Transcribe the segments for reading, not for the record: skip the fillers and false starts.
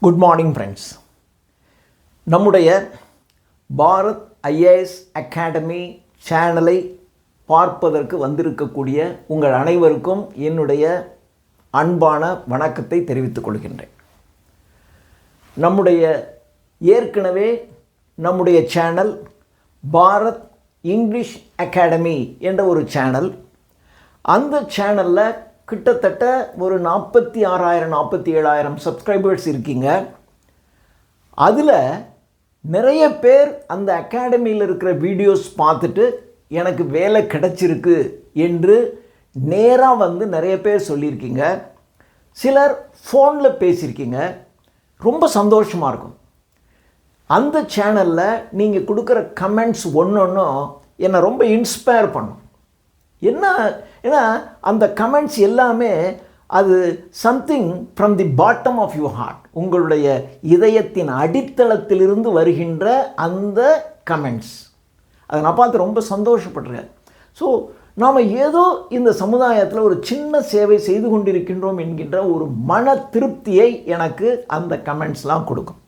Good morning friends. நம்முடைய Bharat IAS academy சேனலை பார்ப்பதற்கு வந்திருக்கக்கூடிய உங்கள் அனைவருக்கும் என்னுடைய அன்பான வணக்கத்தை தெரிவித்துக் கொள்கின்றேன். ஏற்கனவே நம்முடைய சேனல் பாரத் இங்கிலீஷ் அகாடமி என்ற ஒரு சேனல். அந்த சேனலில் கிட்டத்தட்ட ஒரு 46,000-47,000 சப்ஸ்கிரைபர்ஸ் இருக்கீங்க. அதில் நிறைய பேர் அந்த அகாடமியில் இருக்கிற வீடியோஸ் பார்த்துட்டு எனக்கு வேலை கிடைச்சிருக்கு என்று நேராக வந்து நிறைய பேர் சொல்லியிருக்கீங்க. சிலர் ஃபோனில் பேசியிருக்கீங்க. ரொம்ப சந்தோஷமாக இருக்கும். அந்த சேனலில் நீங்கள் கொடுக்குற கமெண்ட்ஸ் ஒன்றொன்றும் என்னை ரொம்ப இன்ஸ்பயர் பண்ணும். ஏன்னா அந்த கமெண்ட்ஸ் எல்லாமே அது something from the bottom of your heart, உங்களுடைய இதயத்தின் அடித்தளத்திலிருந்து வருகின்ற அந்த கமெண்ட்ஸ். அதை நான் பார்த்து ரொம்ப சந்தோஷப்படுறேன். ஸோ நாம் ஏதோ இந்த சமுதாயத்தில் ஒரு சின்ன சேவை செய்து கொண்டிருக்கின்றோம் என்கின்ற ஒரு மன திருப்தியை எனக்கு அந்த கமெண்ட்ஸ்லாம் கொடுக்கும்.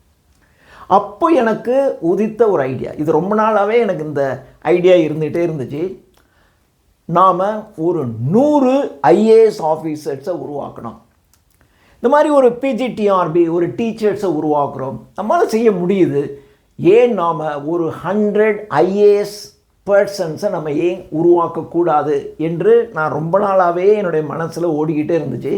அப்போ எனக்கு உதித்த ஒரு ஐடியா, இது ரொம்ப நாளாகவே எனக்கு இந்த ஐடியா இருந்துகிட்டே இருந்துச்சு. நாம் ஒரு 100 ஐஏஎஸ் ஆஃபீஸர்ஸை உருவாக்கணும். இந்த மாதிரி ஒரு பிஜிடிஆர்பி ஒரு டீச்சர்ஸை உருவாக்குறோம், நம்மளால் செய்ய முடியுது. ஏன் நாம் ஒரு 100 ஐஏஎஸ் பர்சன்ஸை நம்ம ஏன் உருவாக்கக்கூடாது என்று நான் ரொம்ப நாளாகவே என்னுடைய மனசில் ஓடிக்கிட்டே இருந்துச்சு.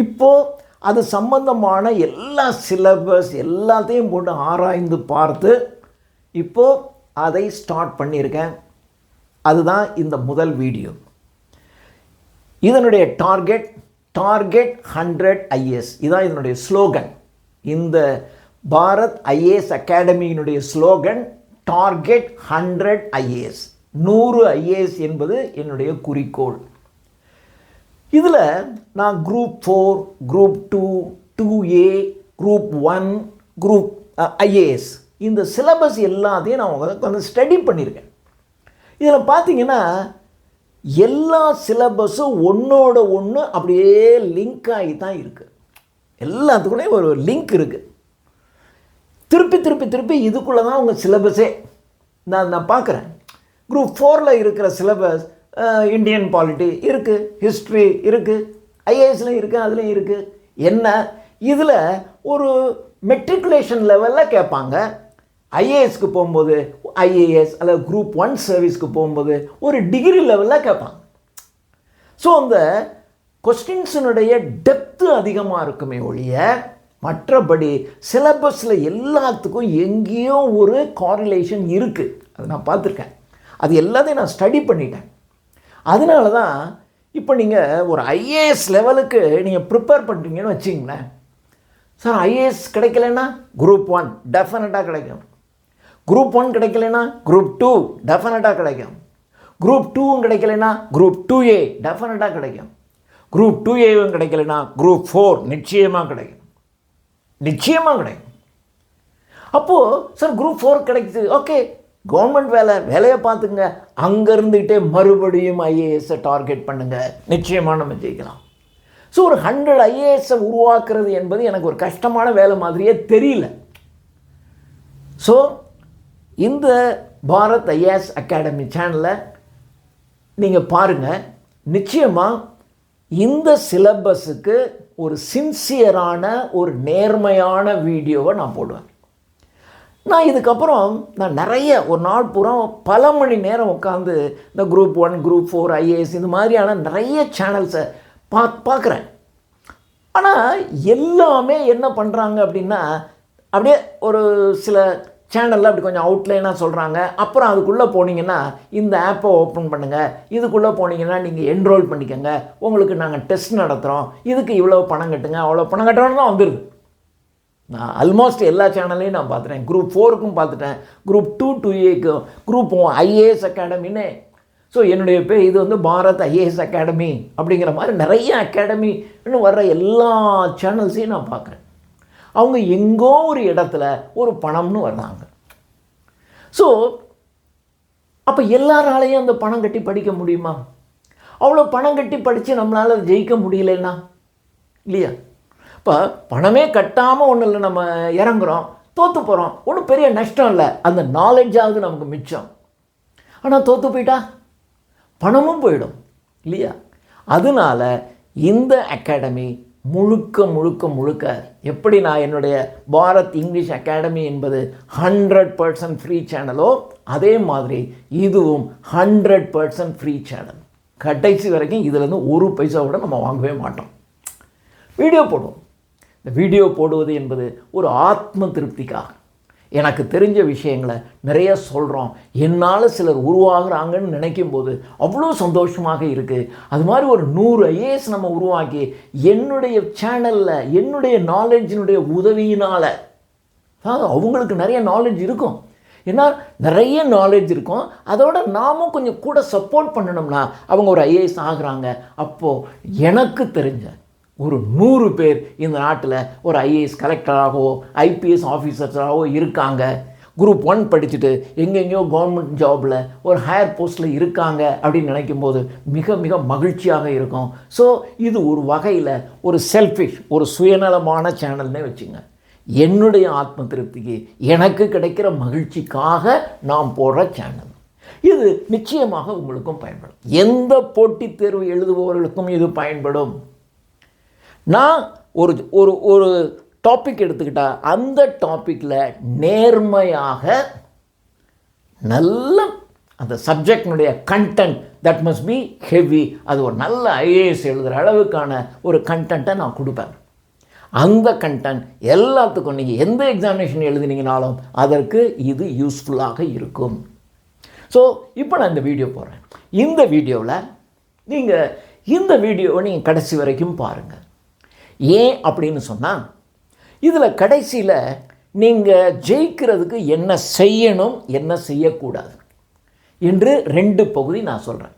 இப்போது அது சம்பந்தமான எல்லா சிலபஸ் எல்லாத்தையும் போட்டு ஆராய்ந்து பார்த்து இப்போது அதை ஸ்டார்ட் பண்ணியிருக்கேன். அதுதான் இந்த முதல் வீடியோ. இதனுடைய டார்கெட் 100 ஐஏஎஸ். இதுதான் இதனுடைய ஸ்லோகன். இந்த பாரத் ஐஏஎஸ் அகாடமியினுடைய ஸ்லோகன் டார்கெட் 100 ஐஏஎஸ். 100 ஐஏஎஸ் என்பது என்னுடைய குறிக்கோள். இதில் நான் group 4, group 2, 2A, group 1, group IAS இந்த சிலபஸ் எல்லாத்தையும் நான் வந்து ஸ்டடி பண்ணியிருக்கேன். இதில் பார்த்தீங்கன்னா எல்லா சிலபஸும் ஒன்றோட ஒன்று அப்படியே லிங்க் ஆகி தான் இருக்குது. எல்லாத்துக்குள்ளே ஒரு லிங்க் இருக்குது. திருப்பி திருப்பி திருப்பி இதுக்குள்ளே தான் உங்கள் சிலபஸே. நான் பார்க்குறேன் குரூப் 4ல் இருக்கிற சிலபஸ் இந்தியன் பாலிட்டி இருக்குது, ஹிஸ்ட்ரி இருக்குது, ஐஏஎஸ்லையும் இருக்குது, அதுலேயும் இருக்குது. என்ன இதில் ஒரு மெட்ரிகுலேஷன் லெவலில் கேட்பாங்க. ஐஏஎஸ்க்கு போகும்போது ஐஏஎஸ் அல்லது குரூப் 1 சர்வீஸ்க்கு போகும்போது ஒரு டிகிரி லெவலில் கேட்பாங்க. ஸோ அந்த கொஸ்டின்ஸினுடைய டெப்த்து அதிகமாக இருக்குமே ஒழிய மற்றபடி சிலபஸில் எல்லாத்துக்கும் எங்கேயோ ஒரு காரிலேஷன் இருக்குது. அது நான் பார்த்துருக்கேன். அது எல்லாத்தையும் நான் ஸ்டடி பண்ணிட்டேன். அதனால தான் இப்போ நீங்கள் ஒரு ஐஏஎஸ் லெவலுக்கு நீங்கள் ப்ரிப்பேர் பண்ணுறீங்கன்னு வச்சிங்களேன். சார் ஐஏஎஸ் கிடைக்கலன்னா குரூப் 1 டெஃபினட்டாக கிடைக்கும். குரூப் 1 கிடைக்கலனா குரூப் 2 டெஃபினட்டாக கிடைக்கும். குரூப் 2 கிடைக்கலனா குரூப் 2A டெஃபினட்டாக கிடைக்கும். குரூப் 2A கிடைக்கலனா குரூப் 4 நிச்சயமாக கிடைக்கும். அப்போது சார் குரூப் 4 கிடைக்குது, ஓகே கவர்மெண்ட் வேலையை பார்த்துங்க. அங்கே இருந்துக்கிட்டே மறுபடியும் ஐஏஎஸ்ஸை டார்கெட் பண்ணுங்கள், நிச்சயமாக நம்ம ஜெயிக்கலாம். ஸோ ஒரு 100 ஐஏஎஸ்ஸை உருவாக்குறது என்பது எனக்கு ஒரு கஷ்டமான வேலை மாதிரியே தெரியல. ஸோ இந்த பாரத் ஐஏஎஸ் அகாடமி சேனலை நீங்கள் பாருங்கள். நிச்சயமாக இந்த சிலபஸுக்கு ஒரு சின்சியரான ஒரு நேர்மையான வீடியோவை நான் போடுவேன். நான் இதுக்கப்புறம் நிறைய ஒரு நாள் பூரா பல மணி நேரம் உட்காந்து இந்த குரூப் 1, குரூப் 4 ஐஏஎஸ் இந்த மாதிரியான நிறைய சேனல்ஸை பார்க்குறேன். ஆனால் எல்லாமே என்ன பண்ணுறாங்க அப்படின்னா அப்படியே ஒரு சில சேனலில் அப்படி கொஞ்சம் அவுட்லைனாக சொல்கிறாங்க. அப்புறம் அதுக்குள்ளே போனீங்கன்னா இந்த ஆப்பை ஓப்பன் பண்ணுங்கள், இதுக்குள்ளே போனீங்கன்னா நீங்கள் என்ரோல் பண்ணிக்கோங்க, உங்களுக்கு நாங்கள் டெஸ்ட் நடத்துகிறோம், இதுக்கு இவ்வளோ பணம் கட்டுங்க, அவ்வளோ பணம் கட்டுறோன்னு தான் வந்துடுது. நான் ஆல்மோஸ்ட் எல்லா சேனல்லையும் நான் பார்த்துட்டேன். குரூப் 4க்கும் பார்த்துட்டேன், குரூப் 2, 2Aக்கும், குரூப் ஐஏஎஸ் அகாடமின்னு. ஸோ என்னுடைய பேர் இது வந்து பாரத் ஐஏஎஸ் அகாடமி அப்படிங்கிற மாதிரி நிறைய அகாடமி இன்னும் வர்ற எல்லா சேனல்ஸையும் நான் பார்க்குறேன். அவங்க எங்கோ ஒரு இடத்துல ஒரு பணம்னு வர்றாங்க. ஸோ அப்போ எல்லாராலையும் அந்த பணம் கட்டி படிக்க முடியுமா? அவ்வளோ பணம் கட்டி படித்து நம்மளால் ஜெயிக்க முடியலன்னா இல்லையா? இப்போ பணமே கட்டாமல் ஒன்றும் இல்லை, நம்ம இறங்குறோம், தோற்று போகிறோம், ஒன்றும் பெரிய நஷ்டம் இல்லை, அந்த நாலேஜாவது நமக்கு மிச்சம். ஆனால் தோற்று போயிட்டா பணமும் போயிடும் இல்லையா? அதனால இந்த அகாடமி முழுக்க முழுக்க முழுக்க எப்படி நான் என்னுடைய பாரத் இங்கிலீஷ் அகாடமி என்பது 100% ஃப்ரீ சேனலோ, அதே மாதிரி இதுவும் 100% ஃப்ரீ சேனல். கடைசி வரைக்கும் இதிலேருந்து ஒரு பைசா கூட நம்ம வாங்கவே மாட்டோம். வீடியோ போடுவோம். இந்த வீடியோ போடுவது என்பது ஒரு ஆத்ம திருப்திக்காக. எனக்கு தெரிஞ்ச விஷயங்களை நிறைய சொல்கிறோம், என்னால் சிலர் உருவாகிறாங்கன்னு நினைக்கும் போது அவ்வளோ சந்தோஷமாக இருக்குது. அது மாதிரி ஒரு 100 ஐஏஎஸ் நம்ம உருவாக்கி என்னுடைய சேனலில் என்னுடைய நாலேஜினுடைய உதவியினால், அதாவது அவங்களுக்கு நிறைய நாலேஜ் இருக்கும், ஏன்னா நிறைய நாலேஜ் இருக்கும், அதோட நாமும் கொஞ்சம் கூட சப்போர்ட் பண்ணணும்னா அவங்க ஒரு ஐஏஎஸ் ஆகுறாங்க. அப்போது எனக்கு தெரிஞ்ச ஒரு 100 பேர் இந்த நாட்டில் ஒரு ஐஏஎஸ் கலெக்டராகவோ ஐபிஎஸ் ஆஃபீஸர்ஸாகவோ இருக்காங்க. குரூப் 1 படிச்சுட்டு எங்கெங்கேயோ கவர்மெண்ட் ஜாபில் ஒரு ஹையர் போஸ்ட்டில் இருக்காங்க அப்படின்னு நினைக்கும் போது மிக மிக மகிழ்ச்சியாக இருக்கும். ஸோ இது ஒரு வகையில் ஒரு செல்ஃபிஷ், ஒரு சுயநலமான சேனல்னே வச்சுங்க. என்னுடைய ஆத்ம திருப்திக்கு எனக்கு கிடைக்கிற மகிழ்ச்சிக்காக நாம் போடுற சேனல். இது நிச்சயமாக உங்களுக்கும் பயன்படும். எந்த போட்டித் தேர்வு எழுதுபவர்களுக்கும் இது பயன்படும். நான் ஒரு ஒரு ஒரு டாபிக் எடுத்துக்கிட்டால் அந்த டாப்பிக்கில் நேர்மையாக நல்ல அந்த சப்ஜெக்டினுடைய content that must be heavy, அது ஒரு நல்ல ஐஏஎஸ் எழுதுகிற அளவுக்கான ஒரு கண்டென்ட்டை நான் கொடுப்பேன். அந்த கண்டென்ட் எல்லாத்துக்கும் நீங்கள் எந்த எக்ஸாமினேஷன் எழுதினீங்கனாலும் அதற்கு இது யூஸ்ஃபுல்லாக இருக்கும். ஸோ இப்போ நான் இந்த வீடியோ போடுறேன். இந்த வீடியோவில் நீங்கள் இந்த வீடியோவை நீங்கள் கடைசி வரைக்கும் பாருங்கள். ஏன் அப்படின்னு சொன்னால், இதில் கடைசியில் நீங்கள் ஜெயிக்கிறதுக்கு என்ன செய்யணும், என்ன செய்யக்கூடாது என்று 2 பகுதி நான் சொல்கிறேன்.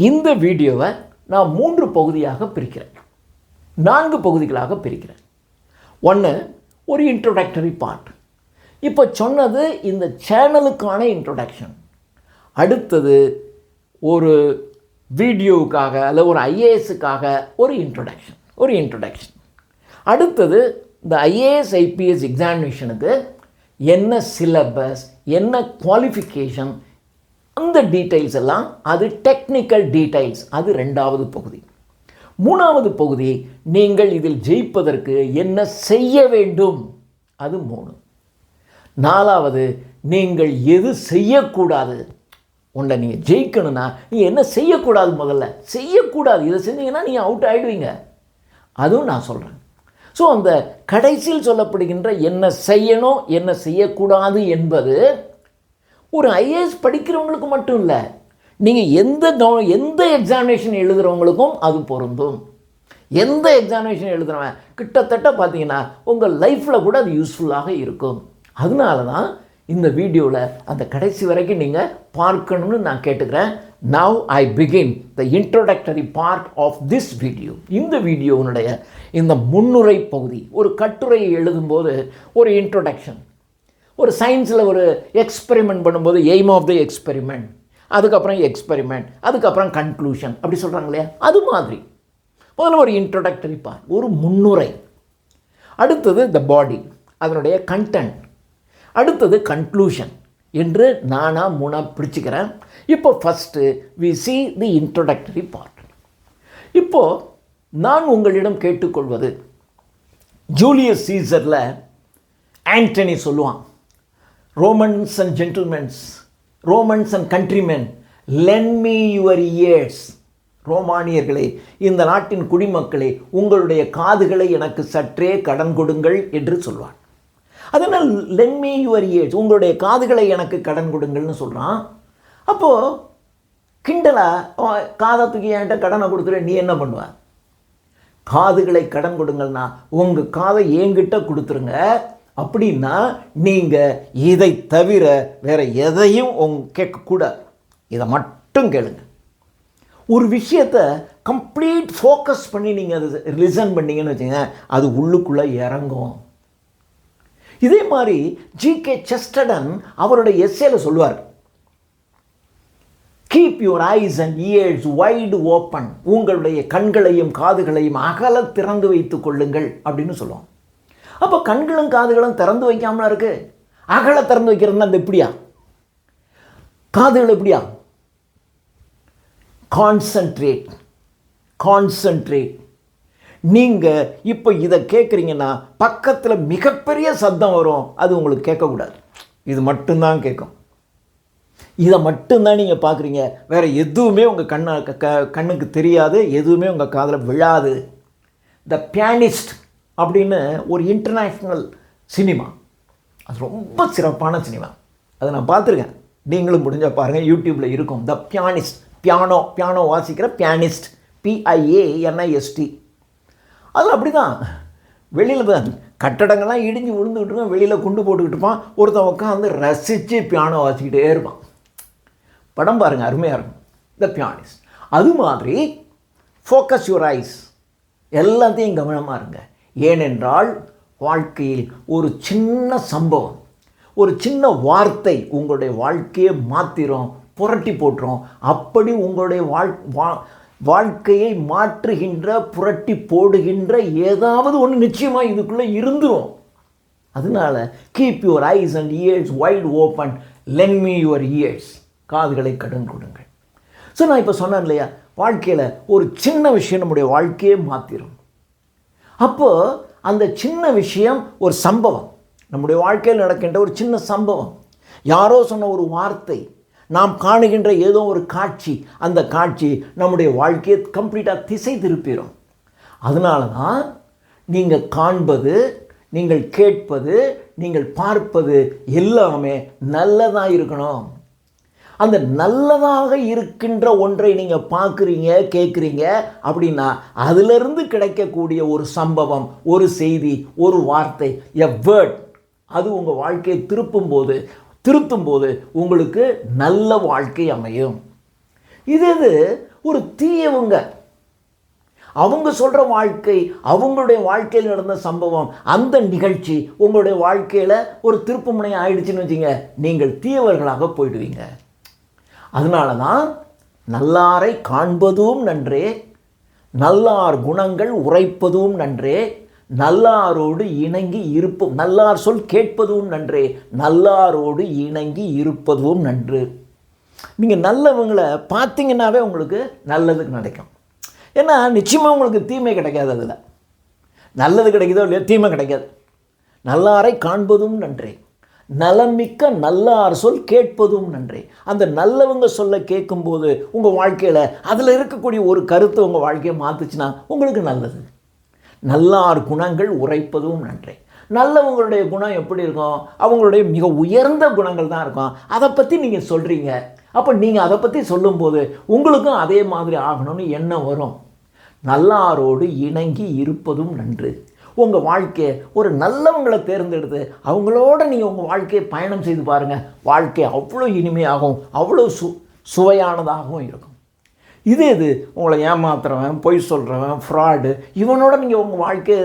இந்த வீடியோவை நான் 3 பகுதியாக பிரிக்கிறேன், 4 பகுதிகளாக பிரிக்கிறேன். 1 ஒரு இன்ட்ரோடக்டரி பார்ட், இப்போ சொன்னது இந்த சேனலுக்கான இன்ட்ரோடக்ஷன். அடுத்தது ஒரு வீடியோவுக்காக அல்ல ஒரு ஐஏஎஸ்ஸுக்காக ஒரு இன்ட்ரோடக்ஷன். அடுத்தது இந்த ஐஏஎஸ் ஐபிஎஸ் எக்ஸாமினேஷனுக்கு என்ன சிலபஸ், என்ன குவாலிஃபிகேஷன், அந்த டீட்டெயில்ஸ் எல்லாம் அது டெக்னிக்கல் டீட்டெயில்ஸ், அது 2வது பகுதி. 3வது பகுதி நீங்கள் இதில் ஜெயிப்பதற்கு என்ன செய்ய வேண்டும், அது 3. 4வது நீங்கள் எது செய்யக்கூடாது. உன்னை நீங்கள் ஜெயிக்கணும்னா நீங்கள் என்ன செய்யக்கூடாது, முதல்ல செய்யக்கூடாது, இதை செஞ்சீங்கன்னா நீங்கள் அவுட் ஆகிடுவீங்க, அதுவும் நான் சொல்கிறேன். ஸோ அந்த கடைசியில் சொல்லப்படுகின்ற என்ன செய்யணும் என்ன செய்யக்கூடாது என்பது ஒரு ஐஏஎஸ் படிக்கிறவங்களுக்கு மட்டும் இல்லை, நீங்கள் எந்த எக்ஸாமினேஷன் எழுதுகிறவங்களுக்கும் அது பொருந்தும். எந்த எக்ஸாமினேஷன் எழுதுகிறவன் கிட்டத்தட்ட பார்த்தீங்கன்னா உங்கள் லைஃப்பில் கூட அது யூஸ்ஃபுல்லாக இருக்கும். அதனால தான் இந்த வீடியோவில் அந்த கடைசி வரைக்கும் நீங்கள் பார்க்கணும்னு நான் கேட்டுக்கிறேன். Now I begin the introductory part of this video. இந்த வீடியோனுடைய இந்த முன்னுரை பகுதி, ஒரு கட்டுரையை எழுதும்போது ஒரு இன்ட்ரோடக்ஷன், ஒரு சயின்ஸில் ஒரு எக்ஸ்பெரிமெண்ட் பண்ணும்போது எய்ம் ஆஃப் த எக்ஸ்பெரிமெண்ட், அதுக்கப்புறம் எக்ஸ்பெரிமெண்ட், அதுக்கப்புறம் கன்க்ளூஷன், அப்படி சொல்கிறாங்க இல்லையா? அது மாதிரி முதல்ல ஒரு இன்ட்ரோடக்டரி பார்ட், ஒரு முன்னுரை. அடுத்தது த பாடி, அதனுடைய கண்டென்ட். அடுத்தது கன்க்ளூஷன் என்று நானாக 3 பிரிச்சுக்கிறேன். இப்போ first we see the introductory part. இப்போது நான் உங்களிடம் கேட்டுக்கொள்வது, ஜூலியஸ் சீசரில் ஆண்டனி சொல்லுவான், Romans and gentlemens, Romans and countrymen, lend me your ears. ரோமானியர்களே, இந்த நாட்டின் குடிமக்களே, உங்களுடைய காதுகளை எனக்கு சற்றே கடன் கொடுங்கள் என்று சொல்வான். அதனால் லெண்ட் மீ யுவர் இயர்ஸ், உங்களுடைய காதுகளை எனக்கு கடன் கொடுங்கள்னு சொல்கிறான். அப்போது கிண்டலா, காதை தூக்கி என்கிட்ட கடனை கொடுத்துரு, நீ என்ன பண்ணுவ? காதுகளை கடன் கொடுங்கள்னா உங்கள் காதை என்கிட்ட கொடுத்துருங்க, அப்படின்னா நீங்கள் இதை தவிர வேறு எதையும் கேட்கக்கூடாது, இதை மட்டும் கேளுங்க. ஒரு விஷயத்தை கம்ப்ளீட் ஃபோக்கஸ் பண்ணி நீங்கள் அதை லிசன் பண்ணிங்கன்னு வச்சுங்க, அது உள்ளுக்குள்ளே இறங்கும். இதே மாதிரி ஜிகே செஸ்டர்டன் அவருடைய எஸ்ஸேல சொல்லுவார், keep your eyes and years wide open. உங்களுடைய கண்களையும் காதுகளையும் அகல திறந்து வைத்துக் கொள்ளுங்கள் அப்படின்னு சொல்லுவோம். அப்போ கண்களும் காதுகளும் திறந்து வைக்காமலாம் இருக்கு. அகல திறந்து வைக்கிறதுனா அந்த எப்படியா? காதுகள் எப்படியா? கான்சன்ட்ரேட். நீங்கள் இப்போ இதை கேட்குறீங்கன்னா பக்கத்தில் மிகப்பெரிய சத்தம் வரும், அது உங்களுக்கு கேட்கக்கூடாது. இது மட்டும்தான் கேட்கும். இதை மட்டும்தான் நீங்கள் பார்க்குறீங்க. வேறு எதுவுமே உங்கள் கண்ணுக்கு தெரியாது, எதுவுமே உங்கள் காதில் விழாது. த பியானிஸ்ட் அப்படின்னு ஒரு இன்டர்நேஷ்னல் சினிமா, அது ரொம்ப சிறப்பான சினிமா. அதை நான் பார்த்துருக்கேன், நீங்களும் முடிஞ்சால் பாருங்கள், யூடியூப்பில் இருக்கும். த பியானிஸ்ட், பியானோ வாசிக்கிற பியானிஸ்ட், PIANIST. அதில் அப்படி தான் வெளியில் தான் கட்டடங்கள்லாம் இடிஞ்சு விழுந்துக்கிட்டு இருக்கான், வெளியில் குண்டு போட்டுக்கிட்டு இருப்பான், ஒருத்தன் உட்காந்து ரசித்து பியானோ வாசிக்கிட்டே இருப்பான். படம் பாருங்கள், அருமையாக இருக்கும் த பியானிஸ்ட். அது மாதிரி ஃபோக்கஸ் யுவர் ஐஸ், எல்லாத்தையும் கவனமாக இருங்க. ஏனென்றால் வாழ்க்கையில் ஒரு சின்ன சம்பவம், ஒரு சின்ன வார்த்தை உங்களுடைய வாழ்க்கையை மாற்றிடும், புரட்டி போட்டுரும். அப்படி உங்களுடைய வாழ்க்கையை மாற்றுகின்ற, புரட்டி போடுகின்ற ஏதாவது ஒன்று நிச்சயமாக இதுக்குள்ளே இருந்துரும். அதனால keep your eyes and years white open, lend me your years, காதுகளை கடன் கொடுங்கள். ஸோ நான் இப்போ சொன்னேன் இல்லையா, வாழ்க்கையில் ஒரு சின்ன விஷயம் நம்முடைய வாழ்க்கையை மாற்றிடும். அப்போது அந்த சின்ன விஷயம் ஒரு சம்பவம், நம்முடைய வாழ்க்கையில் நடக்கின்ற ஒரு சின்ன சம்பவம், யாரோ சொன்ன ஒரு வார்த்தை, நாம் காணுகின்ற ஏதோ ஒரு காட்சி, அந்த காட்சி நம்முடைய வாழ்க்கையை கம்ப்ளீட்டாக திசை திருப்பிடும். அதனால தான் நீங்கள் காண்பது, நீங்கள் கேட்பது, நீங்கள் பார்ப்பது எல்லாமே நல்லதாக இருக்கணும். அந்த நல்லதாக இருக்கின்ற ஒன்றை நீங்கள் பார்க்குறீங்க, கேட்குறீங்க அப்படின்னா அதிலிருந்து கிடைக்கக்கூடிய ஒரு சம்பவம், ஒரு செய்தி, ஒரு வார்த்தை, எ வேர்ட், அது உங்கள் வாழ்க்கையை திருத்தும் போது உங்களுக்கு நல்ல வாழ்க்கை அமையும். இது ஒரு தீயவங்க, அவங்க சொல்கிற வாழ்க்கை, அவங்களுடைய வாழ்க்கையில் நடந்த சம்பவம், அந்த நிகழ்ச்சி உங்களுடைய வாழ்க்கையில் ஒரு திருப்புமுனை ஆயிடுச்சுன்னு வச்சுங்க, நீங்கள் தீயவர்களாக போயிடுவீங்க. அதனால தான் நல்லாரை காண்பதும் நன்றே, நல்லார் குணங்கள் உரைப்பதும் நன்றே, நல்லாரோடு இணங்கி இருப்போம், நல்லார் சொல் கேட்பதும் நன்றே, நல்லாரோடு இணங்கி இருப்பதும் நன்று. நீங்கள் நல்லவங்களை பார்த்தீங்கன்னாவே உங்களுக்கு நல்லது கிடைக்கும். ஏன்னா நிச்சயமாக உங்களுக்கு தீமை கிடைக்காது, அதில் நல்லது கிடைக்குதோ இல்லையோ தீமை கிடைக்காது. நல்லாரை காண்பதும் நன்றே, நலமிக்க நல்லார் சொல் கேட்பதும் நன்றே. அந்த நல்லவங்க சொல்ல கேட்கும்போது உங்கள் வாழ்க்கையில் அதில் இருக்கக்கூடிய ஒரு கருத்தை உங்கள் வாழ்க்கையை மாற்றுச்சுன்னா உங்களுக்கு நல்லது. நல்லார் குணங்கள் உரைப்பதும் நன்றே. நல்லவங்களுடைய குணம் எப்படி இருக்கும்? அவங்களுடைய மிக உயர்ந்த குணங்கள் தான் இருக்கும். அதை பற்றி நீங்கள் சொல்கிறீங்க, அப்போ நீங்கள் அதை பற்றி சொல்லும்போது உங்களுக்கும் அதே மாதிரி ஆகணும்னு எண்ணம் வரும். நல்லாரோடு இணங்கி இருப்பதும் நன்று. உங்கள் வாழ்க்கையை ஒரு நல்லவங்களை தேர்ந்தெடுத்து அவங்களோட நீங்கள் உங்கள் வாழ்க்கையை பயணம் செய்து பாருங்கள். வாழ்க்கை அவ்வளோ இனிமையாகவும் அவ்வளோ சுவையானதாகவும் இருக்கும். இது உங்களை ஏமாத்துறவன், பொய் சொல்கிறவன், ஃப்ராடு, இவனோட நீங்கள் உங்கள் வாழ்க்கையை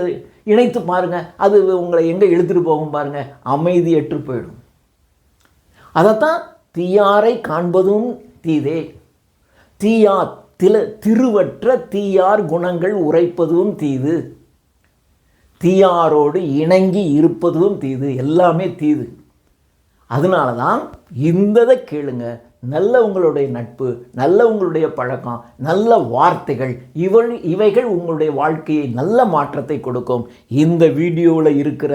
இணைத்து பாருங்கள். அது உங்களை எங்கே இழுத்துட்டு போகும் பாருங்கள், அமைதியற்று போயிடும். அதைத்தான் தீயாரை காண்பதும் தீதே, திருவற்ற தீயார் குணங்கள் உரைப்பதும் தீது, தீயாரோடு இணங்கி இருப்பதும் தீது, எல்லாமே தீது. அதனால தான் இந்ததை கேளுங்க. நல்ல உங்களுடைய நட்பு, நல்ல உங்களுடைய பழக்கம், நல்ல வார்த்தைகள், இவைகள் உங்களுடைய வாழ்க்கையை நல்ல மாற்றத்தை கொடுக்கும். இந்த வீடியோவில் இருக்கிற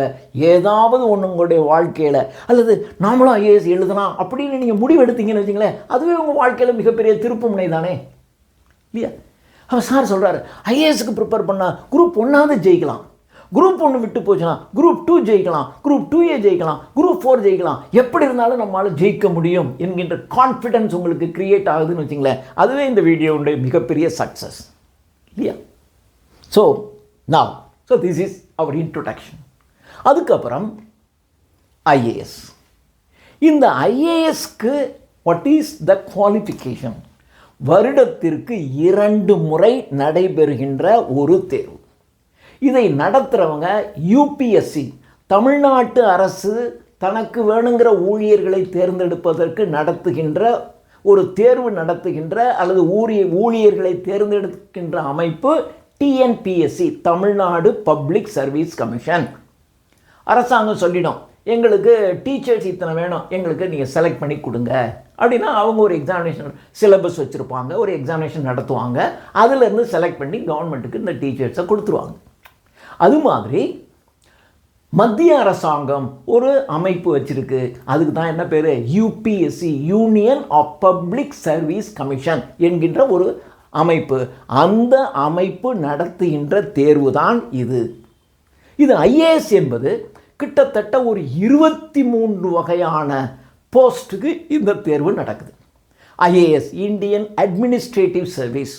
ஏதாவது ஒன்று உங்களுடைய வாழ்க்கையில், அல்லது நாமளும் IAS எழுதலாம் அப்படின்னு நீங்கள் முடிவு எடுத்தீங்கன்னு வச்சிங்களேன், அதுவே உங்கள் வாழ்க்கையில் மிகப்பெரிய திருப்புமுனை தானே இல்லையா? அவர் சார் சொல்கிறாரு, IASக்கு ப்ரிப்பேர் பண்ணால் குரூப் 1 ஜெயிக்கலாம், குரூப் 1 விட்டு போச்சுன்னா குரூப் 2 ஜெயிக்கலாம், குரூப் 2A ஜெயிக்கலாம், குரூப் 4 ஜெயிக்கலாம், எப்படி இருந்தாலும் நம்மளால் ஜெயிக்க முடியும் என்கின்ற கான்ஃபிடன்ஸ் உங்களுக்கு கிரியேட் ஆகுதுன்னு வச்சிங்களேன், அதுவே இந்த வீடியோவுடைய மிகப்பெரிய சக்ஸஸ் இல்லையா? So this is our introduction. அதுக்கப்புறம் IAS. இந்த IASக்கு வாட் இஸ் த குவாலிஃபிகேஷன்? வருடத்திற்கு 2 முறை நடைபெறுகின்ற ஒரு தேர்வு. இதை நடத்துகிறவங்க UPSC, தமிழ்நாட்டு அரசு தனக்கு வேணுங்கிற ஊழியர்களை தேர்ந்தெடுப்பதற்கு நடத்துகின்ற ஒரு தேர்வு நடத்துகின்ற அல்லது ஊழியர்களை தேர்ந்தெடுக்கின்ற அமைப்பு TNPSC, Tamil Nadu public Service commission. அரசாங்கம் சொல்லிடும், எங்களுக்கு டீச்சர்ஸ் இத்தனை வேணும், எங்களுக்கு நீங்கள் செலக்ட் பண்ணி கொடுங்க அப்படின்னா அவங்க ஒரு எக்ஸாமினேஷன் சிலபஸ் வச்சுருப்பாங்க, ஒரு எக்ஸாமினேஷன் நடத்துவாங்க, அதிலேருந்து செலக்ட் பண்ணி கவர்மெண்ட்டுக்கு இந்த டீச்சர்ஸை கொடுத்துருவாங்க. அது மாதிரி மத்திய அரசாங்கம் ஒரு அமைப்பு வச்சிருக்கு, அதுக்கு தான் என்ன பேர், UPSC, Union of Public Service Commission என்கின்ற ஒரு அமைப்பு. அந்த அமைப்பு நடத்துகின்ற தேர்வு தான் இது. இது ஐஏஎஸ் என்பது கிட்டத்தட்ட ஒரு 23 வகையான போஸ்ட்டுக்கு இந்த தேர்வு நடக்குது. IAS, Indian administrative service.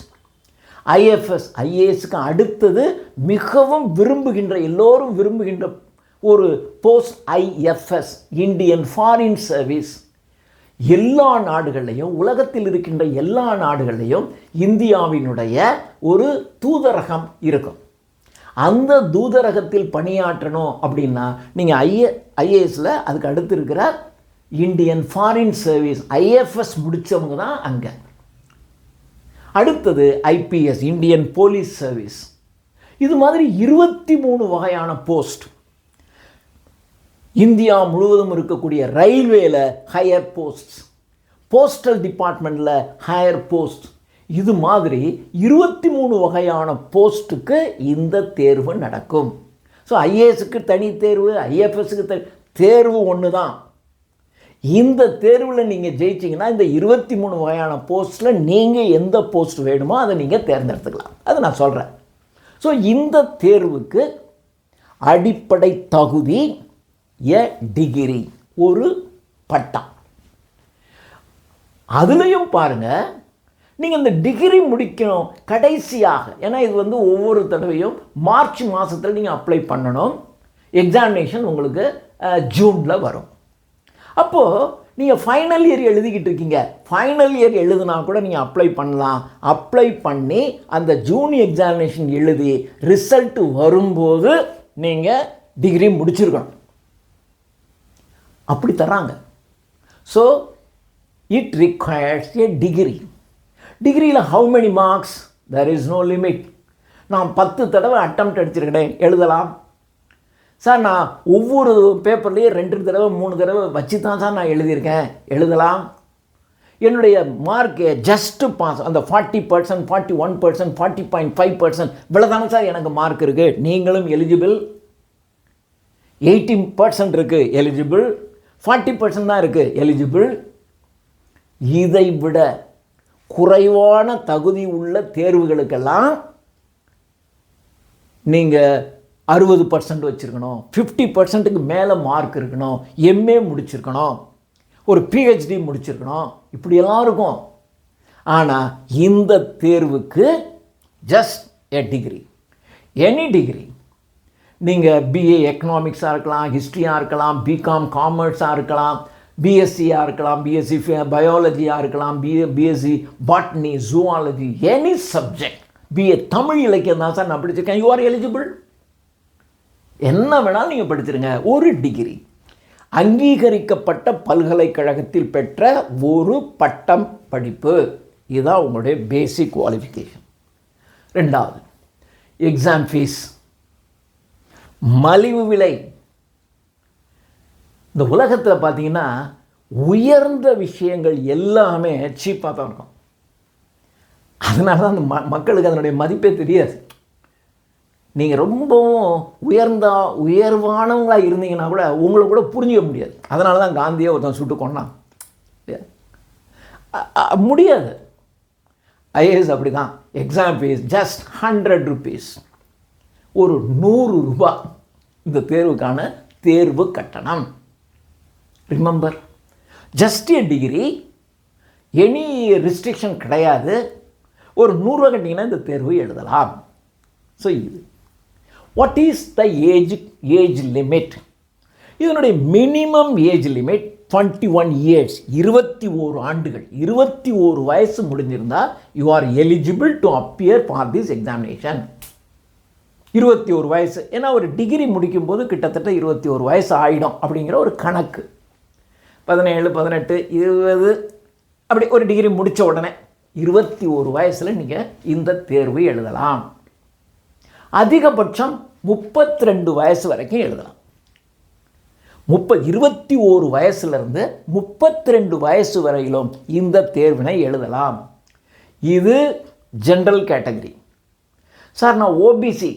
IFS, ஐஏஎஸ்க்கு அடுத்தது மிகவும் விரும்புகின்ற, எல்லோரும் விரும்புகின்ற ஒரு post IFS, Indian foreign service. எல்லா நாடுகள்லையும், உலகத்தில் இருக்கின்ற எல்லா நாடுகள்லையும் இந்தியாவினுடைய ஒரு தூதரகம் இருக்கும். அந்த தூதரகத்தில் பணியாற்றணும் அப்படின்னா நீங்கள் ஐஏஎஸில் அதுக்கு அடுத்து இருக்கிற இந்தியன் ஃபாரின் சர்வீஸ், ஐஎஃப்எஸ் முடித்தவங்க தான் அங்கே. அடுத்தது ஐபிஎஸ், இந்தியன் போலீஸ் சர்வீஸ். இது மாதிரி 23 வகையான போஸ்ட். இந்தியா முழுவதும் இருக்கக்கூடிய ரயில்வேல ஹையர் போஸ்ட், போஸ்டல் டிபார்ட்மெண்ட்டில் ஹையர் போஸ்ட். இது மாதிரி 23 வகையான போஸ்ட்டுக்கு இந்த தேர்வு நடக்கும். ஸோ ஐஏஎஸ்க்கு தனி தேர்வு, ஐஎஃப்எஸ்க்கு தேர்வு ஒன்று தான். இந்த தேர்வில் நீங்கள் ஜெயிச்சிங்கன்னா இந்த 23 வகையான போஸ்ட்டில் நீங்கள் எந்த போஸ்ட் வேணுமோ அதை நீங்கள் தேர்ந்தெடுத்துக்கலாம். அது நான் சொல்கிறேன். ஸோ இந்த தேர்வுக்கு அடிப்படை தகுதி டிகிரி, ஒரு பட்டம். அதுலேயும் பாருங்கள், நீங்கள் இந்த டிகிரி முடிக்கணும் கடைசியாக. ஏன்னா இது வந்து ஒவ்வொரு தடவையும் மார்ச் மாதத்தில் நீங்கள் அப்ளை பண்ணணும். எக்ஸாமினேஷன் உங்களுக்கு ஜூனில் வரும். அப்போது நீங்கள் ஃபைனல் இயர் எழுதிக்கிட்டு இருக்கீங்க, ஃபைனல் இயர் எழுதுனா கூட நீங்கள் அப்ளை பண்ணலாம். அப்ளை பண்ணி அந்த ஜூன் எக்ஸாமினேஷன் எழுதி ரிசல்ட்டு வரும்போது நீங்கள் டிகிரி முடிச்சிருக்கணும். அப்படி தராங்க. So it requires a degree. டிகிரியில் how many marks, there is no limit. நான் 10 தடவை அட்டெம்ப்ட் அடிச்சிருக்கேன், எழுதலாம் சார். நான் ஒவ்வொரு பேப்பர்லேயும் 2 தடவை 3 தடவை வச்சு தான் சார் நான் எழுதியிருக்கேன், எழுதலாம். என்னுடைய மார்க்கு ஜஸ்ட்டு பாஸ், அந்த 40%, 41%, 40.5% இவ்வளோதானே சார் எனக்கு மார்க் இருக்குது. நீங்களும் எலிஜிபிள். 80% இருக்குது எலிஜிபிள், 40% தான் இருக்குது எலிஜிபிள். இதை விட குறைவான தகுதி உள்ள தேர்வுகளுக்கெல்லாம் நீங்கள் 60% வச்சுருக்கணும், 50%க்கு மேலே மார்க் இருக்கணும், எம்ஏ முடிச்சிருக்கணும், ஒரு பிஹெச்டி முடிச்சிருக்கணும், இப்படியெல்லாம் இருக்கும். ஆனால் இந்த தேர்வுக்கு just a degree, any degree. நீங்கள் பிஏ எக்கனாமிக்ஸாக இருக்கலாம், ஹிஸ்ட்ரியாக இருக்கலாம், பிகாம் காமர்ஸாக இருக்கலாம், பிஎஸ்சியாக இருக்கலாம், பிஎஸ்சி பயாலஜியாக இருக்கலாம், BSc botany, zoology, any subject. BA Tamil இலக்கியம் தான் சார் நான் படிச்சிருக்கேன், யூ ஆர் எலிஜிபிள். என்ன வேணாலும் நீங்கள் படிச்சிருங்க. ஒரு டிகிரி, அங்கீகரிக்கப்பட்ட பல்கலைக்கழகத்தில் பெற்ற ஒரு பட்டம் படிப்பு, இதுதான் உங்களுடைய பேசிக் குவாலிஃபிகேஷன். ரெண்டாவது, எக்ஸாம் ஃபீஸ் மலிவு விலை. இந்த உலகத்தில் பார்த்தீங்கன்னா உயர்ந்த விஷயங்கள் எல்லாமே சீப்பாக தான் இருக்கும். அதனால தான் அந்த மக்களுக்கு அதனுடைய மதிப்பே தெரியாது. நீங்கள் ரொம்பவும் உயர்வானவங்களாக இருந்தீங்கன்னா கூட உங்களை கூட புரிஞ்சிக்க முடியாது. அதனால தான் காந்தியை ஒருத்தன் சுட்டு கொண்டான். முடியாது. ஐஏஎஸ் அப்படி தான். எக்ஸாம் ஃபீஸ் ஜஸ்ட் 100 rupees, ஒரு 100 ரூபாய் இந்த தேர்வுக்கான தேர்வு கட்டணம். Remember, just A degree, any restriction கிடையாது. ஒரு 100 ரூபா கட்டிங்கன்னா இந்த தேர்வு எழுதலாம். ஸோ இது what is the age limit? இதனுடைய மினிமம் ஏஜ் லிமிட் 21 years, 21 ஆண்டுகள். 21 வயசு முடிஞ்சிருந்தால் you are eligible to appear for this examination. 21 வயசு, ஏன்னா ஒரு டிகிரி முடிக்கும்போது கிட்டத்தட்ட 21 வயசு ஆகிடும் அப்படிங்கிற ஒரு கணக்கு. 17, 18, 20, அப்படி ஒரு டிகிரி முடித்த உடனே 21 வயசில் நீங்கள் இந்த தேர்வு எழுதலாம். அதிகபட்சம் 32 வயசு வரைக்கும் எழுதலாம். 21 வயசுலேருந்து 32 வயசு வரையிலும் இந்த தேர்வினை எழுதலாம். இது ஜென்ரல் கேட்டகரி. சார் நான் ஓபிசி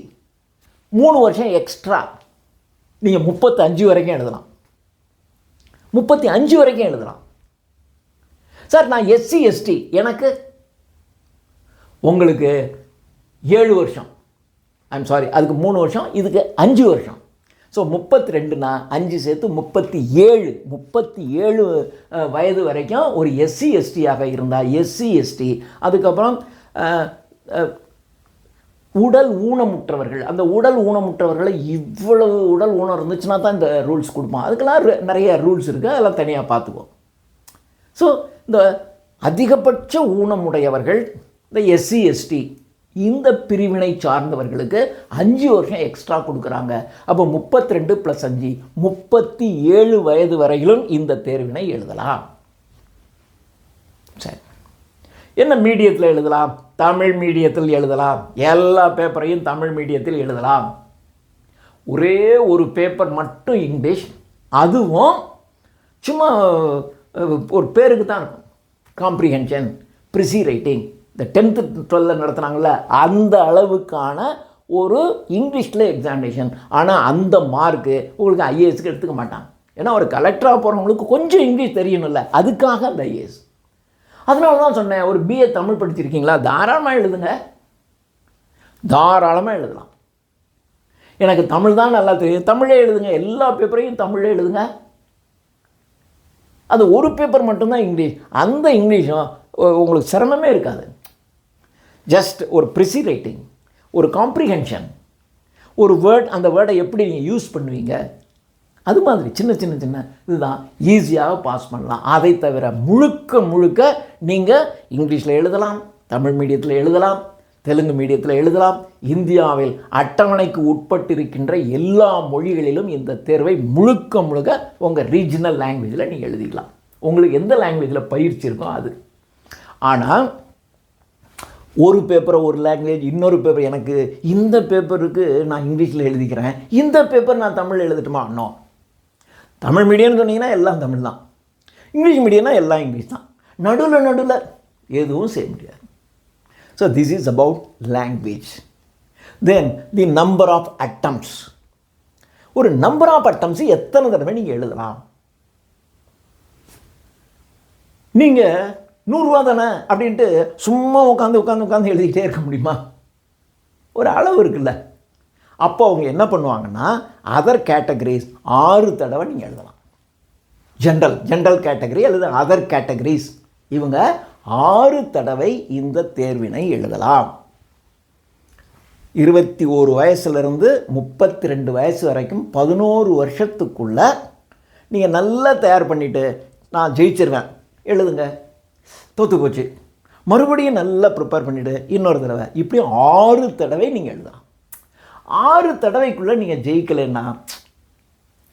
3 வருஷம் எக்ஸ்ட்ரா, நீங்கள் 35 வரைக்கும் எழுதலாம், 35 வரைக்கும் எழுதலாம். சார் நான் எஸ்சி எஸ்டி, எனக்கு உங்களுக்கு 7 வருஷம், ஐம் சாரி, அதுக்கு 3 வருஷம், இதுக்கு 5 வருஷம். ஸோ 32னா 5 சேர்த்து 37 வயது வரைக்கும் ஒரு எஸ்சி எஸ்டியாக இருந்தால் எஸ்சி எஸ்டி. அதுக்கப்புறம் உடல் ஊனமுற்றவர்கள், அந்த உடல் ஊனமுற்றவர்களை இவ்வளவு உடல் ஊனம் இருந்துச்சுன்னா தான் இந்த ரூல்ஸ் கொடுப்போம். அதுக்கெல்லாம் நிறைய ரூல்ஸ் இருக்குது, அதெல்லாம் தனியாக பார்த்துக்குவோம். ஸோ இந்த அதிகபட்ச ஊனமுடையவர்கள், இந்த எஸ்சி எஸ்டி, இந்த பிரிவினை சார்ந்தவர்களுக்கு 5 வருஷம் எக்ஸ்ட்ரா கொடுக்குறாங்க. அப்போ 32 + 5 37 வயது வரையிலும் இந்த தேர்வினை எழுதலாம். சரி, என்ன மீடியத்தில் எழுதலாம்? தமிழ் மீடியத்தில் எழுதலாம். எல்லா பேப்பரையும் தமிழ் மீடியத்தில் எழுதலாம். ஒரே ஒரு பேப்பர் மட்டும் இங்கிலீஷ், அதுவும் சும்மா ஒரு பேருக்கு தான் இருக்கும். காம்ப்ரிஹென்ஷன், ப்ரிசி ரைட்டிங், இந்த 10th 12th நடத்துனாங்கள அந்த அளவுக்கான ஒரு இங்கிலீஷில் எக்ஸாமினேஷன். ஆனால் அந்த மார்க்கு உங்களுக்கு ஐஏஎஸ்க்கு எடுத்துக்க மாட்டாங்க. ஏன்னா ஒரு கலெக்டராக போகிறவங்களுக்கு கொஞ்சம் இங்கிலீஷ் தெரியணும்ல, அதுக்காக அந்த ஐஏஎஸ். அதனால தான் சொன்னேன், ஒரு பிஏ தமிழ் படிச்சிருக்கீங்களா, தாராளமாக எழுதுங்க, தாராளமாக எழுதலாம். எனக்கு தமிழ் தான் நல்லா தெரியும், தமிழே எழுதுங்க, எல்லா பேப்பரையும் தமிழே எழுதுங்க. அது ஒரு பேப்பர் மட்டும்தான் இங்கிலீஷ், அந்த இங்கிலீஷும் உங்களுக்கு சிரமமே இருக்காது. ஜஸ்ட் ஒரு ப்ரிசி ரைட்டிங், ஒரு காம்ப்ரிஹென்ஷன், ஒரு வேர்ட், அந்த வேர்டை எப்படி நீங்கள் யூஸ் பண்ணுவீங்க, அது மாதிரி சின்ன சின்ன சின்ன இதுதான் ஈஸியாக பாஸ் பண்ணலாம். அதை தவிர முழுக்க நீங்கள் இங்கிலீஷில் எழுதலாம், தமிழ் மீடியத்தில் எழுதலாம், தெலுங்கு மீடியத்தில் எழுதலாம். இந்தியாவில் அட்டவணைக்கு உட்பட்டிருக்கின்ற எல்லா மொழிகளிலும் இந்த தேர்வை முழுக்க உங்கள் ரீஜனல் லாங்குவேஜில் நீங்கள் எழுதிக்கலாம். உங்களுக்கு எந்த லாங்குவேஜில் பயிற்சி இருக்கோ அது. ஆனால் ஒரு பேப்பரை ஒரு லாங்குவேஜ், இன்னொரு பேப்பர், எனக்கு இந்த பேப்பருக்கு நான் இங்கிலீஷில் எழுதிக்கிறேன், இந்த பேப்பர் நான் தமிழ் எழுதட்டுமா? நோ. தமிழ் மீடியம்னு சொன்னீங்கன்னா எல்லாம் தமிழ் தான், இங்கிலீஷ் மீடியம்னா எல்லாம் இங்கிலீஷ் தான், நடுவில் எதுவும் செய்ய முடியாது. So this is about language. Then the number of attempts. ஒரு நம்பர் ஆஃப் அட்டம்ப்ட்ஸ் எத்தனை தடவை நீங்கள் எழுதலாம்? நீங்கள் 100 ரூபா தானே அப்படின்ட்டு சும்மா உட்காந்து எழுதிக்கிட்டே இருக்க முடியுமா? ஒரு அளவு இருக்குல்ல. அப்போ அவங்க என்ன பண்ணுவாங்கன்னா, அதர் கேட்டகரிஸ் 6 தடவை நீங்கள் எழுதலாம். ஜென்ரல் கேட்டகரி அல்லது அதர் கேட்டகரிஸ் இவங்க 6 தடவை இந்த தேர்வினை எழுதலாம். 21 வயசுலேருந்து 32 வயசு வரைக்கும் 11 வருஷத்துக்குள்ள நீங்கள் நல்லா தயார் பண்ணிவிட்டு நான் ஜெயிச்சிருவேன் எழுதுங்க, தோற்று போச்சு, மறுபடியும் நல்லா ப்ரிப்பேர் பண்ணிவிட்டு இன்னொரு தடவை, இப்படியும் 6 தடவை நீங்கள் எழுதலாம். 6 தடவைக்குள்ளே நீங்கள் ஜெயிக்கலைன்னா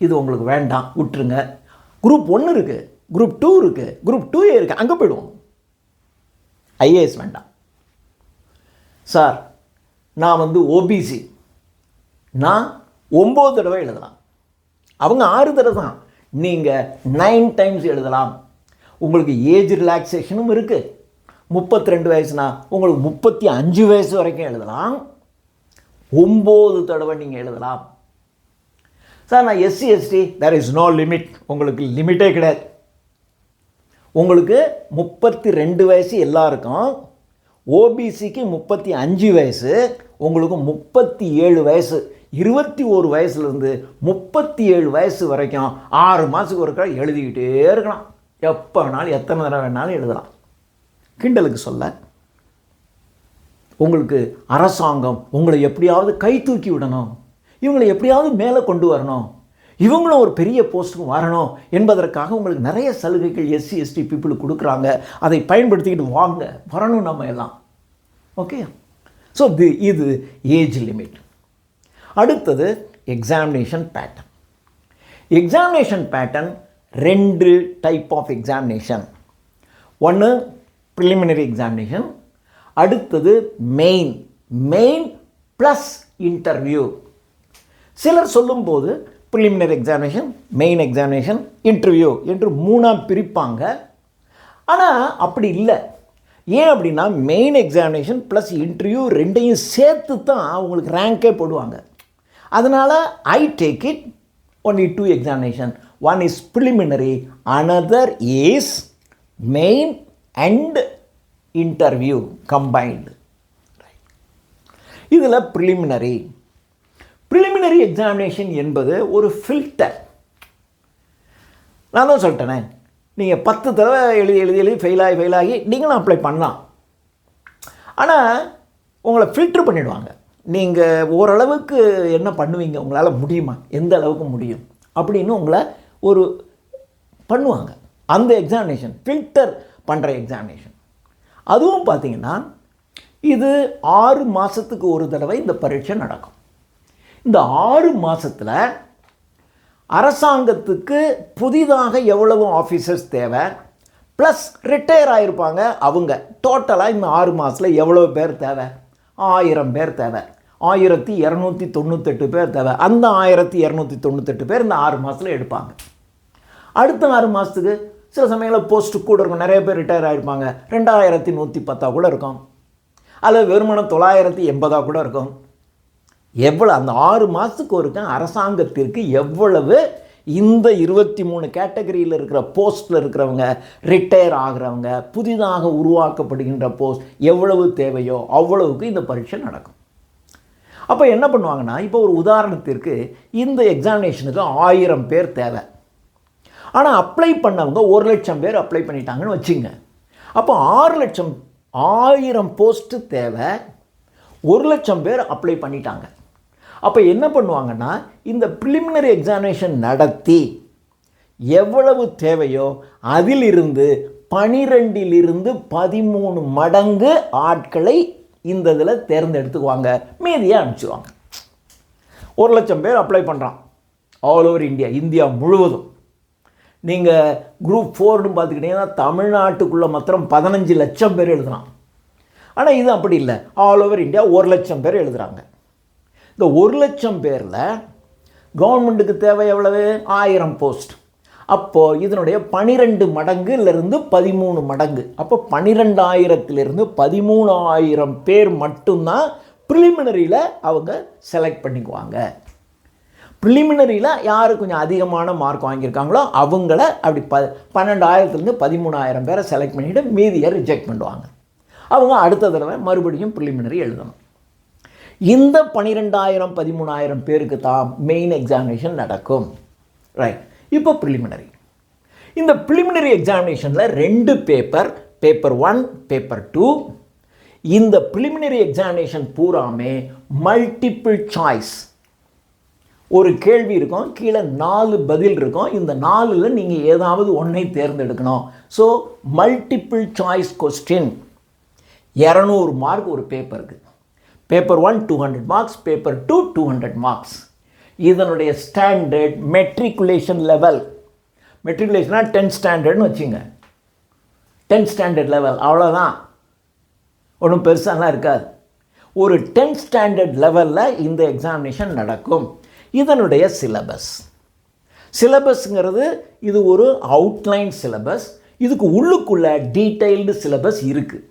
இது உங்களுக்கு வேண்டாம், விட்டுருங்க. குரூப் 1 இருக்குது, குரூப் 2 இருக்குது, குரூப் 2A இருக்குது, அங்கே போய்டுவோம். ஐஏஎஸ் வேண்டாம். சார் நான் ஓபிசி, நான் 9 தடவை எழுதலாம், அவங்க 6 தடவை தான், நீங்கள் 9 டைம்ஸ் எழுதலாம். உங்களுக்கு ஏஜ் ரிலாக்ஸேஷனும் இருக்குது. 32 வயசுனா உங்களுக்கு 35 வயசு வரைக்கும் எழுதலாம், 9 தடவை நீங்கள் எழுதலாம். சார் நான் SC ST, there is no limit, உங்களுக்கு லிமிட்டே கிடையாது. உங்களுக்கு 32 வயசு எல்லாருக்கும், ஓபிசிக்கு 35 வயசு, உங்களுக்கு 37 வயசு, 21 வயசுலேருந்து 37 வயசு வரைக்கும் 6 மாதத்துக்கு ஒருக்கா எழுதிக்கிட்டே இருக்கலாம். எப்போ வேணாலும் எத்தனை தடவை வேணாலும் எழுதலாம். கிண்டலுக்கு சொல்ல, உங்களுக்கு அரசாங்கம் உங்களை எப்படியாவது கை தூக்கி விடணும், இவங்களை எப்படியாவது மேலே கொண்டு வரணும், இவங்களும் ஒரு பெரிய போஸ்ட்டுக்கு வரணும் என்பதற்காக உங்களுக்கு நிறைய சலுகைகள் எஸ்சி எஸ்டி பீப்புளுக்கு கொடுக்குறாங்க. அதை பயன்படுத்திக்கிட்டு வாங்க, வரணும் நம்ம எல்லாம். ஓகே. ஸோ இது ஏஜ் லிமிட். அடுத்தது examination pattern. Examination pattern 2 type of examination. ஒன்று ப்ரிலிமினரி எக்ஸாமினேஷன், அடுத்தது மெயின் ப்ளஸ் இன்டர்வியூ. சிலர் சொல்லும்போது preliminary examination, main examination, interview என்று 3ஆக பிரிப்பாங்க. ஆனால் அப்படி இல்லை. ஏன் அப்படின்னா மெயின் எக்ஸாமினேஷன் ப்ளஸ் இன்டர்வியூ ரெண்டையும் சேர்த்து தான் உங்களுக்கு ரேங்கே போடுவாங்க. அதனால் I take it only 2 examination. One is preliminary, another is main and interview combined. இதில் preliminary examination என்பது ஒரு ஃபில்டர். நான் தான் சொல்லிட்டேனே, நீங்கள் 10 தடவை எழுதி ஃபெயிலாகி நீங்களும் அப்ளை பண்ணலாம். ஆனால் உங்களை ஃபில்டர் பண்ணிவிடுவாங்க. நீங்கள் ஓரளவுக்கு என்ன பண்ணுவீங்க, உங்களால் முடியுமா, எந்த அளவுக்கு முடியும் அப்படின்னு உங்களை ஒரு பண்ணுவாங்க. அந்த எக்ஸாமினேஷன் ஃபில்டர் பண்ணுற எக்ஸாமினேஷன். அதுவும் பார்த்திங்கன்னா இது 6 மாதத்துக்கு ஒரு தடவை இந்த பரீட்சை நடக்கும். இந்த 6 மாதத்தில் அரசாங்கத்துக்கு புதிதாக எவ்வளவு ஆஃபீஸர்ஸ் தேவை, ப்ளஸ் ரிட்டையர் ஆகிருப்பாங்க அவங்க, டோட்டலாக இந்த 6 மாதத்தில் எவ்வளோ பேர் தேவை, 1000 பேர் தேவை, 1298 பேர் தேவை. அந்த 1298 பேர் இந்த 6 மாதத்தில் எடுப்பாங்க. அடுத்த 6 மாதத்துக்கு சில சமயங்களில் போஸ்ட்டு கூட இருக்கும், நிறைய பேர் ரிட்டையர் ஆகிருப்பாங்க, 2110 கூட இருக்கும், அல்லது வெறுமனம் 980 கூட இருக்கும். எவ்வளோ அந்த 6 மாதத்துக்கு ஒருக்க அரசாங்கத்திற்கு எவ்வளவு இந்த 23 கேட்டகரியில் இருக்கிற போஸ்ட்டில் இருக்கிறவங்க, ரிட்டையர் ஆகிறவங்க, புதிதாக உருவாக்கப்படுகின்ற போஸ்ட் எவ்வளவு தேவையோ அவ்வளவுக்கு இந்த பரீட்சை நடக்கும். அப்போ என்ன பண்ணுவாங்கன்னா, இப்போ ஒரு உதாரணத்திற்கு இந்த எக்ஸாமினேஷனுக்கு 1000 பேர் தேவை. ஆனால் அப்ளை பண்ணவங்க 1,00,000 பேர் அப்ளை பண்ணிட்டாங்கன்னு வச்சுங்க. அப்போ 1000 போஸ்ட்டு தேவை, 1,00,000 பேர் அப்ளை பண்ணிட்டாங்க. அப்போ என்ன பண்ணுவாங்கன்னா, இந்த ப்ரிலிமினரி எக்ஸாமினேஷன் நடத்தி எவ்வளவு தேவையோ அதிலிருந்து 12லிருந்து 13 மடங்கு ஆட்களை இந்த இதில் தேர்ந்தெடுத்துக்குவாங்க, மீதியாக அனுப்பிச்சிடுவாங்க. 1,00,000 பேர் அப்ளை பண்ணுறான் ஆல் ஓவர் இந்தியா முழுவதும். நீங்கள் குரூப் 4ன்னு பார்த்துக்கிட்டிங்கன்னா தமிழ்நாட்டுக்குள்ளே மாத்திரம் 15 லட்சம் பேர் எழுதுகிறான். ஆனால் இது அப்படி இல்லை, ஆல் ஓவர் இந்தியா 1,00,000 பேர் எழுதுகிறாங்க. இந்த 1,00,000 பேரில் கவர்மெண்ட்டுக்கு தேவை எவ்வளவு, 1000 போஸ்ட். அப்போது இதனுடைய 12 மடங்குலேருந்து 13 மடங்கு, அப்போ 12,000லிருந்து 13,000 பேர் மட்டும்தான் ப்ரிலிமினரியில் அவங்க செலக்ட் பண்ணிக்குவாங்க. ப்ரிலிமினரியில் யார் கொஞ்சம் அதிகமான மார்க் வாங்கியிருக்காங்களோ அவங்கள அப்படி 12,000லேருந்து 13,000 பேரை செலக்ட் பண்ணிவிட்டு மீதியை ரிஜெக்ட் பண்ணுவாங்க. அவங்க அடுத்த தடவை மறுபடியும் ப்ரிலிமினரி எழுதணும். இந்த 12,000 13,000 பேருக்கு தான் மெயின் எக்ஸாமினேஷன் நடக்கும். ரைட். இப்போ ப்ரிலிமினரி. இந்த ப்ரிலிமினரி எக்ஸாமினேஷனில் 2 பேப்பர் 1, பேப்பர் 2. இந்த ப்ரிலிமினரி எக்ஸாமினேஷன் பூராமே மல்டிபிள் சாய்ஸ். ஒரு கேள்வி இருக்கும், கீழே 4 பதில் இருக்கும். இந்த 4ல் நீங்கள் ஏதாவது ஒன்றை தேர்ந்தெடுக்கணும். So multiple choice question 200 mark ஒரு பேப்பருக்கு. Paper 1 200 marks, paper 2 200 marks. இதனுடைய ஸ்டாண்டர்ட் மெட்ரிகுலேஷன் லெவல். மெட்ரிகுலேஷனாக 10th ஸ்டாண்டர்ட்னு வச்சுங்க. 10th ஸ்டாண்டர்ட் லெவல், அவ்வளோதான், ஒன்றும் பெருசாலாம் இருக்காது. ஒரு 10th ஸ்டாண்டர்ட் லெவலில் இந்த எக்ஸாமினேஷன் நடக்கும். இதனுடைய சிலபஸ்ங்கிறது இது ஒரு அவுட்லைன் சிலபஸ். இதுக்கு உள்ளுக்குள்ள டீட்டெயில்டு சிலபஸ் இருக்குது.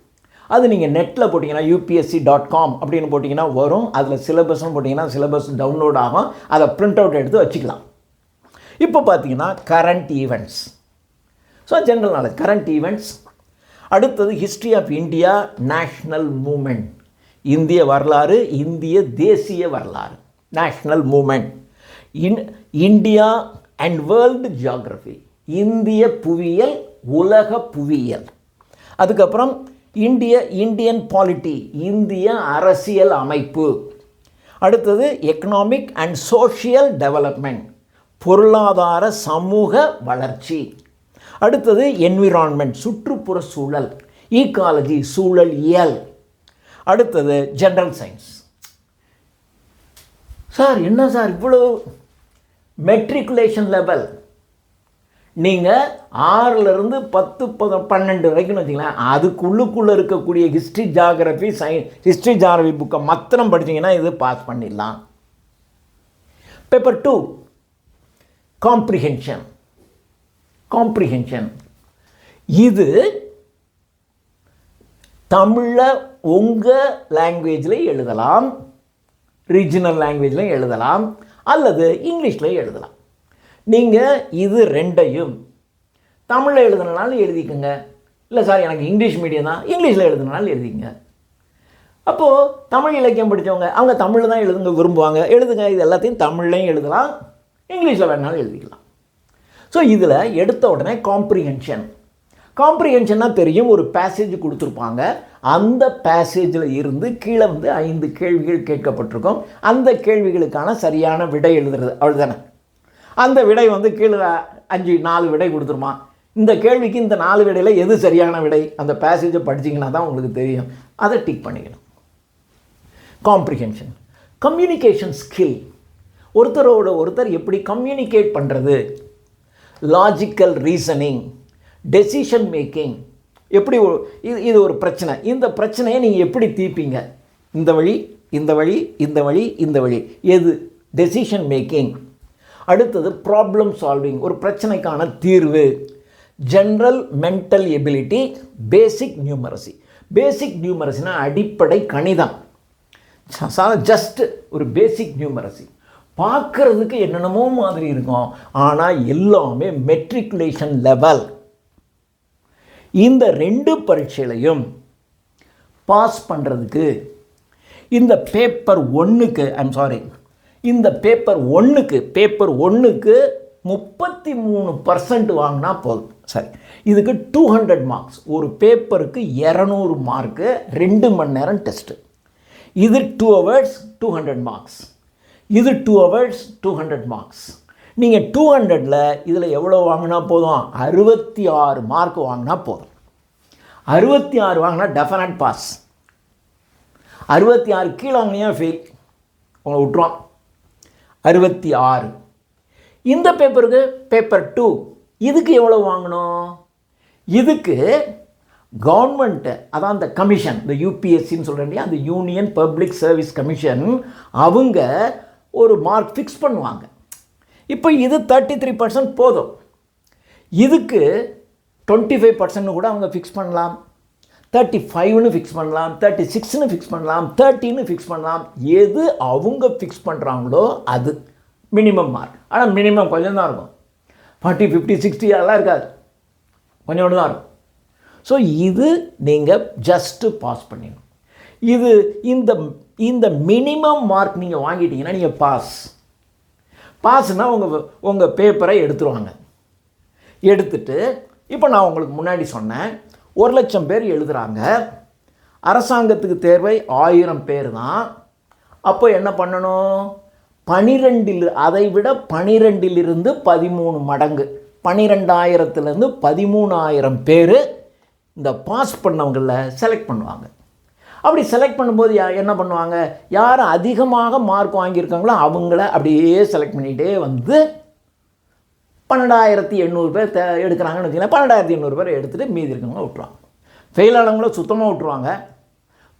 அது நீங்கள் நெட்டில் போட்டிங்கன்னா upsc.com அப்படின்னு போட்டிங்கன்னா வரும். அதில் சிலபஸ்னு போட்டிங்கன்னா சிலபஸ் டவுன்லோட் ஆகும். அதை பிரிண்ட் அவுட் எடுத்து வச்சுக்கலாம். இப்போ பார்த்தீங்கன்னா current events. So general knowledge, current events. அடுத்தது history of India, national movement, இந்திய வரலாறு, இந்திய தேசிய வரலாறு, national movement. India and world geography, இந்திய புவியியல், உலக புவியியல். அதுக்கப்புறம் இந்தியன் பாலிட்டி, இந்திய அரசியல் அமைப்பு. அடுத்தது எக்கனாமிக் அண்ட் சோஷியல் டெவலப்மெண்ட், பொருளாதார சமூக வளர்ச்சி. அடுத்தது என்விரான்மெண்ட், சுற்றுப்புற சூழல், ஈக்காலஜி, சூழல் இயல். அடுத்தது ஜெனரல் சயின்ஸ். சார் என்ன சார் இவ்வளோ மெட்ரிகுலேஷன் லெவல், நீங்கள் 6லேருந்து 10 12 வரைக்கும்னு வச்சிங்களேன், அதுக்குள்ளுக்குள்ளே இருக்கக்கூடிய ஹிஸ்ட்ரி ஜாகிரஃபி புக்கை மாத்திரம் படிச்சிங்கன்னா இது பாஸ் பண்ணிடலாம். Paper 2 comprehension. இது தமிழில் உங்கள் லாங்குவேஜில் எழுதலாம், ரீஜனல் லாங்குவேஜில் எழுதலாம், அல்லது இங்கிலீஷில் எழுதலாம். நீங்கள் இது ரெண்டையும் தமிழில் எழுதுனாலும் எழுதிக்கோங்க, இல்லை சார் எனக்கு இங்கிலீஷ் மீடியம் தான், இங்கிலீஷில் எழுதுனாலும் எழுதிங்க. அப்போது தமிழ் இலக்கியம் படித்தவங்க அவங்க தமிழில் தான் எழுதுங்க விரும்புவாங்க, எழுதுங்க. இது எல்லாத்தையும் தமிழ்லையும் எழுதலாம், இங்கிலீஷில் வேணாலும் எழுதிக்கலாம். ஸோ இதில் எடுத்த உடனே காம்ப்ரிஹென்ஷன்னா தெரியும், ஒரு பேசேஜ் கொடுத்துருப்பாங்க, அந்த பேசேஜில் இருந்து கீழே 5 கேள்விகள் கேட்கப்பட்டிருக்கும், அந்த கேள்விகளுக்கான சரியான விடை எழுதுறது, அவ்வளோதானே. அந்த விடை கீழே 4 விடை கொடுத்துருமா, இந்த கேள்விக்கு இந்த 4 விடையில் எது சரியான விடை, அந்த பேசேஜை படிச்சிங்கன்னா தான் உங்களுக்கு தெரியும், அதை டிக் பண்ணிக்கணும். காம்ப்ரிஹென்ஷன். கம்யூனிகேஷன் ஸ்கில், ஒருத்தரோட ஒருத்தர் எப்படி கம்யூனிகேட் பண்ணுறது, லாஜிக்கல் ரீசனிங், டெசிஷன் மேக்கிங், எப்படி இது ஒரு பிரச்சனை, இந்த பிரச்சனையை நீங்கள் எப்படி தீர்ப்பீங்க, இந்த வழி இந்த வழி இந்த வழி இந்த வழி எது, டெசிஷன் மேக்கிங். அடுத்தது ப்ராப்ளம் சால்விங், ஒரு பிரச்சனைக்கான தீர்வு. ஜென்ரல் மென்டல் எபிலிட்டி, பேசிக் நியூமரசினா அடிப்படை கணிதம், ஜஸ்ட் ஒரு பேசிக் நியூமரசி. பார்க்குறதுக்கு என்னென்னமோ மாதிரி இருக்கும், ஆனால் எல்லாமே மெட்ரிகுலேஷன் லெவல். இந்த 2 பரீட்சையிலையும் பாஸ் பண்ணுறதுக்கு இந்த பேப்பர் 1க்கு இந்த பேப்பர் 1க்கு 33% வாங்கினா போதும். சரி, இதுக்கு 200 மார்க்ஸ், ஒரு பேப்பருக்கு 200 மார்க்கு, 2 மணி நேரம் டெஸ்ட்டு. இது 2 hours 200 மார்க்ஸ், இது 2 hours 200 மார்க்ஸ். நீங்கள் 200ல் இதில் எவ்வளோ வாங்கினா போதும், 66 மார்க் வாங்கினா போதும். 66 வாங்கினா டெஃபினட் பாஸ். 66 கீழே வாங்கினா ஃபெயில், உங்களை விட்டுருவான். 66. இந்த பேப்பருக்கு பேப்பர் 2 இதுக்கு எவ்வளோ வாங்கணும், இதுக்கு கவர்மெண்ட்டு, அதான் அந்த கமிஷன், இந்த யூபிஎஸ்சின்னு சொல்கிறேன், அந்த யூனியன் பப்ளிக் சர்வீஸ் கமிஷன், அவங்க ஒரு மார்க் ஃபிக்ஸ் பண்ணுவாங்க. இப்போ இது 33% போதும், இதுக்கு 25% கூட அவங்க ஃபிக்ஸ் பண்ணலாம், 35ன்னு ஃபிக்ஸ் பண்ணலாம், 36ன்னு ஃபிக்ஸ் பண்ணலாம், 30ன்னு ஃபிக்ஸ் பண்ணலாம். எது அவங்க ஃபிக்ஸ் பண்ணுறாங்களோ அது மினிமம் மார்க். ஆனால் மினிமம் கொஞ்சம் தான் இருக்கும், 40, 50, 60 அதெல்லாம் இருக்காது, கொஞ்சோண்டு தான் இருக்கும். ஸோ இது நீங்கள் ஜஸ்ட்டு பாஸ் பண்ணிடணும். இது இந்த மினிமம் மார்க் நீங்கள் வாங்கிட்டீங்கன்னா நீங்கள் பாஸ்னால் உங்கள் பேப்பரை எடுத்துருவாங்க. எடுத்துட்டு இப்போ நான் உங்களுக்கு முன்னாடி சொன்னேன், 1,00,000 பேர் எழுதுகிறாங்க, அரசாங்கத்துக்கு தேர்வை 1000 பேர் தான். அப்போ என்ன பண்ணணும், 12 அதை விட 12லிருந்து 13 மடங்கு, 12,000லேருந்து 13,000 பேர் இந்த பாஸ் பண்ணவங்களில் செலக்ட் பண்ணுவாங்க. அப்படி செலக்ட் பண்ணும்போது என்ன பண்ணுவாங்க, யார் அதிகமாக மார்க் வாங்கியிருக்காங்களோ அவங்கள அப்படியே செலக்ட் பண்ணிகிட்டே 12,800 பேர் எடுக்கிறாங்கன்னு வச்சுக்கலாம். 12,800 பேர் எடுத்துகிட்டு மீதி இருக்கவங்கள விட்டுருவாங்க. ஃபெயில் ஆனவங்கள சுத்தமாக விட்டுருவாங்க.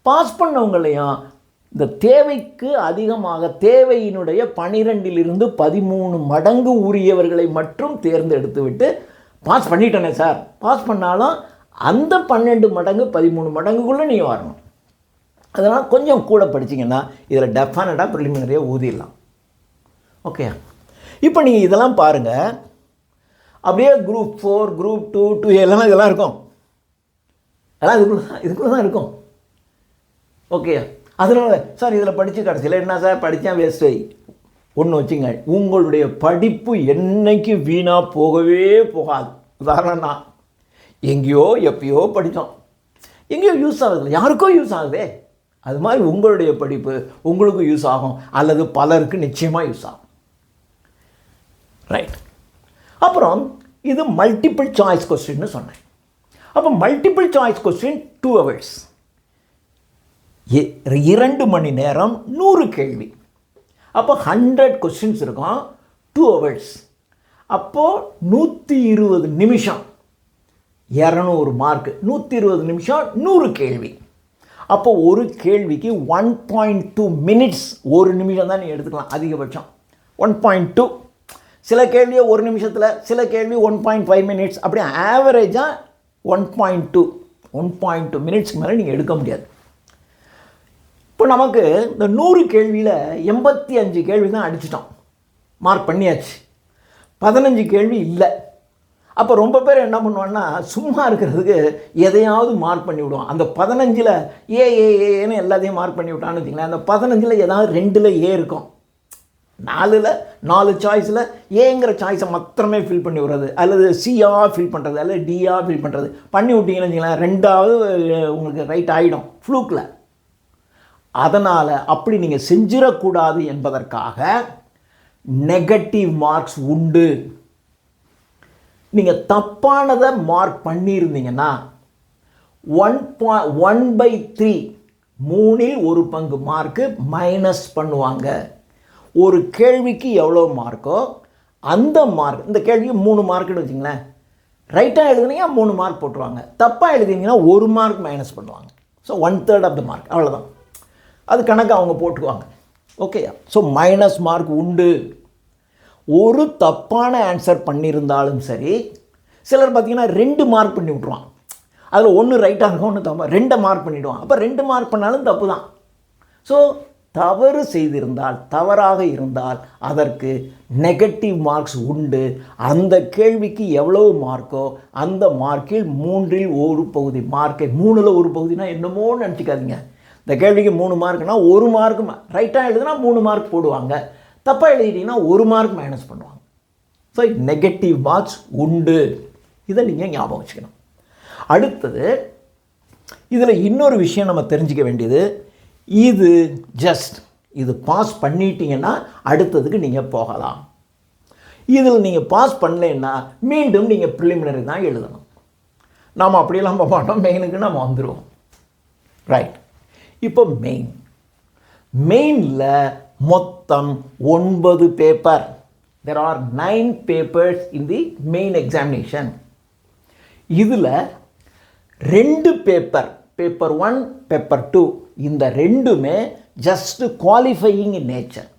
பாஸ் பண்ணவங்களையும் இந்த தேவைக்கு அதிகமாக, தேவையினுடைய 12லிருந்து 13 மடங்கு உரியவர்களை மட்டும் தேர்ந்தெடுத்து விட்டு, பாஸ் பண்ணிட்டேனே சார், பாஸ் பண்ணாலும் அந்த 12 மடங்கு 13 மடங்குக்குள்ளே நீங்கள் வரணும். அதனால் கொஞ்சம் கூட படிச்சிங்கன்னா இதில் டெஃபினட்டாக ப்ரிலிமினரியாக ஊதிடலாம். ஓகே, இப்போ நீங்கள் இதெல்லாம் பாருங்கள், அப்படியே குரூப் 4, குரூப் 2, 2A இதெல்லாம் இருக்கும், அதெல்லாம் இதுக்குள்ளே தான் இருக்கும். ஓகே, அதனால் சார் இதில் படித்து கடைசியில் என்ன சார் படித்தேன் வேஸ்ட்டு. ஒன்று வச்சுங்க, உங்களுடைய படிப்பு என்றைக்கு வீணாக போகவே போகாது. உதாரணம், நான் எங்கேயோ எப்பயோ படித்தோம், எங்கேயோ யூஸ் ஆகுது, யாருக்கோ யூஸ் ஆகுதே, அது மாதிரி உங்களுடைய படிப்பு உங்களுக்கு யூஸ் ஆகும், அல்லது பலருக்கு நிச்சயமாக யூஸ் ஆகும். ரைட். அப்புறம் இது மல்டிபிள் சாய்ஸ் கொஸ்டின்னு சொன்னேன். அப்போ மல்டிபிள் சாய்ஸ் கொஸ்டின் 2 hours, 2 மணி நேரம், 100 கேள்வி. அப்போ 100 கொஸ்டின்ஸ் இருக்கும், 2 hours. அப்போது 120 நிமிஷம் 200 மார்க்கு, 120 நிமிஷம் 100 கேள்வி. அப்போது ஒரு கேள்விக்கு 1.2 மினிட்ஸ், ஒரு நிமிஷம் தான் நீங்கள் எடுத்துக்கலாம் அதிகபட்சம். 1.2, சில கேள்வியை ஒரு நிமிஷத்தில், சில கேள்வி 1.5 மினிட்ஸ், அப்படி ஆவரேஜாக 1.2 மினிட்ஸ்க்கு மேலே நீங்கள் எடுக்க முடியாது. இப்போ நமக்கு இந்த 100 கேள்வியில் 85 கேள்வி தான் அடிச்சிட்டோம், மார்க் பண்ணியாச்சு. 15 கேள்வி இல்லை. அப்போ ரொம்ப பேர் என்ன பண்ணுவான்னா, சும்மா இருக்கிறதுக்கு எதையாவது மார்க் பண்ணி விடுவான். அந்த 15ல் ஏன்னு எல்லாத்தையும் மார்க் பண்ணி விட்டான்னு வச்சுங்களேன். அந்த 15ல் ஏதாவது 2ல் ஏ இருக்கும், 4 சாய்ஸில் ஏங்கிற சாய்ஸை மாத்திரமே ஃபில் பண்ணி விடுறது, அல்லது சியாக ஃபில் பண்ணுறது, அல்லது டியாக ஃபில் பண்ணுறது பண்ணி விட்டிங்கன்னு வச்சுங்களேன், 2வது உங்களுக்கு ரைட் ஆகிடும் ஃப்ளூக்கில். அதனால் அப்படி நீங்கள் செஞ்சிடக்கூடாது என்பதற்காக நெகட்டிவ் மார்க்ஸ் உண்டு. நீங்கள் தப்பானதை மார்க் பண்ணியிருந்தீங்கன்னா 1/3, 3ல் 1 பங்கு மார்க்கு மைனஸ் பண்ணுவாங்க. ஒரு கேள்விக்கு எவ்வளோ மார்க்கோ அந்த மார்க், இந்த கேள்விக்கு 3 மார்க்குன்னு வச்சுங்களேன், ரைட்டாக எழுதுனீங்க 3 மார்க் போட்டுருவாங்க, தப்பாக எழுதிங்கன்னா 1 மார்க் மைனஸ் பண்ணுவாங்க. ஸோ 1/3 ஆஃப் த மார்க், அவ்வளோதான். அது கணக்கு அவங்க போட்டுக்குவாங்க. ஓகேயா? ஸோ மைனஸ் மார்க் உண்டு. ஒரு தப்பான ஆன்சர் பண்ணியிருந்தாலும் சரி, சிலர் பார்த்திங்கன்னா 2 மார்க் பண்ணி விட்ருவான். அதில் 1 ரைட்டாக இருக்கும், 1 தப்பா, 2 மார்க் பண்ணிவிடுவான். அப்போ 2 மார்க் பண்ணாலும் தப்பு தான். ஸோ தவறு செய்திருந்தால், தவறாக இருந்தால் அதற்கு நெகட்டிவ் மார்க்ஸ் உண்டு. அந்த கேள்விக்கு எவ்வளவு மார்க்கோ அந்த மார்க்கில் 3ல் 1 பகுதி மார்க்கை, 3ல் 1 பகுதினா என்னமோ நினச்சிக்காதீங்க. இந்த கேள்விக்கு 3 மார்க்குனா 1 மார்க் ரைட்டாக எழுதுனா 3 மார்க் போடுவாங்க, தப்பாக எழுதிட்டீங்கன்னா 1 மார்க் மைனஸ் பண்ணுவாங்க. ஸோ நெகட்டிவ் மார்க்ஸ் உண்டு. இதை நீங்கள் ஞாபகம் வச்சுக்கணும். அடுத்தது, இதில் இன்னொரு விஷயம் நம்ம தெரிஞ்சிக்க வேண்டியது, இது ஜஸ்ட் இது பாஸ் பண்ணிட்டீங்கன்னா அடுத்ததுக்கு நீங்கள் போகலாம். இதில் நீங்கள் பாஸ் பண்ணலைன்னா மீண்டும் நீங்கள் ப்ரிலிமினரி தான் எழுதணும். நாம் அப்படியெல்லாம் போக மாட்டோம், மெயினுக்கு நம்ம வந்துடுவோம். ரைட். இப்போ மெயினில் மொத்தம் 9 paper. There are 9 papers in the main examination. இதில் 2 பேப்பர், பேப்பர் 1, பேப்பர் 2, இந்த ரெண்டுமே ஜஸ்ட் குவாலிஃபையிங் இன் நேச்சர்.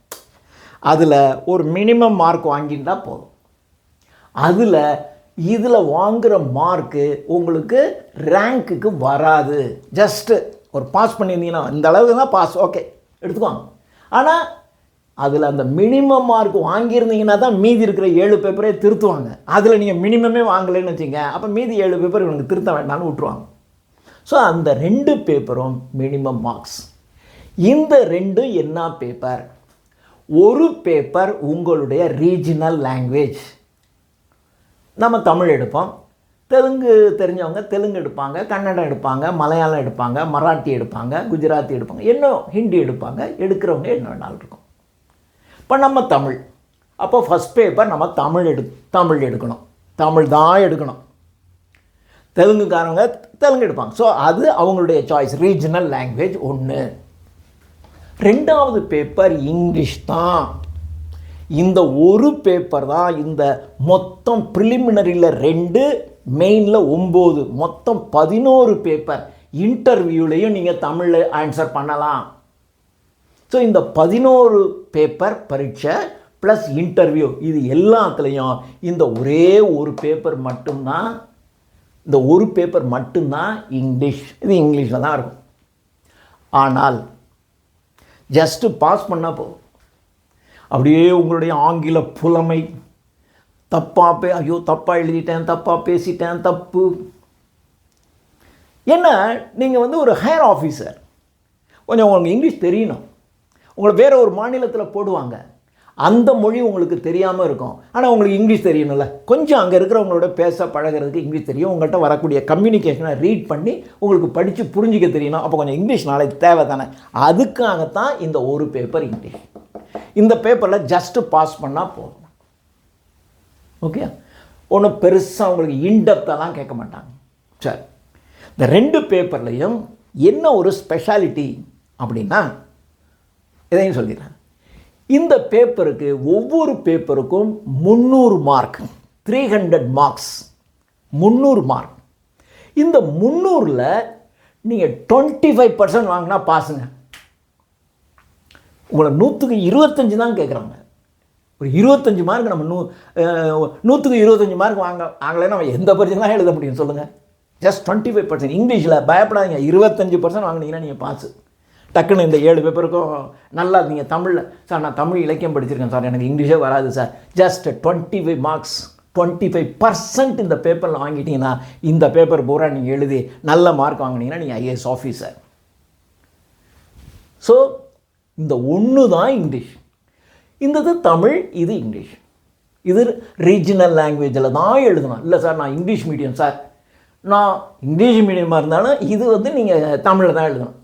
அதில் ஒரு மினிமம் மார்க் வாங்கியிருந்தால் போதும். இதில் வாங்குகிற மார்க்கு உங்களுக்கு ரேங்க்குக்கு வராது. ஜஸ்ட்டு ஒரு பாஸ் பண்ணியிருந்தீங்கன்னா இந்த அளவுக்கு தான் பாஸ், ஓகே எடுத்துக்குவாங்க. ஆனால் அதில் அந்த மினிமம் மார்க் வாங்கியிருந்தீங்கன்னா தான் மீதி இருக்கிற 7 பேப்பரே திருத்துவாங்க. அதில் நீங்கள் மினிமமே வாங்கலைன்னு வச்சுங்க, அப்போ மீதி 7 பேப்பர் இவனுக்கு திருத்த வேண்டாம்னு விட்டுருவாங்க. ஸோ அந்த 2 பேப்பரும் மினிமம் மார்க்ஸ். இந்த 2 என்ன பேப்பர்? ஒரு பேப்பர் உங்களுடைய ரீஜினல் லாங்குவேஜ். நம்ம தமிழ் எடுப்போம், தெலுங்கு தெரிஞ்சவங்க தெலுங்கு எடுப்பாங்க, கன்னடம் எடுப்பாங்க, மலையாளம் எடுப்பாங்க, மராட்டி எடுப்பாங்க, குஜராத்தி எடுப்பாங்க, இன்னும் ஹிந்தி எடுப்பாங்க. எடுக்கிறவங்க என்ன வேணாலும் இருக்கும். இப்போ நம்ம தமிழ், அப்போ ஃபஸ்ட் பேப்பர் நம்ம தமிழ் எடுக்கணும், தமிழ் தான் எடுக்கணும். தெலுங்குக்காரங்க தெலுங்கு எடுப்பாங்க. ஸோ அது அவங்களுடைய சாய்ஸ், ரீஜனல் லாங்குவேஜ் ஒன்று. 2வது பேப்பர் இங்கிலீஷ் தான். இந்த ஒரு பேப்பர் தான் இந்த மொத்தம் ப்ரிலிமினரியில் 2, மெயினில் 9, மொத்தம் 11 பேப்பர். இன்டர்வியூலையும் நீங்கள் தமிழில் ஆன்சர் பண்ணலாம். ஸோ இந்த 11 பேப்பர் பரீட்சை ப்ளஸ் இன்டர்வியூ, இது எல்லாத்துலேயும் இந்த ஒரே ஒரு பேப்பர் மட்டும்தான், இந்த ஒரு பேப்பர் மட்டும்தான் இங்கிலீஷ். இது இங்கிலீஷில் தான் இருக்கும். ஆனால் ஜஸ்ட்டு பாஸ் பண்ணால் போதும். அப்படியே உங்களுடைய ஆங்கில புலமை ஐயோ தப்பாக எழுதிட்டேன், தப்பாக பேசிட்டேன், தப்பு. ஏன்னா நீங்கள் ஒரு ஹையர் ஆஃபீஸர், கொஞ்சம் உங்களுக்கு இங்கிலீஷ் தெரியணும். உங்களை வேறு ஒரு மாநிலத்தில் போடுவாங்க, அந்த மொழி உங்களுக்கு தெரியாமல் இருக்கும். ஆனால் உங்களுக்கு இங்கிலீஷ் தெரியணும்ல, கொஞ்சம் அங்கே இருக்கிறவங்களோட பேச பழகிறதுக்கு இங்கிலீஷ் தெரியும். உங்கள்கிட்ட வரக்கூடிய கம்யூனிகேஷனை ரீட் பண்ணி உங்களுக்கு படித்து புரிஞ்சிக்க தெரியணும். அப்போ கொஞ்சம் இங்கிலீஷ் நாலேஜ் தேவை தானே. அதுக்காகத்தான் இந்த ஒரு பேப்பர் இங்கிலீஷ். இந்த பேப்பரில் ஜஸ்ட்டு பாஸ் பண்ணால் போதும். ஓகே, ஒன்றும் பெருசாக உங்களுக்கு இன்டெப்த்தெல்லாம் கேட்க மாட்டாங்க. சரி, இந்த 2 பேப்பர்லேயும் என்ன ஒரு ஸ்பெஷாலிட்டி அப்படின்னா, இதையும் சொல்லிடுறேன். இந்த பேப்பருக்கு ஒவ்வொரு பேப்பருக்கும் 300 மார்க், 300 மார்க்ஸ், 300 மார்க். இந்த 300ல் நீங்கள் 25% வாங்கினா பாஸுங்க. உங்களை 100க்கு 25 தான் கேட்குறாங்க. ஒரு 25 மார்க் நம்ம 100க்கு 25 மார்க் வாங்கலைன்னா நம்ம எந்த பரீட்சை தான் எழுத முடியும் சொல்லுங்கள்? ஜஸ்ட் 25%. இங்கிலீஷில் பயப்படாதீங்க, 25% வாங்கினீங்கன்னா நீங்கள் பாஸு. டக்குன்னு இந்த 7 பேப்பருக்கும் நல்லா நீங்கள் தமிழில், சார் நான் தமிழ் இலக்கியம் படிச்சிருக்கேன் சார், எனக்கு இங்கிலீஷே வராது சார், ஜஸ்ட் 25 மார்க்ஸ், 25% இந்த பேப்பரில் வாங்கிட்டீங்கன்னா இந்த பேப்பர் பூரா நீங்கள் எழுதி நல்ல மார்க் வாங்கினீங்கன்னா நீங்கள் ஐஏஎஸ் ஆஃபீஸர். ஸோ இந்த ஒன்று தான் இங்கிலீஷ். இது தமிழ், இது இங்கிலீஷ். இது ரீஜனல் லாங்குவேஜில் தான் எழுதணும். இல்லை சார் நான் இங்கிலீஷ் மீடியம் சார், நான் இங்கிலீஷ் மீடியமாக இருந்தாலும் இது நீங்கள் தமிழில் தான் எழுதணும்.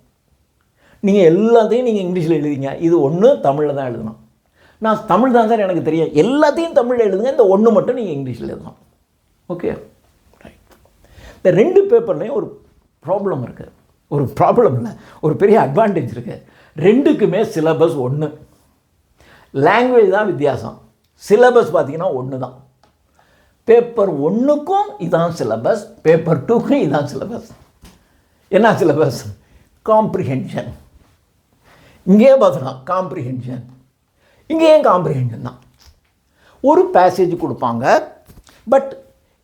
நீங்கள் எல்லாத்தையும் நீங்கள் இங்கிலீஷில் எழுதிங்க, இது ஒன்று தமிழில் தான் எழுதணும். நான் தமிழ் தான் சார் எனக்கு தெரியும், எல்லாத்தையும் தமிழில் எழுதுங்க, இந்த ஒன்று மட்டும் நீங்கள் இங்கிலீஷில் எழுதணும். Okay right. இந்த 2 பேப்பர்லேயும் ஒரு ப்ராப்ளம் இருக்குது. ஒரு ப்ராப்ளம் இல்லை, ஒரு பெரிய அட்வான்டேஜ் இருக்குது. 2க்குமே சிலபஸ் ஒன்று, லாங்குவேஜ் தான் வித்தியாசம். சிலபஸ் பார்த்திங்கன்னா ஒன்று தான். பேப்பர் 1க்கும் இதான் சிலபஸ், பேப்பர் 2க்கும் இதான் சிலபஸ். என்ன சிலபஸ்? காம்ப்ரிஹென்ஷன். இங்கேயே பார்த்தோன்னா காம்ப்ரிஹென்ஷன், இங்கேயும் காம்ப்ரிஹென்ஷன் தான். ஒரு பேசேஜ் கொடுப்பாங்க, பட்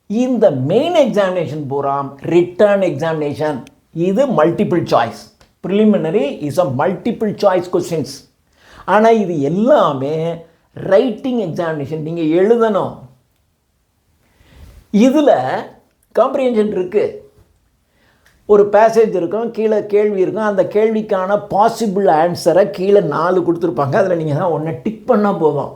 இந்த மெயின் எக்ஸாமினேஷன் பூரா ரிட்டர்ன் எக்ஸாமினேஷன். இது multiple choice. Preliminary is a multiple choice questions. ஆனால் இது எல்லாமே ரைட்டிங் எக்ஸாமினேஷன், நீங்கள் எழுதணும். இதில் காம்ப்ரிஹென்ஷன் இருக்குது. ஒரு பேசேஜ் இருக்கும், கீழே கேள்வி இருக்கும், அந்த கேள்விக்கான பாசிபிள் ஆன்சரை கீழே 4 கொடுத்துருப்பாங்க, அதில் நீங்கள் தான் ஒன்றை டிக் பண்ணால் போதும்.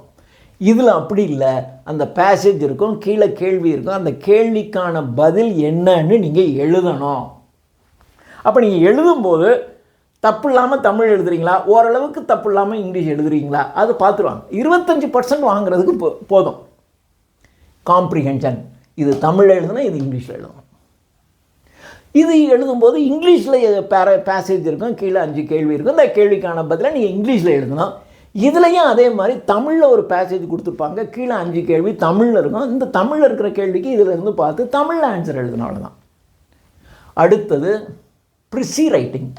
இதில் அப்படி இல்லை, அந்த பேசேஜ் இருக்கும், கீழே கேள்வி இருக்கும், அந்த கேள்விக்கான பதில் என்னன்னு நீங்கள் எழுதணும். அப்போ நீங்கள் எழுதும்போது தப்பு இல்லாமல் தமிழ் எழுதுறீங்களா, ஓரளவுக்கு தப்பு இல்லாமல் இங்கிலீஷ் எழுதுறீங்களா, அது பார்த்துருவாங்க. 25% வாங்குறதுக்கு போதும். காம்ப்ரிஹென்ஷன், இது தமிழ் எழுதுனா, இது இங்கிலீஷில் எழுதணும். இது எழுதும்போது இங்கிலீஷில் பேசேஜ் இருக்கும், கீழே 5 கேள்வி இருக்கும், இந்த கேள்விக்கான பதிலை நீங்கள் இங்கிலீஷில் எழுதணும். இதுலேயும் அதே மாதிரி தமிழில் ஒரு பேசேஜ் கொடுத்துருப்பாங்க, கீழே 5 கேள்வி தமிழில் இருக்கும். இந்த தமிழில் இருக்கிற கேள்விக்கு இதில் இருந்து பார்த்து தமிழில் ஆன்சர் எழுதணும், அவ்வளோதான். அடுத்தது ப்ரிசி ரைட்டிங்.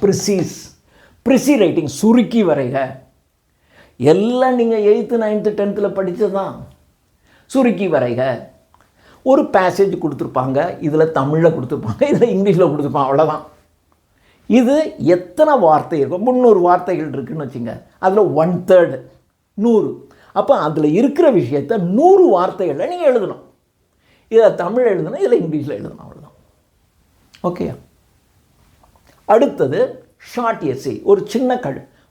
ப்ரிசி ரைட்டிங், சுருக்கி வரைக. எல்லாம் நீங்கள் 8th 9th 10th படித்தது தான். சுருக்கி வரைக. ஒரு பேசேஜ் கொடுத்துருப்பாங்க, இதில் தமிழில் கொடுத்துருப்பாங்க, இதில் இங்கிலீஷில் கொடுத்துருப்பாங்க, அவ்வளோதான். இது எத்தனை வார்த்தை இருக்கும்? 300 வார்த்தைகள் இருக்குதுன்னு வச்சுங்க. அதில் 1/3 100. அப்போ அதில் இருக்கிற விஷயத்தை 100 வார்த்தைகளில் நீங்கள் எழுதணும். இதில் தமிழ் எழுதணும், இதில் இங்கிலீஷில் எழுதணும், அவ்வளோதான். ஓகே. அடுத்தது ஷார்ட் எஸ்ஸே, ஒரு சின்ன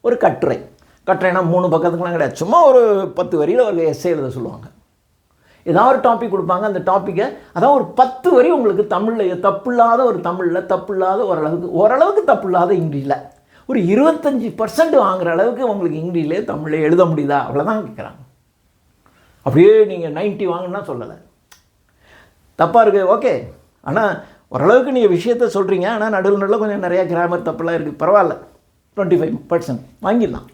ஒரு கட்டுரை. கட்டுரைனா 3 பக்கத்துக்குலாம் கிடையாது, சும்மா ஒரு 10 வரியில் ஒரு எஸ்ஸே எழுத சொல்லுவாங்க. ஏதாவது ஒரு டாபிக் கொடுப்பாங்க, அந்த டாப்பிக்கை அதாவது ஒரு 10 வரி உங்களுக்கு தமிழில் தப்பில்லாத, ஒரு தமிழில் தப்பில்லாத, ஓரளவுக்கு தப்பில்லாத இங்கிலீஷில் ஒரு 25% வாங்குகிற அளவுக்கு உங்களுக்கு இங்கிலீஷ்லேயே தமிழில் எழுத முடியுதா, அவ்வளோதான் கேட்குறாங்க. அப்படியே நீங்கள் 90 வாங்கினா சொல்லலை, தப்பாக இருக்குது, ஓகே. ஆனால் ஓரளவுக்கு நீங்கள் விஷயத்த சொல்கிறீங்க, ஆனால் நடுவில் கொஞ்சம் நிறையா கிராமர் தப்பெல்லாம் இருக்குது, பரவாயில்ல, 25% வாங்கிடலாம்.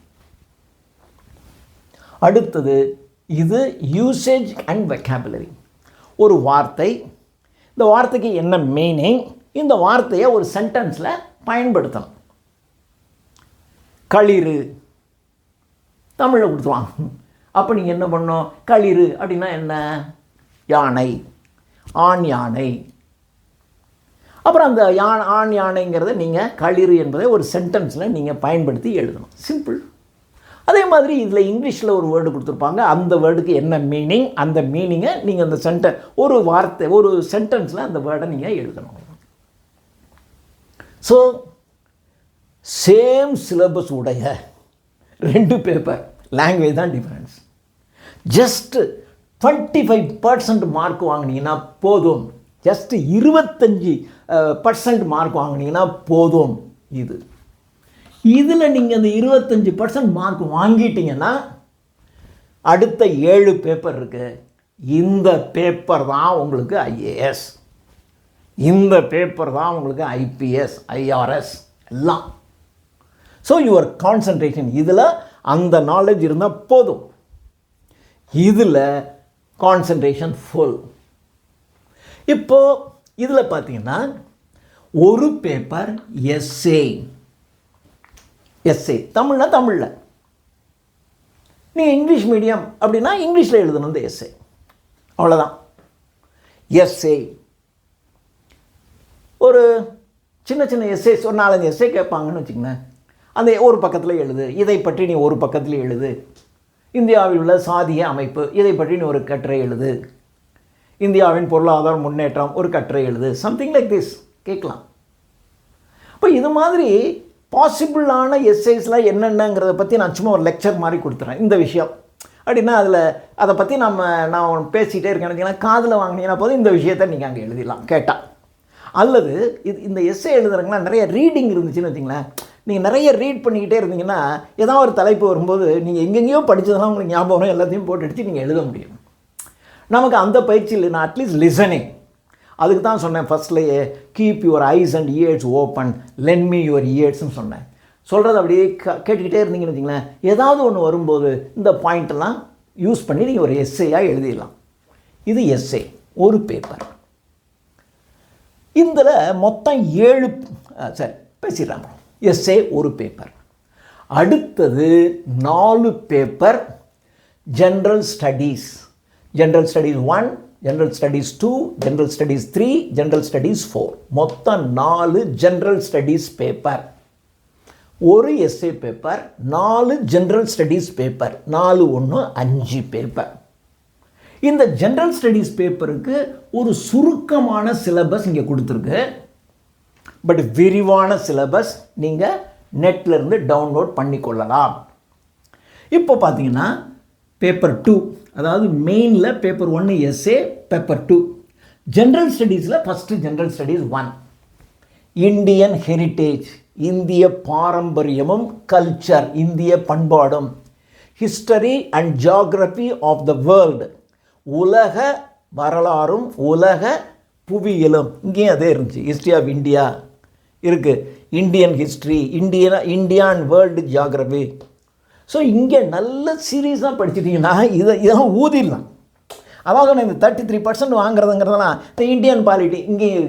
அடுத்தது இது யூசேஜ் அண்ட் வெக்காபுலரி. ஒரு வார்த்தை, இந்த வார்த்தைக்கு என்ன மீனிங், இந்த வார்த்தையை ஒரு சென்டென்ஸில் பயன்படுத்தணும். களிறு தமிழில் கொடுத்துருவாங்க. அப்போ நீங்கள் என்ன பண்ணணும்? களிறு அப்படின்னா என்ன? யானை, ஆண் யானை. அப்புறம் அந்த ஆண் யானைங்கிறத நீங்கள் களிறு என்பதை ஒரு சென்டென்ஸில் நீங்கள் பயன்படுத்தி எழுதணும். சிம்பிள். அதே மாதிரி இதில் இங்கிலீஷில் ஒரு வேர்டு கொடுத்துருப்பாங்க, அந்த வேர்டுக்கு என்ன மீனிங், அந்த மீனிங்கை நீங்கள் அந்த ஒரு வார்த்தை, ஒரு சென்டென்ஸில் அந்த வேர்டை நீங்கள் எழுதணும். ஸோ சேம் சிலபஸ் உடைய 2 பேப்பர், லாங்குவேஜ் தான் டிஃப்ரென்ஸ். ஜஸ்ட்டு 25% மார்க் வாங்கினீங்கன்னா போதும், ஜஸ்ட்டு 25% மார்க் வாங்கினீங்கன்னா போதும். இதில் நீங்கள் அந்த 25% மார்க் வாங்கிட்டீங்கன்னா அடுத்த 7 பேப்பர் இருக்குது. இந்த பேப்பர் தான் உங்களுக்கு ஐஏஎஸ், இந்த பேப்பர் தான் உங்களுக்கு ஐபிஎஸ், ஐஆர்எஸ் எல்லாம். ஸோ யுவர் கான்சன்ட்ரேஷன் இதில் அந்த நாலேஜ் இருந்தால் போதும். இதில் கான்சன்ட்ரேஷன் ஃபுல். இப்போது இதில் பார்த்தீங்கன்னா ஒரு பேப்பர் எஸ்ஏ தமிழில் நீங்கள் இங்கிலீஷ் மீடியம் அப்படின்னா இங்கிலீஷில் எழுதணும் இந்த எஸ்ஏ, அவ்வளோதான். எஸ்ஏ ஒரு சின்ன சின்ன எஸ்ஏஸ், ஒரு 4-5 எஸ்ஏ கேட்பாங்கன்னு வச்சுக்கோங்களேன். அந்த ஒரு பக்கத்தில் எழுது, இதை பற்றி நீ ஒரு பக்கத்தில் எழுது. இந்தியாவில் உள்ள சாதிய அமைப்பு, இதை பற்றி நீ ஒரு கட்டுரை எழுது. இந்தியாவின் பொருளாதார முன்னேற்றம், ஒரு கட்டுரை எழுது. சம்திங் லைக் திஸ் கேட்கலாம். இப்போ இது மாதிரி பாசிபிளான எஸ்ஏஸ்லாம் என்னென்னங்கிறத பற்றி நான் சும்மா ஒரு லெக்சர் மாதிரி கொடுத்துறேன். இந்த விஷயம் அப்படின்னா அதை பற்றி நான் பேசிகிட்டே இருக்கேன்னு காதில் வாங்கினீங்கன்னா போதும் இந்த விஷயத்தை நீங்கள் அங்கே எழுதிடலாம் கேட்டால். அல்லது இந்த எஸ்ஏ எழுதுறதுனா நிறைய ரீடிங் இருந்துச்சுன்னு வச்சிங்களேன். நீங்கள் நிறைய ரீட் பண்ணிக்கிட்டே இருந்தீங்கன்னா ஏதாவது ஒரு தலைப்பு வரும்போது நீங்கள் எங்கெங்கேயோ படித்ததெல்லாம் உங்களுக்கு ஞாபகம் எல்லாத்தையும் போட்டு அடித்து நீங்கள் எழுத முடியும். நமக்கு அந்த பயிற்சி இல்லைன்னா அட்லீஸ்ட் லிசனிங். அதுக்கு தான் சொன்னேன் ஃபஸ்ட்லேயே, keep your eyes and ears open, lend me your இயர்ஸ்ன்னு சொன்னேன். சொல்கிறது அப்படியே கேட்டுக்கிட்டே இருந்தீங்கன்னு வச்சிங்களேன், ஏதாவது ஒன்று வரும்போது இந்த பாயிண்ட்டெல்லாம் யூஸ் பண்ணி நீங்கள் ஒரு எஸ்ஏயாக எழுதிடலாம். இது எஸ்ஏ ஒரு பேப்பர். இதில் மொத்தம் 7 சரி பேசிடலாம். எஸ்ஏ ஒரு பேப்பர். அடுத்தது 4 paper general studies. General studies 1, general studies 2, general studies 3, general studies 4. மொத்தம் 4 ஜென்ரல் ஸ்டடீஸ் பேப்பர். ஒரு essay paper, 4 general studies paper, 4 1 5 பேப்பர். இந்த ஜென்ரல் ஸ்டடீஸ் பேப்பருக்கு ஒரு சுருக்கமான சிலபஸ் இங்கே கொடுத்துருக்கு. பட் விரிவான சிலபஸ் நீங்கள் நெட்லேருந்து டவுன்லோட் பண்ணிக்கொள்ளலாம். இப்போ பார்த்தீங்கன்னா பேப்பர் 2, அதாவது மெயினில் பேப்பர் 1 எஸ்ஏ, பேப்பர் 2 ஜென்ரல் ஸ்டடீஸில் first general studies 1 Indian heritage, இந்திய பாரம்பரியமும் கல்ச்சர், இந்திய பண்பாடும். History and geography of the world, உலக வரலாறும் உலக புவியியலும். இங்கேயும் அதே இருந்துச்சு. ஹிஸ்ட்ரி ஆஃப் இந்தியா இருக்குது, Indian history, India and world geography. So இங்கே நல்ல சீரியஸாக படிச்சிட்டிங்கன்னா இதெல்லாம் ஊதிடலாம். அதாவது நான் இந்த 33% வாங்குறதுங்கிறதெல்லாம் இந்த இந்தியன் பாலிட்டி இங்கேயும்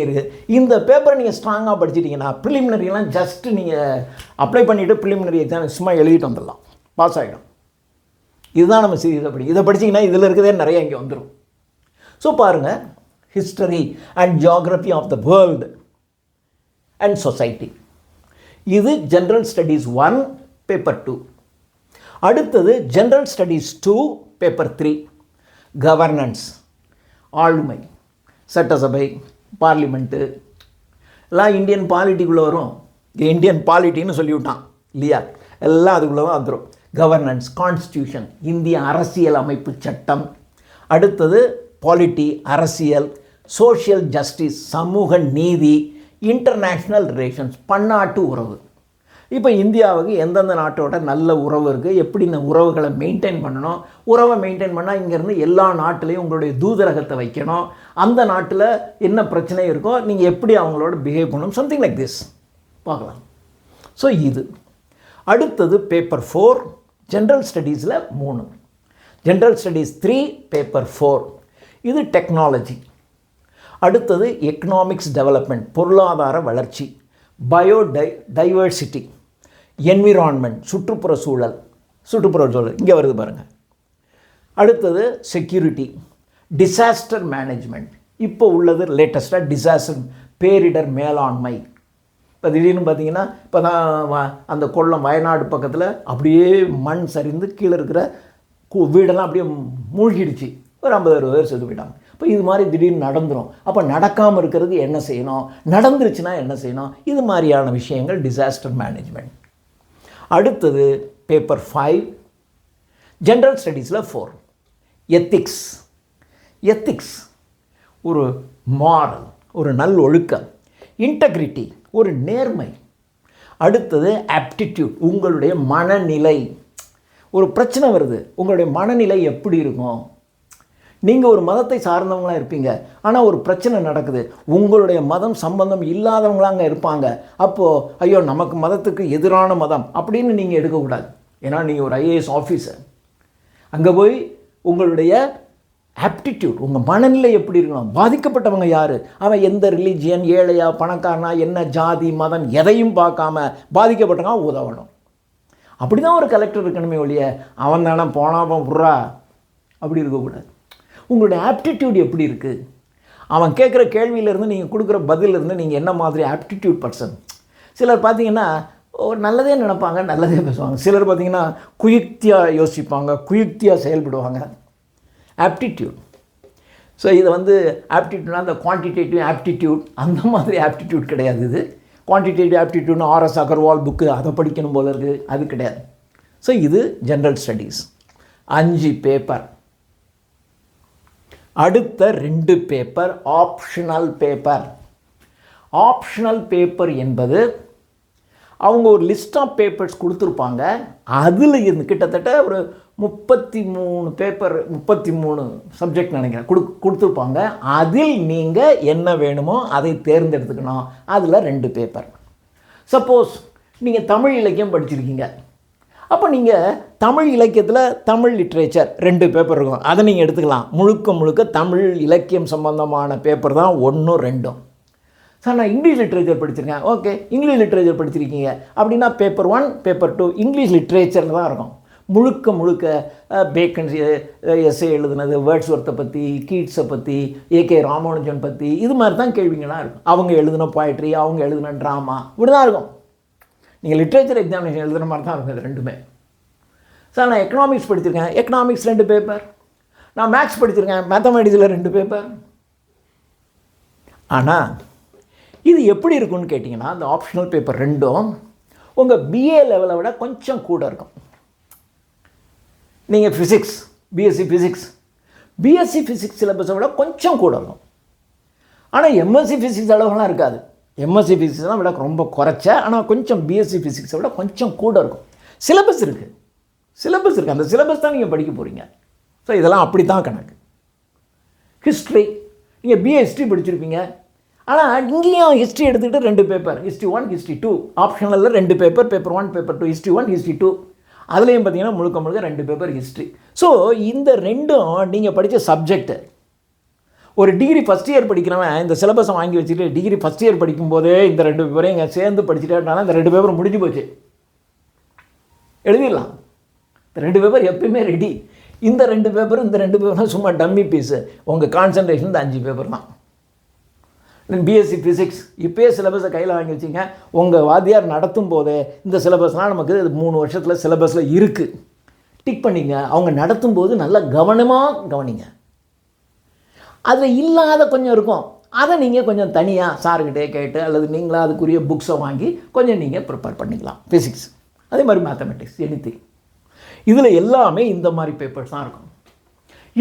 இருக்குது. இந்த பேப்பரை நீங்கள் ஸ்ட்ராங்காக படிச்சிட்டிங்கன்னா ப்ரிலிமினரிலாம் ஜஸ்ட்டு நீங்கள் அப்ளை பண்ணிவிட்டு ப்ரிலிமினரி எக்ஸாம் சும்மா எழுதிட்டு வந்துடலாம், பாஸ் ஆகிடும். இதுதான் நம்ம சீரியஸாக படிக்கும். இதை படிச்சிங்கன்னா இதில் இருக்கிறதே நிறைய இங்கே வந்துடும். ஸோ பாருங்கள், history and geography of the world and society. இது ஜென்ரல் ஸ்டடீஸ் 1 பேப்பர் 2. அடுத்தது ஜென்ரல் ஸ்டடீஸ் 2 பேப்பர் 3 கவர்னன்ஸ், ஆளுமை, சட்டசபை, பார்லிமெண்ட்டு எல்லாம் இந்தியன் பாலிட்டிக்குள்ளே வரும். இந்தியன் பாலிட்டின்னு சொல்லிவிட்டான் இல்லையா, எல்லாம் அதுக்குள்ளே வந்துடும். கவர்னன்ஸ், கான்ஸ்டியூஷன், இந்திய அரசியல் அமைப்பு சட்டம். அடுத்தது பாலிட்டி, அரசியல், சோஷியல் ஜஸ்டிஸ், சமூக நீதி, இன்டர்நேஷ்னல் ரிலேஷன்ஸ், பன்னாட்டு உறவு. இப்போ இந்தியாவுக்கு எந்தெந்த நாட்டோட நல்ல உறவு இருக்குது, எப்படி இந்த உறவுகளை மெயின்டைன் பண்ணணும், உறவை மெயின்டைன் பண்ணால் இங்கேருந்து எல்லா நாட்டிலையும் உங்களுடைய தூதரகத்தை வைக்கணும், அந்த நாட்டில் என்ன பிரச்சனை இருக்கோ நீங்கள் எப்படி அவங்களோட பிஹேவ் பண்ணணும், சம்திங் லைக் திஸ் பார்க்கலாம். ஸோ இது. அடுத்தது பேப்பர் 4 ஜென்ரல் ஸ்டடீஸில் 3, ஜென்ரல் ஸ்டடீஸ் 3 பேப்பர் 4 இது டெக்னாலஜி. அடுத்தது எக்கனாமிக்ஸ் டெவலப்மெண்ட், பொருளாதார வளர்ச்சி, பயோடைவர்சிட்டி, என்விரான்மெண்ட், சுற்றுப்புற சூழல் இங்கே வருது பாருங்கள். அடுத்தது செக்யூரிட்டி, டிசாஸ்டர் மேனேஜ்மெண்ட், இப்போ உள்ளது லேட்டஸ்ட்டாக டிசாஸ்டர், பேரிடர் மேலாண்மை. இப்போ திடீர்னு பார்த்தீங்கன்னா இப்போ தான் அந்த கொல்லம் வயநாடு பக்கத்தில் அப்படியே மண் சரிந்து கீழே இருக்கிற வீடெல்லாம் அப்படியே மூழ்கிடுச்சு, ஒரு 50-60 பேர் செத்து போயிட்டாங்க. இப்போ இது மாதிரி திடீர்னு நடந்துடும். அப்போ நடக்காமல் இருக்கிறது என்ன செய்யணும், நடந்துருச்சுன்னா என்ன செய்யணும், இது மாதிரியான விஷயங்கள் டிசாஸ்டர் மேனேஜ்மெண்ட். அடுத்தது பேப்பர் 5 ஜென்ரல் ஸ்டடீஸில் 4 எத்திக்ஸ் ஒரு மாரல், ஒரு நல் ஒழுக்கம், இன்டெகிரிட்டி ஒரு நேர்மை. அடுத்தது ஆப்டிடியூட் உங்களுடைய மனநிலை. ஒரு பிரச்சனை வருது, உங்களுடைய மனநிலை எப்படி இருக்கும். நீங்கள் ஒரு மதத்தை சார்ந்தவங்களாக இருப்பீங்க, ஆனால் ஒரு பிரச்சனை நடக்குது, உங்களுடைய மதம் சம்பந்தம் இல்லாதவங்களாங்க இருப்பாங்க. அப்போது ஐயோ நமக்கு மதத்துக்கு எதிரான மதம் அப்படின்னு நீங்கள் எடுக்கக்கூடாது. ஏன்னா நீங்கள் ஒரு ஐஏஎஸ் ஆஃபீஸர். அங்கே போய் உங்களுடைய ஆப்டிடியூட், உங்கள் மனநிலை எப்படி இருக்கணும், பாதிக்கப்பட்டவங்க யார், அவன் எந்த ரிலீஜியன், ஏழையா பணக்காரனா, என்ன ஜாதி மதம் எதையும் பார்க்காம பாதிக்கப்பட்டவங்க உதவணும். அப்படி தான் ஒரு கலெக்டர் இருக்கணுமே ஒழிய அவன் தானே போனாப்பன் புறா அப்படி இருக்கக்கூடாது. உங்களுடைய ஆப்டிடியூட் எப்படி இருக்குது, அவன் கேட்குற கேள்வியிலேருந்து நீங்கள் கொடுக்குற பதிலிருந்து நீங்கள் என்ன மாதிரி ஆப்டிடியூட் பர்சன். சிலர் பார்த்தீங்கன்னா நல்லதே நினைப்பாங்க, நல்லதே பேசுவாங்க. சிலர் பார்த்தீங்கன்னா குயுக்தியாக யோசிப்பாங்க, குயுக்தியாக செயல்படுவாங்க. ஆப்டிடியூட். ஸோ இதை ஆப்டிடியூட்னா அந்த குவான்டிடேட்டிவ் ஆப்டிடியூட் அந்த மாதிரி ஆப்டிடியூட் கிடையாது. இது குவான்டிடேட்டிவ் ஆப்டிடியூட்னு ஆர்எஸ் அகர்வால் புக்கு அதை படிக்கணும் போல இருக்குது, அது கிடையாது. ஸோ இது ஜென்ரல் ஸ்டடீஸ் 5 பேப்பர். அடுத்த 2 paper optional paper. Optional paper என்பது அவங்க ஒரு லிஸ்ட் ஆஃப் பேப்பர்ஸ் கொடுத்துருப்பாங்க. அதில் இருந்து கிட்டத்தட்ட ஒரு 33 பேப்பர், 33 சப்ஜெக்ட் நினைக்கிறேன் கொடுத்துருப்பாங்க. அதில் நீங்கள் என்ன வேணுமோ அதை தேர்ந்தெடுத்துக்கணும். அதில் 2 பேப்பர். சப்போஸ் நீங்கள் தமிழ் இலக்கியம் படிச்சிருக்கீங்க, அப்போ நீங்கள் தமிழ் இலக்கியத்தில் தமிழ் லிட்ரேச்சர் 2 பேப்பர் இருக்கும், அதை நீங்கள் எடுத்துக்கலாம். முழுக்க முழுக்க தமிழ் இலக்கியம் சம்பந்தமான பேப்பர் தான் 1, 2. சார் நான் இங்கிலீஷ் லிட்ரேச்சர் படிச்சிருக்கேன். ஓகே, இங்கிலீஷ் லிட்ரேச்சர் படிச்சிருக்கீங்க அப்படின்னா பேப்பர் 1 பேப்பர் 2 இங்கிலீஷ் லிட்ரேச்சரில் தான் இருக்கும். முழுக்க முழுக்க பேக்கன் எஸ்ஏ எழுதுனது, வேர்ட்ஸ்வொர்த்தை பற்றி, கீட்ஸை பற்றி, ஏகே ராமானுஜன் பற்றி, இது மாதிரி தான் கேள்விங்களாம் இருக்கும். அவங்க எழுதின போய்ட்ரி, அவங்க எழுதின ட்ராமா, இப்படி தான் இருக்கும். நீங்கள் லிட்ரேச்சர் எக்ஸாமினேஷன் எழுதுகிற மாதிரி தான் இருக்கும் இது 2மே. சார் நான் எக்கனாமிக்ஸ் படிச்சிருக்கேன், எக்கனாமிக்ஸ் 2 பேப்பர். நான் மேக்ஸ் படிச்சிருக்கேன், மேத்தமெட்டிக்ஸில் 2 பேப்பர். ஆனால் இது எப்படி இருக்குன்னு கேட்டிங்கன்னா, அந்த ஆப்ஷனல் பேப்பர் 2ம் உங்கள் பிஏ லெவலை விட கொஞ்சம் கூட இருக்கும். நீங்கள் ஃபிசிக்ஸ், பிஎஸ்சி ஃபிசிக்ஸ் சிலபஸை விட கொஞ்சம் கூட இருக்கும். ஆனால் எம்எஸ்சி ஃபிசிக்ஸ் அளவுலாம் இருக்காது. எம்எஸ்சி ஃபிசிக்ஸ் தான் விட ரொம்ப குறைச்ச, ஆனால் கொஞ்சம் பிஎஸ்சி ஃபிசிக்ஸை விட கொஞ்சம் கூட இருக்கும். சிலபஸ் இருக்குது. அந்த சிலபஸ் தான் நீங்கள் படிக்க போகிறீங்க. ஸோ இதெல்லாம் அப்படி தான் கணக்கு. ஹிஸ்ட்ரி, நீங்கள் பிஏ ஹிஸ்ட்ரி படிச்சிருப்பீங்க. ஆனால் இங்கேயும் ஹிஸ்ட்ரி எடுத்துக்கிட்டு 2 paper, history 1 history 2. ஆப்ஷனலில் 2 paper, paper 1 paper 2, history 1 history 2. அதுலேயும் பார்த்தீங்கன்னா முழுக்க 2 பேப்பர் ஹிஸ்ட்ரி. ஸோ இந்த 2ம் நீங்கள் படித்த சப்ஜெக்டு. ஒரு டிகிரி ஃபஸ்ட் இயர் படிக்கிறவன் இந்த சிலபஸை வாங்கி வச்சுட்டு டிகிரி ஃபஸ்ட் இயர் படிக்கும்போதே இந்த 2 பேப்பரையும் இங்கே சேர்ந்து படிச்சுட்டேன்னா இந்த 2 பேப்பர் முடிஞ்சு போச்சு, எழுதிடலாம். இந்த 2 பேப்பர் எப்பயுமே ரெடி. இந்த 2 பேப்பரும் இந்த 2 பேப்பரும் சும்மா டம்மி பீஸு. உங்கள் கான்சன்ட்ரேஷன் இந்த 5 பேப்பர் தான். பிஎஸ்சி ஃபிசிக்ஸ் இப்போயே சிலபஸை கையில் வாங்கி வச்சிங்க. உங்கள் வாத்தியார் நடத்தும் போதே இந்த சிலபஸ்லாம் நமக்கு 3 வருஷத்தில் சிலபஸில் இருக்குது, டிக் பண்ணிங்க. அவங்க நடத்தும் போது நல்லா கவனமாக கவனிங்க. அதில் இல்லாத கொஞ்சம் இருக்கும், அதை நீங்கள் கொஞ்சம் தனியாக சார்கிட்டே கேட்டு அல்லது நீங்களாக அதுக்குரிய புக்ஸை வாங்கி கொஞ்சம் நீங்கள் ப்ரிப்பேர் பண்ணிக்கலாம். ஃபிசிக்ஸ் அதே மாதிரி மேத்தமெட்டிக்ஸ் எனிதிங். இதில் எல்லாமே இந்த மாதிரி பேப்பர்ஸ் தான் இருக்கும்.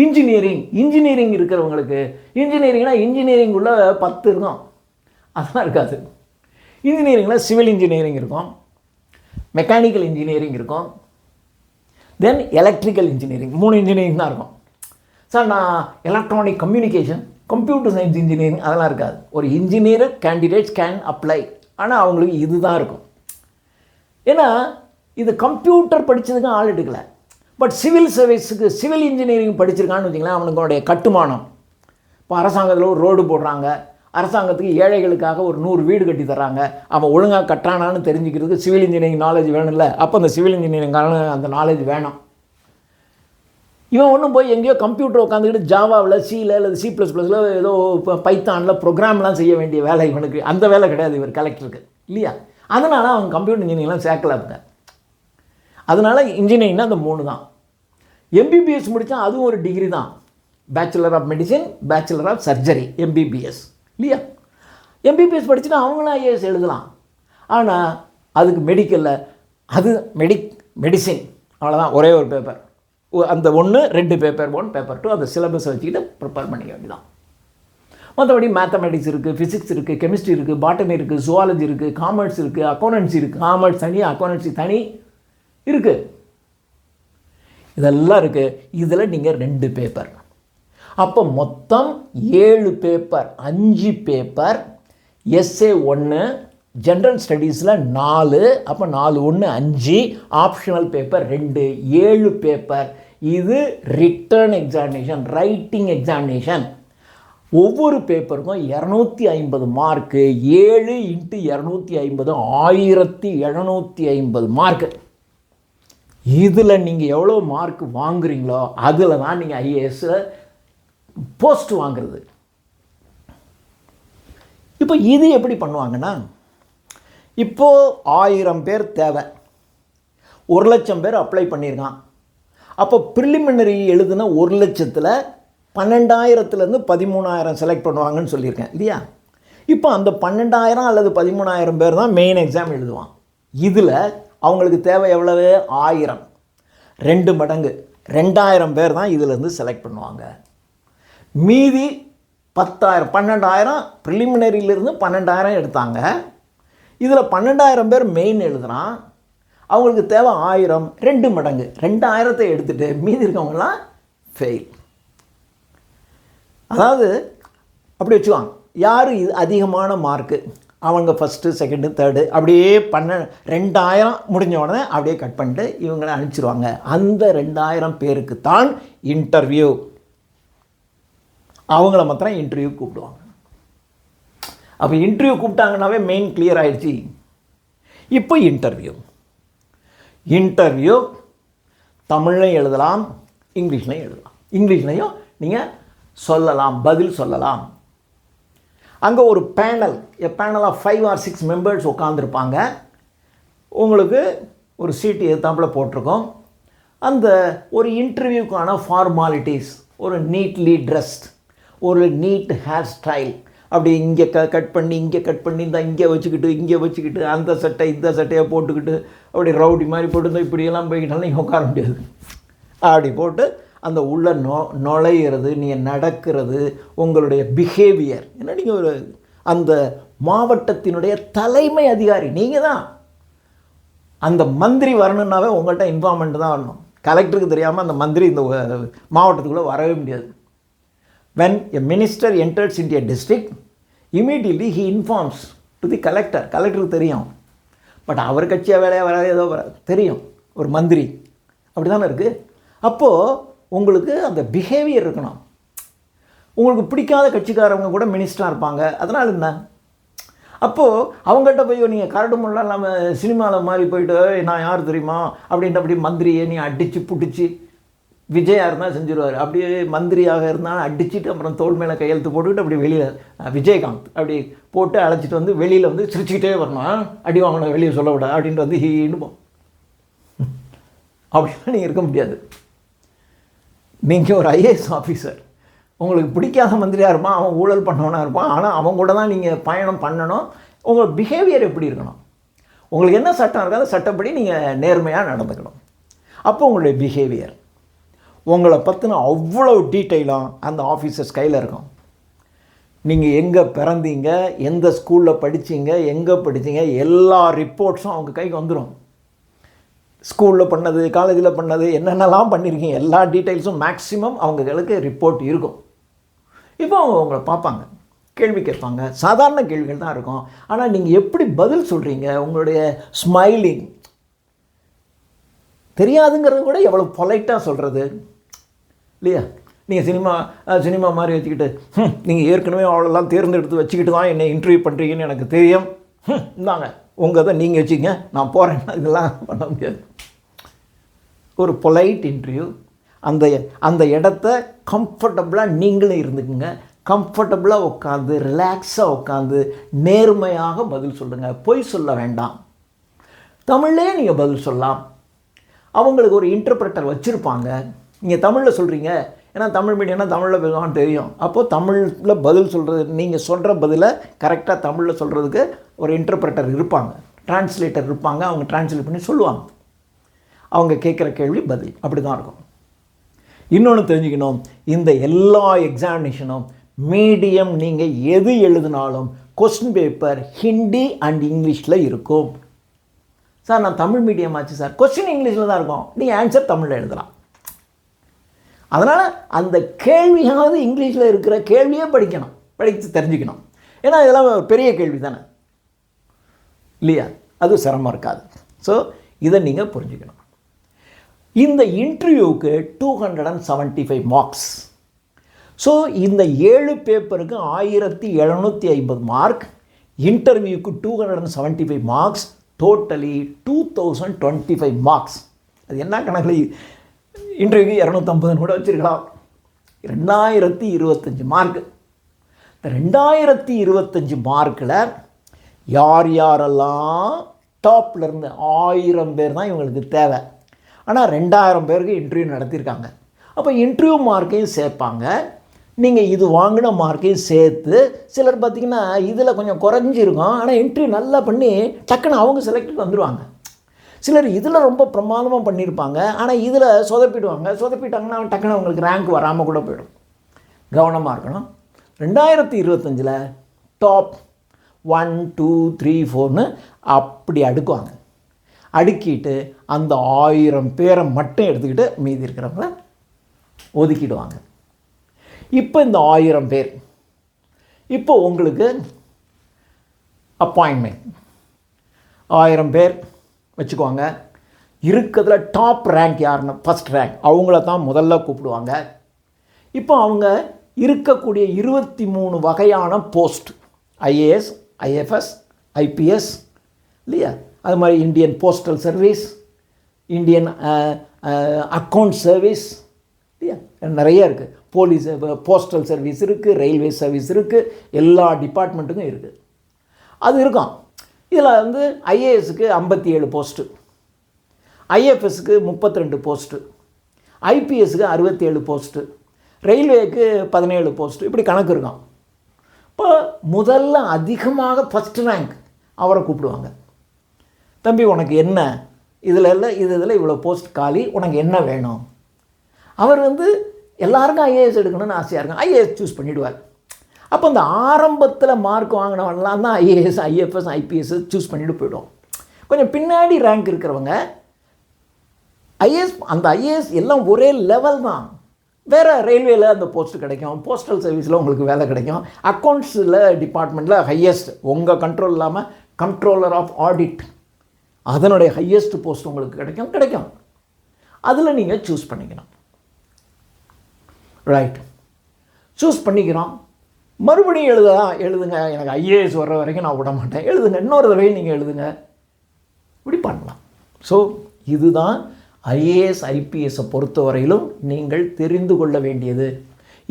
இன்ஜினியரிங் இருக்கிறவங்களுக்கு இன்ஜினியரிங் உள்ள 10 இருக்கும், அதெல்லாம் இருக்காது. இன்ஜினியரிங்கில் சிவில் இன்ஜினியரிங் இருக்கும், மெக்கானிக்கல் இன்ஜினியரிங் இருக்கும், தென் எலக்ட்ரிக்கல் இன்ஜினியரிங். 3 இன்ஜினியரிங் தான் இருக்கும். சார் நான் electronic communication, computer science engineering அதெல்லாம் இருக்காது. ஒரு இன்ஜினியர் கேண்டிடேட்ஸ் கேன் அப்ளை, ஆனால் அவங்களுக்கு இது தான் இருக்கும். ஏன்னா இது கம்ப்யூட்டர் படித்ததுக்கும் ஆள் எடுக்கலை. பட் சிவில் சர்வீஸுக்கு சிவில் இன்ஜினியரிங் படிச்சிருக்கான்னு வச்சிங்களேன், அவனுடைய கட்டுமானம். இப்போ அரசாங்கத்தில் ஒரு ரோடு போடுறாங்க, அரசாங்கத்துக்கு ஏழைகளுக்காக ஒரு 100 வீடு கட்டி தர்றாங்க. அவன் ஒழுங்காக கட்டுறானான்னு தெரிஞ்சுக்கிறதுக்கு சிவில் இன்ஜினியரிங் நாலேஜ் வேணும்ல. அப்போ அந்த சிவில் இன்ஜினியரிங்கான அந்த நாலேஜ் வேணும். இவன் ஒன்றும் போய் எங்கேயோ கம்ப்யூட்டர் உட்காந்துக்கிட்டு ஜாவாவில், சியில் அல்லது C++ல ஏதோ பைத்தானில் ப்ரோக்ராம்லாம் செய்ய வேண்டிய வேலை இவனுக்கு. அந்த வேலை கிடையாது இவர் கலெக்டருக்கு, இல்லையா? அதனால் அவன் கம்ப்யூட்டர் இன்ஜினியரிங்லாம் சேர்க்கல இருக்க. அதனால் இன்ஜினியரிங்னா அந்த 3 தான். எம்பிபிஎஸ் முடித்தா அதுவும் ஒரு டிகிரி தான். Bachelor of medicine, bachelor of surgery, MBBS, இல்லையா? எம்பிபிஎஸ் படிச்சுட்டு அவங்களும் ஐஏஎஸ் எழுதலாம். ஆனால் அதுக்கு மெடிக்கலில் அது மெடிசின் அவ்வளோதான், ஒரே ஒரு பேப்பர். அந்த 1 2 பேப்பர் 1 பேப்பர் 2 அந்த சிலபஸை வச்சுக்கிட்டு ப்ரிப்பேர் பண்ணிக்க வேண்டியதான். மற்றபடி மேத்தமெட்டிக்ஸ் இருக்குது, ஃபிசிக்ஸ் இருக்குது, கெமிஸ்ட்ரி இருக்குது, பாட்டனி இருக்குது, ஜுவாலஜி இருக்குது, காமர்ஸ் இருக்குது, அக்கௌண்டன்சி இருக்குது. காமர்ஸ் தனி, அக்கௌண்டன்சி தனி இருக்குது. இதெல்லாம் இருக்குது. இதில் நீங்கள் 2 பேப்பர். அப்போ மொத்தம் 7 பேப்பர், 5 பேப்பர், எஸ்ஏ 1, ஜென்ரல் ஸ்டடீஸில் 4, அப்போ 4 1 5, ஆப்ஷனல் பேப்பர் 2, 7 பேப்பர். இது ரிட்டன் எக்ஸாமினேஷன், ரைட்டிங் எக்ஸாமினேஷன். ஒவ்வொரு பேப்பருக்கும் 250 மார்க்கு. 7 × 250 1750 மார்க்கு. இதில் நீங்கள் எவ்வளோ மார்க் வாங்குறீங்களோ அதில் தான் நீங்கள் ஐஏஎஸ் போஸ்ட் வாங்குறது. இப்போ இது எப்படி பண்ணுவாங்கன்னா, இப்போது 1000 பேர் தேவை, 1,00,000 பேர் அப்ளை பண்ணியிருக்கான். அப்போ ப்ரிலிமினரி எழுதுன 1,00,000ல் 12,000லேருந்து 13,000 செலக்ட் பண்ணுவாங்கன்னு சொல்லியிருக்கேன் இல்லையா? இப்போ அந்த 12,000 அல்லது 13,000 பேர் தான் மெயின் எக்ஸாம் எழுதுவான். இதில் அவங்களுக்கு தேவை எவ்வளவு? 1000. 2 மடங்கு 2000 பேர் தான் இதிலேருந்து செலக்ட் பண்ணுவாங்க. மீதி 10,000 12,000 ப்ரிலிமினரியிலிருந்து 12,000 எடுத்தாங்க. இதில் 12,000 பேர் மெயின் எழுதுகிறான். அவங்களுக்கு தேவை 1000. 2 மடங்கு 2000 எடுத்துகிட்டு மீதி இருக்கவங்களாம் ஃபெயில். அதாவது அப்படி வச்சுக்குவாங்க. யார் இது அதிகமான மார்க்கு அவங்க ஃபஸ்ட்டு, செகண்டு, தேர்டு அப்படியே 2000 முடிஞ்ச உடனே அப்படியே கட் பண்ணிட்டு இவங்களை அனுப்பிச்சிடுவாங்க. அந்த 2000 பேருக்கு தான் இன்டர்வியூ. அவங்கள மாத்திரம் இன்டர்வியூ கூப்பிடுவாங்க. அப்போ இன்டர்வியூ கூப்பிட்டாங்கன்னாவே மெயின் கிளியர் ஆகிடுச்சு. இப்போ இன்டர்வியூ தமிழ்லையும் எழுதலாம், இங்கிலீஷ்லையும் எழுதலாம். இங்கிலீஷ்லையும் நீங்கள் சொல்லலாம், பதில் சொல்லலாம். அங்கே ஒரு பேனல் ஆஃப் 5 or 6 மெம்பர்ஸ் உட்காந்துருப்பாங்க. உங்களுக்கு ஒரு சீட்டு எத்தாப்பில் போட்டிருக்கோம். அந்த ஒரு இன்டர்வியூக்கான ஃபார்மாலிட்டிஸ், ஒரு நீட்லி ட்ரெஸ்ட், ஒரு நீட் ஹேர் ஸ்டைல், அப்படி இங்கே கட் பண்ணி இங்கே கட் பண்ணி இந்த இங்கே வச்சுக்கிட்டு அந்த சட்டை இந்த சட்டையை போட்டுக்கிட்டு அப்படி ரவுடி மாதிரி போட்டு இப்படியெல்லாம் போய்கிட்டாலும் நீங்கள் உட்கார முடியாது. அப்படி போட்டு அந்த உள்ள நுழையிறது, நீங்கள் நடக்கிறது, உங்களுடைய பிஹேவியர் என்ன, நீங்கள் ஒரு அந்த மாவட்டத்தினுடைய தலைமை அதிகாரி நீங்கள் தான். அந்த மந்திரி வரணுன்னாவே உங்கள்கிட்ட இன்ஃபார்மெண்ட் தான் வரணும். கலெக்டருக்கு தெரியாமல் அந்த மந்திரி இந்த மாவட்டத்துக்குள்ளே வரவே முடியாது. When a minister enters into a district, immediately he informs to the collector. கலெக்டருக்கு தெரியும். பட் அவர் கட்சியாக வேலையாக வராது, ஏதோ தெரியும். ஒரு மந்திரி அப்படி தானே இருக்குது. அப்போது உங்களுக்கு அந்த பிஹேவியர் இருக்கணும். உங்களுக்கு பிடிக்காத கட்சிக்காரவங்க கூட மினிஸ்டராக இருப்பாங்க. அதனால் என்ன, அப்போது அவங்ககிட்ட போய் நீங்கள் கரடு முள்ளலாம் இல்லாமல் சினிமாவில் மாதிரி போயிட்டு நான் யார் தெரியுமா அப்படின்ட்டு அப்படி மந்திரியை நீ அடித்து பிடிச்சி, விஜயாக இருந்தால் செஞ்சுருவார். அப்படியே மந்திரியாக இருந்தாலும் அடிச்சுட்டு அப்புறம் தோல் மேலே கையெழுத்து போட்டுக்கிட்டு அப்படி வெளியில் விஜயகாந்த் அப்படி போட்டு அழைச்சிட்டு வந்து வெளியில் வந்து சிரிச்சுக்கிட்டே வரணும். அடி வாங்கணும், வெளியே சொல்லக்கூடாது அப்படின்ட்டு வந்து ஹீன்னு போ. அப்படிலாம் நீங்கள் இருக்க முடியாது. நீங்கள் ஒரு ஐஏஎஸ் ஆஃபீஸர், உங்களுக்கு பிடிக்காத மந்திரியாக இருப்பான், அவன் ஊழல் பண்ணவனாக இருப்பான். ஆனால் அவன் கூட தான் நீங்கள் பயணம் பண்ணணும். உங்கள் பிஹேவியர் எப்படி இருக்கணும், உங்களுக்கு என்ன சட்டம் இருக்காது சட்டப்படி நீங்கள் நேர்மையாக நடந்துக்கணும். அப்போ உங்களுடைய பிஹேவியர், உங்களை பற்றின அவ்வளோ டீட்டெயிலாக அந்த ஆஃபீஸர்ஸ் கையில் இருக்கும். நீங்கள் எங்கே பிறந்தீங்க, எந்த ஸ்கூலில் படித்தீங்க, எங்கே படித்தீங்க, எல்லா ரிப்போர்ட்ஸும் அவங்க கைக்கு வந்துடும். ஸ்கூலில் பண்ணது, காலேஜில் பண்ணது, என்னென்னலாம் பண்ணியிருக்கீங்க எல்லா டீட்டெயில்ஸும் மேக்ஸிமம் அவங்களுக்கு ரிப்போர்ட் இருக்கும். இப்போ அவங்க உங்களை பார்ப்பாங்க, கேள்வி கேட்பாங்க. சாதாரண கேள்விகள் தான் இருக்கும். ஆனால் நீங்கள் எப்படி பதில் சொல்கிறீங்க, உங்களுடைய ஸ்மைலிங், தெரியாதுங்கிறது கூட எவ்வளோ பொலைட்டாக சொல்கிறது இல்லையா? நீங்கள் சினிமா மாதிரி வச்சுக்கிட்டு நீங்கள் ஏற்கனவே அவ்வளோலாம் தேர்ந்தெடுத்து வச்சுக்கிட்டு தான் என்னை இன்டர்வியூ பண்ணுறீங்கன்னு எனக்கு தெரியும், இந்தாங்க உங்கள் தான் நீங்கள் வச்சுக்கங்க நான் போகிறேன்னா இதெல்லாம் பண்ண முடியாது. ஒரு பொலைட் இன்டர்வியூ, அந்த இடத்த கம்ஃபர்டபுளாக நீங்களும் இருந்துக்குங்க. கம்ஃபர்டபுளாக உட்காந்து ரிலாக்ஸாக உட்காந்து நேர்மையாக பதில் சொல்லுங்கள். பொய் சொல்ல வேண்டாம். தமிழ்லேயே நீங்கள் பதில் சொல்லலாம். அவங்களுக்கு ஒரு இன்டர்பிரட்டர் வச்சுருப்பாங்க. நீங்கள் தமிழில் சொல்கிறீங்க, ஏன்னா தமிழ் மீடியம்னா தமிழில் பேசுவான்னு தெரியும். அப்போது தமிழில் பதில் சொல்கிறது, நீங்கள் சொல்கிற பதிலை கரெக்டாக தமிழில் சொல்கிறதுக்கு ஒரு இன்டர்பிரட்டர் இருப்பாங்க, டிரான்ஸ்லேட்டர் இருப்பாங்க. அவங்க டிரான்ஸ்லேட் பண்ணி சொல்லுவாங்க. அவங்க கேட்குற கேள்வி பதில் அப்படி தான் இருக்கும். இன்னொன்று தெரிஞ்சுக்கணும், இந்த எல்லா எக்ஸாமினேஷனும் மீடியம் நீங்கள் எது எழுதினாலும் கொஸ்டின் பேப்பர் ஹிந்தி அண்ட் இங்கிலீஷில் இருக்கும். சார் நான் தமிழ் மீடியம் ஆச்சு சார், கொஸ்டின் இங்கிலீஷில் தான் இருக்கும், நீங்கள் ஆன்சர் தமிழில் எழுதலாம். அதனால் அந்த கேள்வியாவது இங்கிலீஷில் இருக்கிற கேள்வியே படித்து தெரிஞ்சுக்கணும். ஏன்னா இதெல்லாம் பெரிய கேள்வி தானே. இல்லையா? அது சிரமம் இருக்காது. ஸோ இதை நீங்கள் புரிஞ்சுக்கணும். இந்த இன்டர்வியூவுக்கு 275 மார்க்ஸ். ஸோ இந்த 7 பேப்பருக்கு 1750 மார்க், இன்டர்வியூக்கு 275 மார்க்ஸ், டோட்டலி 2025 மார்க்ஸ். அது என்ன கணக்கில் இன்டர்வியூக்கு 250 கூட வச்சுருக்கலாம். 2025 மார்க்கு. இந்த 2025 மார்க்கில் யார் யாரெல்லாம் டாப்லேருந்து 1000 பேர் தான் இவங்களுக்கு தேவை. ஆனால் 2000 பேருக்கு இன்டர்வியூ நடத்தியிருக்காங்க. அப்போ இன்டர்வியூ மார்க்கையும் சேர்ப்பாங்க, நீங்கள் இது வாங்கின மார்க்கையும் சேர்த்து. சிலர் பார்த்திங்கன்னா இதில் கொஞ்சம் குறைஞ்சிருக்கும், ஆனால் இன்டர்வியூ நல்லா பண்ணி டக்குன்னு அவங்க செலக்ட் வந்துடுவாங்க. சிலர் இதில் ரொம்ப பிரமாதமாக பண்ணியிருப்பாங்க, ஆனால் இதில் சொதப்பிட்டாங்கன்னா டக்குன்னு அவங்களுக்கு ரேங்க் வராமல் கூட போயிடும். கவனமாக இருக்கணும். 2025 டாப் 1, 2, 3, 4ன்னு அப்படி அடுக்குவாங்க. அடுக்கிட்டு அந்த 1000 பேரை மட்டும் எடுத்துக்கிட்டு மீதி இருக்கிறவங்கள ஒதுக்கிடுவாங்க. இப்போ இந்த 1000 பேர் இப்போ உங்களுக்கு அப்பாயின்மெண்ட் 1000 பேர் வச்சுக்குவாங்க. இருக்கிறதுல டாப் ரேங்க் யாருன்னு, ஃபஸ்ட் ரேங்க், அவங்கள தான் முதல்ல கூப்பிடுவாங்க. இப்போ அவங்க இருக்கக்கூடிய 23 வகையான போஸ்ட், ஐஏஎஸ், ஐஎஃப்எஸ், ஐபிஎஸ் இல்லையா, அது மாதிரி Indian postal service, Indian account service இல்லையா, நிறைய இருக்குது. போலீஸ் போஸ்டல் சர்வீஸ் இருக்குது, ரயில்வே சர்வீஸ் இருக்குது, எல்லா டிபார்ட்மெண்ட்டுக்கும் இருக்குது. அது இருக்கும். இதில் வந்து ஐஏஎஸ்க்கு 57 போஸ்ட்டு, ஐஎஃப்எஸ்க்கு 32 போஸ்ட்டு, ஐபிஎஸ்க்கு 67 போஸ்ட்டு, ரயில்வேக்கு 17 போஸ்ட்டு, இப்படி கணக்கு இருக்கும். இப்போ முதல்ல அதிகமாக ஃபஸ்ட் ரேங்க் அவரை கூப்பிடுவாங்க. தம்பி உனக்கு என்ன, இதில் இவ்வளோ போஸ்ட் காலி, உனக்கு என்ன வேணும்? அவர் வந்து எல்லாருக்கும் ஐஏஎஸ் எடுக்கணும்னு ஆசையாக இருக்கும், ஐஏஎஸ் சூஸ் பண்ணிவிடுவார். அப்போ அந்த ஆரம்பத்தில் மார்க் வாங்கினவங்களாம் தான் ஐஏஎஸ், ஐஎஃப்எஸ், ஐபிஎஸ் சூஸ் பண்ணிவிட்டு போய்டும். கொஞ்சம் பின்னாடி ரேங்க் இருக்கிறவங்க அந்த ஐஏஎஸ் எல்லாம் ஒரே லெவல் தான். வேறு ரயில்வேயில் அந்த போஸ்ட்டு கிடைக்கும், போஸ்டல் சர்வீஸில் உங்களுக்கு வேலை கிடைக்கும், அக்கௌண்ட்ஸில் டிபார்ட்மெண்ட்டில் ஹையஸ்ட், உங்கள் கண்ட்ரோல் இல்லாமல் கண்ட்ரோலர் ஆஃப் ஆடிட், அதனுடைய ஹையஸ்ட் போஸ்ட் உங்களுக்கு கிடைக்கும். அதில் நீங்கள் சூஸ் பண்ணிக்கணும். ரைட், சூஸ் பண்ணிக்கிறோம். மறுபடியும் எழுதுங்க, எனக்கு ஐஏஎஸ் வர்ற வரைக்கும் நான் விட மாட்டேன், எழுதுங்க, இன்னொரு தடவையும் நீங்கள் எழுதுங்க, இப்படி பண்ணலாம். ஸோ இதுதான் ஐஏஎஸ், ஐபிஎஸ்ஸை பொறுத்தவரையிலும் நீங்கள் தெரிந்து கொள்ள வேண்டியது.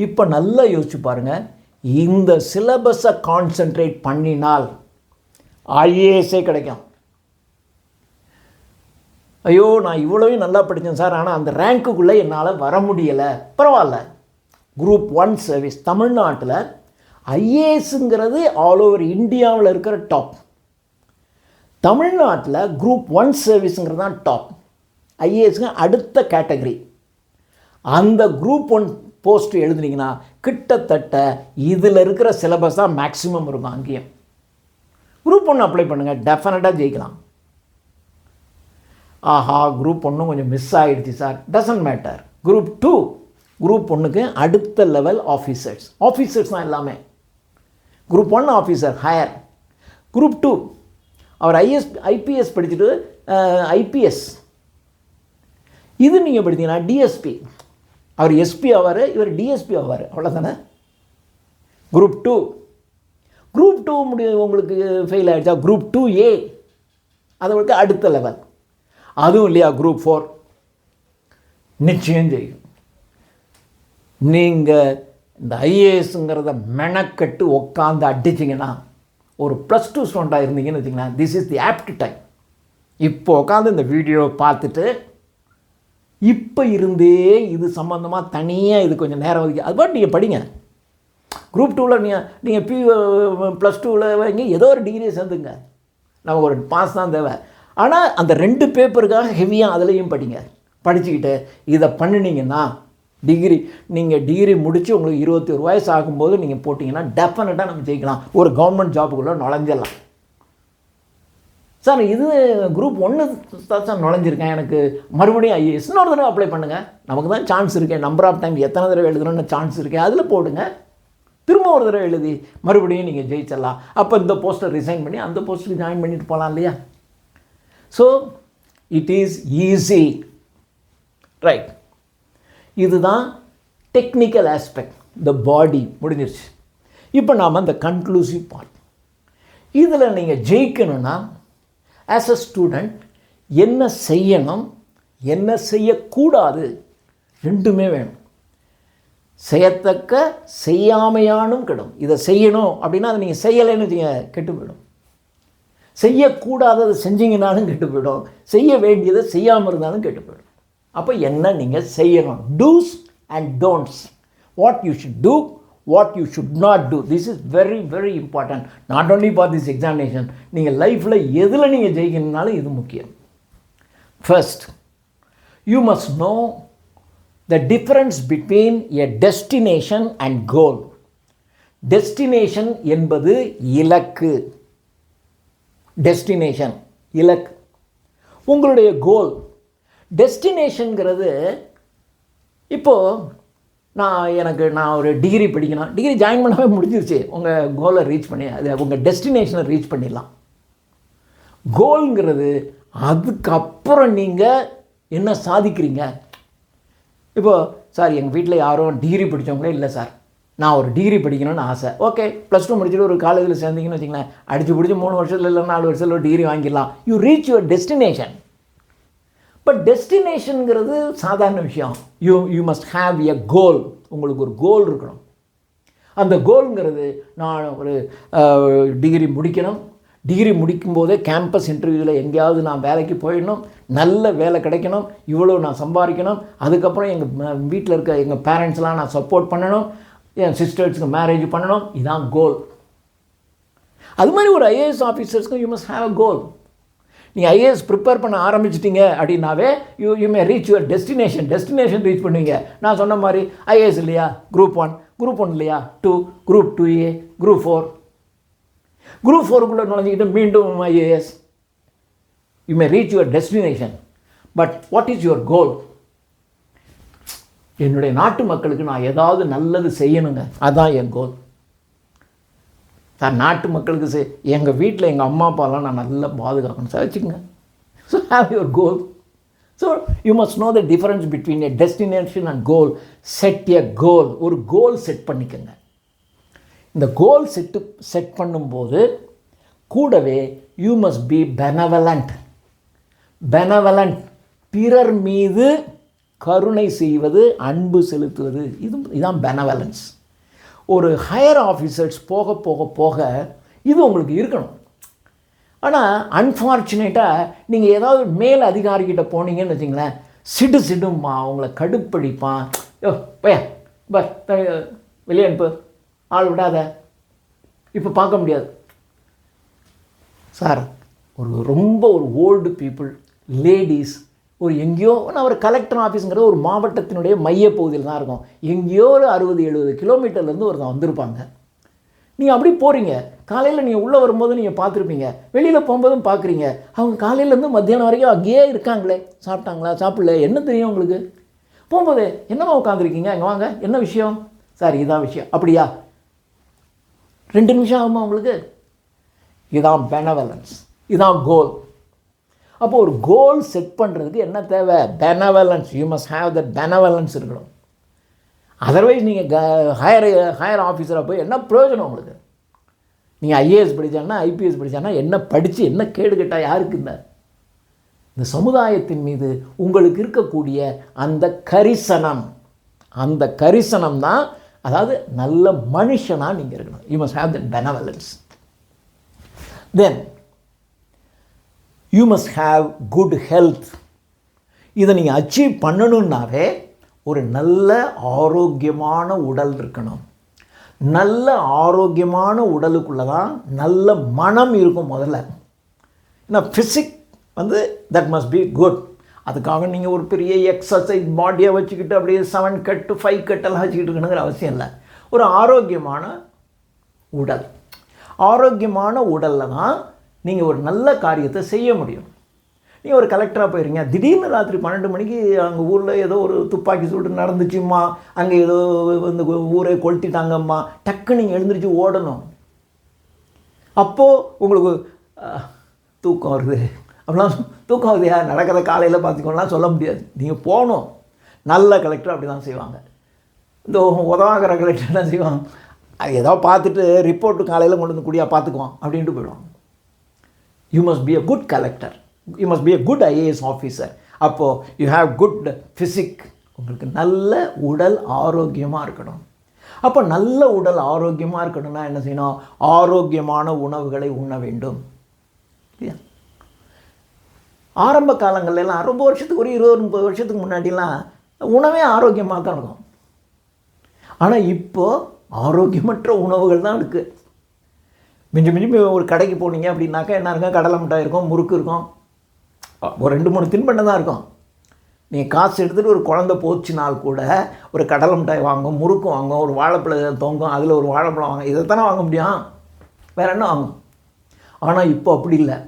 இப்போ நல்லா யோசிச்சு பாருங்கள், இந்த சிலபஸை கான்சென்ட்ரேட் பண்ணினால் ஐஏஎஸ்ஸே கிடைக்கும். ஐயோ நான் இவ்வளோவும் நல்லா படித்தேன் சார், ஆனால் அந்த ரேங்க்குள்ளே என்னால் வர முடியலை, பரவாயில்ல. குரூப் 1 சர்வீஸ் தமிழ்நாட்டில் ஐஏஎஸ்ங்கிறது ஆல் ஓவர் இந்தியாவில் இருக்கிற டாப். தமிழ்நாட்டில் குரூப் 1 சர்வீஸுங்கிறது தான் டாப். ஐஏஎஸ்க்கு அடுத்த கேட்டகரி. அந்த குரூப் 1 போஸ்ட் எழுதுனீங்கன்னா கிட்டத்தட்ட இதில் இருக்கிற சிலபஸ் தான் மேக்ஸிமம் இருக்கும். அங்கேயும் குரூப் 1 அப்ளை பண்ணுங்கள், டெஃபினட்டாக ஜெயிக்கலாம். ஆஹா குரூப் 1 கொஞ்சம் மிஸ் ஆகிடுச்சு sir, doesn't matter. Group 2, group 1க்கு அடுத்த லெவல் ஆஃபீஸர்ஸ் தான் எல்லாமே. Group 1 officer higher. குரூப் 2 அவர் ஐபிஎஸ் படிச்சுட்டு ஐபிஎஸ், இது நீங்கள் படித்தீங்கன்னா டிஎஸ்பி, அவர் எஸ்பி ஆவார், இவர் டிஎஸ்பி ஆவார், அவ்வளோதானே. குரூப் 2 உங்களுக்கு ஃபெயில் ஆகிடுச்சா, குரூப் 2A அதோட அடுத்த லெவல். அதுவும் இல்லையா, குரூப் 4 நிச்சயம் செய்யும். நீங்கள் இந்த ஐஏஎஸ்ங்கிறத மெனக்கட்டு உட்காந்து அடிச்சிங்கன்னா, ஒரு +2 ஸ்டூடெண்ட்டாக இருந்தீங்கன்னு வச்சிங்கன்னா, this is the apt time. இப்போ உட்காந்து இந்த வீடியோவை பார்த்துட்டு இப்போ இருந்தே இது சம்மந்தமாக தனியாக இது கொஞ்சம் நேரம் ஒதுக்கி அது பாட்டு நீங்கள் படிங்க. குரூப் 2ல் நீங்கள் +2ல் வைங்க, ஏதோ ஒரு டிகிரியை சேர்ந்துங்க, நம்ம ஒரு பாஸ் தான் தேவை. ஆனால் அந்த 2 பேப்பருக்காக ஹெவியாக அதுலேயும் படிச்சுக்கிட்டு இதை பண்ணினீங்கன்னா நீங்கள் டிகிரி முடித்து உங்களுக்கு 21 வயசு ஆகும்போது நீங்கள் போட்டிங்கன்னா டெஃபினட்டாக நம்ம ஜெயிக்கலாம், ஒரு கவர்மெண்ட் ஜாபுக்குள்ளே நுழைஞ்சிடலாம். சார் இது குரூப் 1 தான் சார் நுழைஞ்சிருக்கேன், எனக்கு மறுபடியும் ஐஏஎஸ் இன்னொரு தடவை அப்ளை பண்ணுங்கள், நமக்கு தான் சான்ஸ் இருக்கேன், நம்பர் ஆஃப் டைம் எத்தனை தடவை எழுதணும்னு சான்ஸ் இருக்கேன், அதில் போடுங்க, திரும்ப ஒரு தடவை எழுதி மறுபடியும் நீங்கள் ஜெயிச்சிடலாம். அப்போ இந்த போஸ்ட்டை ரிசைன் பண்ணி அந்த போஸ்ட்டுக்கு ஜாயின் பண்ணிட்டு போகலாம் இல்லையா? So it is easy, right? இதுதான் டெக்னிக்கல் ஆஸ்பெக்ட், த பாடி முடிஞ்சிருச்சு. இப்போ நாம் அந்த கன்க்ளூசிவ் பார்ட், இதில் நீங்கள் ஜெயிக்கணும்னா ஆஸ் அ ஸ்டூடெண்ட் என்ன செய்யணும், என்ன செய்யக்கூடாது, ரெண்டுமே வேணும். செய்யத்தக்க செய்யாமையானும் கெடும். இதை செய்யணும் அப்படின்னா அதை நீங்கள் செய்யலைன்னு கெட்டு போயிடும். செய்யக்கூடாததை செஞ்சீங்கன்னாலும் கெட்டு போயிடும். செய்ய வேண்டியதை செய்யாமல் இருந்தாலும் கெட்டு போயிடும். அப்போ என்ன நீங்கள் செய்யணும், do's and don'ts, what you should do, what you should not do. This is very very important, not only for this examination. நீங்கள் லைஃப்பில் எதில் நீங்கள் ஜெயிக்கணும்னாலும் இது முக்கியம். First, you must know the difference between a destination and goal. Destination என்பது இலக்கு. Destination இலக்கு. உங்களுடைய கோல். டெஸ்டினேஷன்ங்கிறது இப்போது நான் ஒரு டிகிரி படிக்கணும், டிகிரி ஜாயின் பண்ணவே முடிஞ்சிருச்சு, உங்கள் கோலை ரீச் பண்ணி அது உங்கள் டெஸ்டினேஷனை ரீச் பண்ணிடலாம். கோல்ங்கிறது அதுக்கப்புறம் நீங்கள் என்ன சாதிக்கிறீங்க. இப்போது சார் எங்கள் வீட்டில் யாரும் டிகிரி படித்தவங்களே இல்லை சார், நான் ஒரு டிகிரி படிக்கணும்னு ஆசை. ஓகே, +2 முடிச்சுட்டு ஒரு காலேஜில் சேர்ந்தீங்கன்னு வச்சிங்களேன், அடித்து பிடிச்சி 3 வருஷத்தில் இல்லை 4 வருஷத்தில் ஒரு டிகிரி வாங்கிடலாம். You reach your destination. But டெஸ்டினேஷனுங்கிறது சாதாரண விஷயம். You must have a goal. உங்களுக்கு ஒரு கோல் இருக்கணும். அந்த கோல்ங்கிறது நான் ஒரு டிகிரி முடிக்கணும், டிகிரி முடிக்கும்போதே கேம்பஸ் இன்டர்வியூவில் எங்கேயாவது நான் வேலைக்கு போயிடணும், நல்ல வேலை கிடைக்கணும், இவ்வளோ நான் சம்பாதிக்கணும், அதுக்கப்புறம் எங்கள் வீட்டில் இருக்க எங்கள் பேரண்ட்ஸ்லாம் நான் சப்போர்ட் பண்ணணும், என் சிஸ்டர்ஸுக்கு மேரேஜ் பண்ணணும், இதுதான் கோல். அது மாதிரி ஒரு ஐஏஎஸ் ஆஃபீஸர்ஸ்க்கும் you must have a goal. நீங்கள் ஐஏஎஸ் ப்ரிப்பேர் பண்ண ஆரம்பிச்சிட்டிங்க அப்படின்னாவே you may reach your destination reach பண்ணுவீங்க. நான் சொன்ன மாதிரி ஐஏஎஸ் இல்லையா, குரூப் 1 இல்லையா, 2, குரூப் 2A, குரூப் 4, குரூப் 4க்குள்ளே நுழைஞ்சிக்கிட்டு மீண்டும் IAS. You may reach your destination. But what is your கோல்? என்னுடைய நாட்டு மக்களுக்கு நான் ஏதாவது நல்லது செய்யணுங்க, அதுதான் என் கோல். சார் நாட்டு மக்களுக்கு எங்கள் வீட்டில் எங்கள் அம்மா அப்பாலாம் நான் நல்லா பாதுகாக்கணும் சார், வச்சுக்கோங்க. So have your goal. So you must know the difference between a destination and goal. Set a goal. ஒரு கோல் செட் பண்ணிக்கோங்க. இந்த கோல் செட் பண்ணும்போது கூடவே யூ மஸ்ட் பி பெனவலண்ட். பிறர் மீது கருணை செய்வது, அன்பு செலுத்துவது, இதுதான் பெனவலன்ஸ். ஒரு ஹையர் ஆஃபீஸர்ஸ் போக போக போக இது உங்களுக்கு இருக்கணும். ஆனால் அன்ஃபார்ச்சுனேட்டாக நீங்கள் ஏதாவது மேல் அதிகாரிக்கிட்ட போனீங்கன்னு வச்சிங்களேன், சிடுமா அவங்கள கடுப்படிப்பான். வெளியே அனுப்பு, ஆள் விடாத, இப்போ பார்க்க முடியாது சார். ரொம்ப ஓல்டு பீப்புள், லேடிஸ், எங்கேயோ ஒரு கலெக்டர் ஆஃபீஸுங்கிறது ஒரு மாவட்டத்தினுடைய மையப்பகுதியில் தான் இருக்கும். எங்கேயோ ஒரு 60-70 கிலோமீட்டர்லேருந்து ஒருத்தன் வந்திருப்பாங்க. நீங்கள் அப்படி போகிறீங்க, காலையில் நீங்கள் உள்ளே வரும்போது நீங்கள் பார்த்துருப்பீங்க, வெளியில் போகும்போதும் பார்க்குறீங்க. அவங்க காலையிலேருந்து மத்தியானம் வரைக்கும் அங்கேயே இருக்காங்களே, சாப்பிட்டாங்களா சாப்பிடல என்ன தெரியும் உங்களுக்கு. போகும்போது என்னம்மா உட்காந்துருக்கீங்க, அங்கே வாங்க, என்ன விஷயம் சார், இதுதான் விஷயம். அப்படியா, 2 நிமிஷம் ஆகுமா உங்களுக்கு? இதுதான் பெனவலன்ஸ், இதுதான் கோல். அப்போ ஒரு கோல் செட் பண்ணுறதுக்கு என்ன தேவை? Benevolence. You must have that benevolence இருக்கணும். அதர்வைஸ் நீங்கள் ஹையர் ஆஃபீஸராக போய் என்ன பிரயோஜனம் உங்களுக்கு? நீங்கள் ஐஏஎஸ் படித்தாங்கன்னா ஐபிஎஸ் படித்தாங்கன்னா என்ன படித்து என்ன கேடு கேட்டால் யாருக்கு? இந்த சமுதாயத்தின் மீது உங்களுக்கு இருக்கக்கூடிய அந்த கரிசனம் தான், அதாவது நல்ல மனுஷனாக நீங்கள் இருக்கணும். You must have that benevolence. Then you must have good health. இதை நீங்கள் அச்சீவ் பண்ணணுன்னாவே ஒரு நல்ல ஆரோக்கியமான உடல் இருக்கணும். நல்ல ஆரோக்கியமான உடலுக்குள்ளே தான் நல்ல மனம் இருக்கும் முதல்ல. ஏன்னா physique that must be good. அதுக்காக நீங்கள் ஒரு பெரிய எக்ஸசைஸ் பாடியை வச்சுக்கிட்டு அப்படியே 7 கட்டு 5 கட்டெல்லாம் வச்சுக்கிட்டு இருக்கணுங்கிற அவசியம் இல்லை. ஒரு ஆரோக்கியமான உடல், ஆரோக்கியமான உடலில் தான் நீங்கள் ஒரு நல்ல காரியத்தை செய்ய முடியும். நீங்கள் ஒரு கலெக்டராக போயிருங்க, திடீர்னு ராத்திரி 12 மணிக்கு அங்கே ஊரில் ஏதோ ஒரு துப்பாக்கி சூடு நடந்துச்சும்மா, அங்கே ஏதோ வந்து ஊரே கொளுத்திட்டாங்கம்மா, டக்கு நீங்கள் எழுந்திரிச்சு ஓடணும். அப்போது உங்களுக்கு தூக்கம் வருது அப்படிலாம், தூக்கம் வருது நடக்கிற காலையில் பார்த்துக்கோலாம் சொல்ல முடியாது. நீங்கள் போகணும். நல்ல கலெக்டர் அப்படி தான் செய்வாங்க. இந்த உதவாகிற கலெக்டர் என்ன செய்வாங்க, அது ஏதோ பார்த்துட்டு ரிப்போர்ட்டு காலையில் கொண்டு வந்து கூடியா பார்த்துக்குவோம் அப்படின்ட்டு போயிடுவாங்க. You must be a good collector, you must be a good IAS officer. அப்போது யூ ஹாவ் குட் ஃபிசிக், உங்களுக்கு நல்ல உடல் ஆரோக்கியமாக இருக்கணும். அப்போ நல்ல உடல் ஆரோக்கியமாக இருக்கணும்னா என்ன செய்யணும், ஆரோக்கியமான உணவுகளை உண்ண வேண்டும். இல்லையா? ஆரம்ப காலங்கள்லாம் ரொம்ப வருஷத்துக்கு ஒரு 20-30 வருஷத்துக்கு முன்னாடிலாம் உணவே ஆரோக்கியமாக தான் இருக்கும். ஆனால் இப்போது ஆரோக்கியமற்ற உணவுகள் தான் இருக்குது. மிஞ்சி ஒரு கடைக்கு போனீங்க அப்படின்னாக்கா என்ன இருக்கும், கடலை மிட்டாய் இருக்கும், முறுக்கு இருக்கும், ஒரு 2-3 தின்பண்டம் தான் இருக்கும். நீங்கள் காசு எடுத்துகிட்டு ஒரு குழந்தை போச்சுனால் கூட ஒரு கடலை மிட்டாய் வாங்கும், முறுக்கு வாங்கும், ஒரு வாழைப்பழம் தொங்கும், அதில் ஒரு வாழைப்பழம் வாங்க, இதைத்தானே வாங்க முடியும், வேறு என்ன வாங்கும். ஆனால் இப்போ அப்படி இல்லை.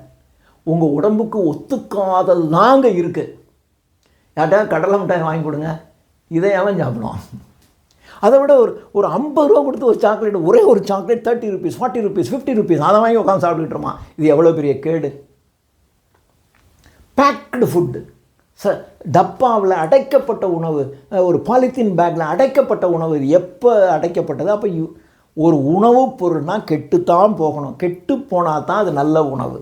உங்கள் உடம்புக்கு ஒத்துக்காததாங்க இருக்குது. யார்ட்டா கடலை மிட்டாய் வாங்கி கொடுங்க, இதை அவன் சாப்பிடுவான். அதை விட ஒரு 50 ரூபா கொடுத்து ஒரு சாக்லேட், ஒரே ஒரு சாக்லேட் 30 rupees, 40 rupees, 50 rupees, அதை வாங்கி உட்காந்து சாப்பிட்டுக்கிட்டுருமா. இது எவ்வளோ பெரிய கேடு. பேக்டு ஃபுட்டு, டப்பாவில் அடைக்கப்பட்ட உணவு, ஒரு பாலித்தீன் பேக்கில் அடைக்கப்பட்ட உணவு. இது எப்போ அடைக்கப்பட்டது? அப்போ ஒரு உணவுப் பொருள்னால் கெட்டுத்தான் போகணும். கெட்டு போனால் தான் அது நல்ல உணவு.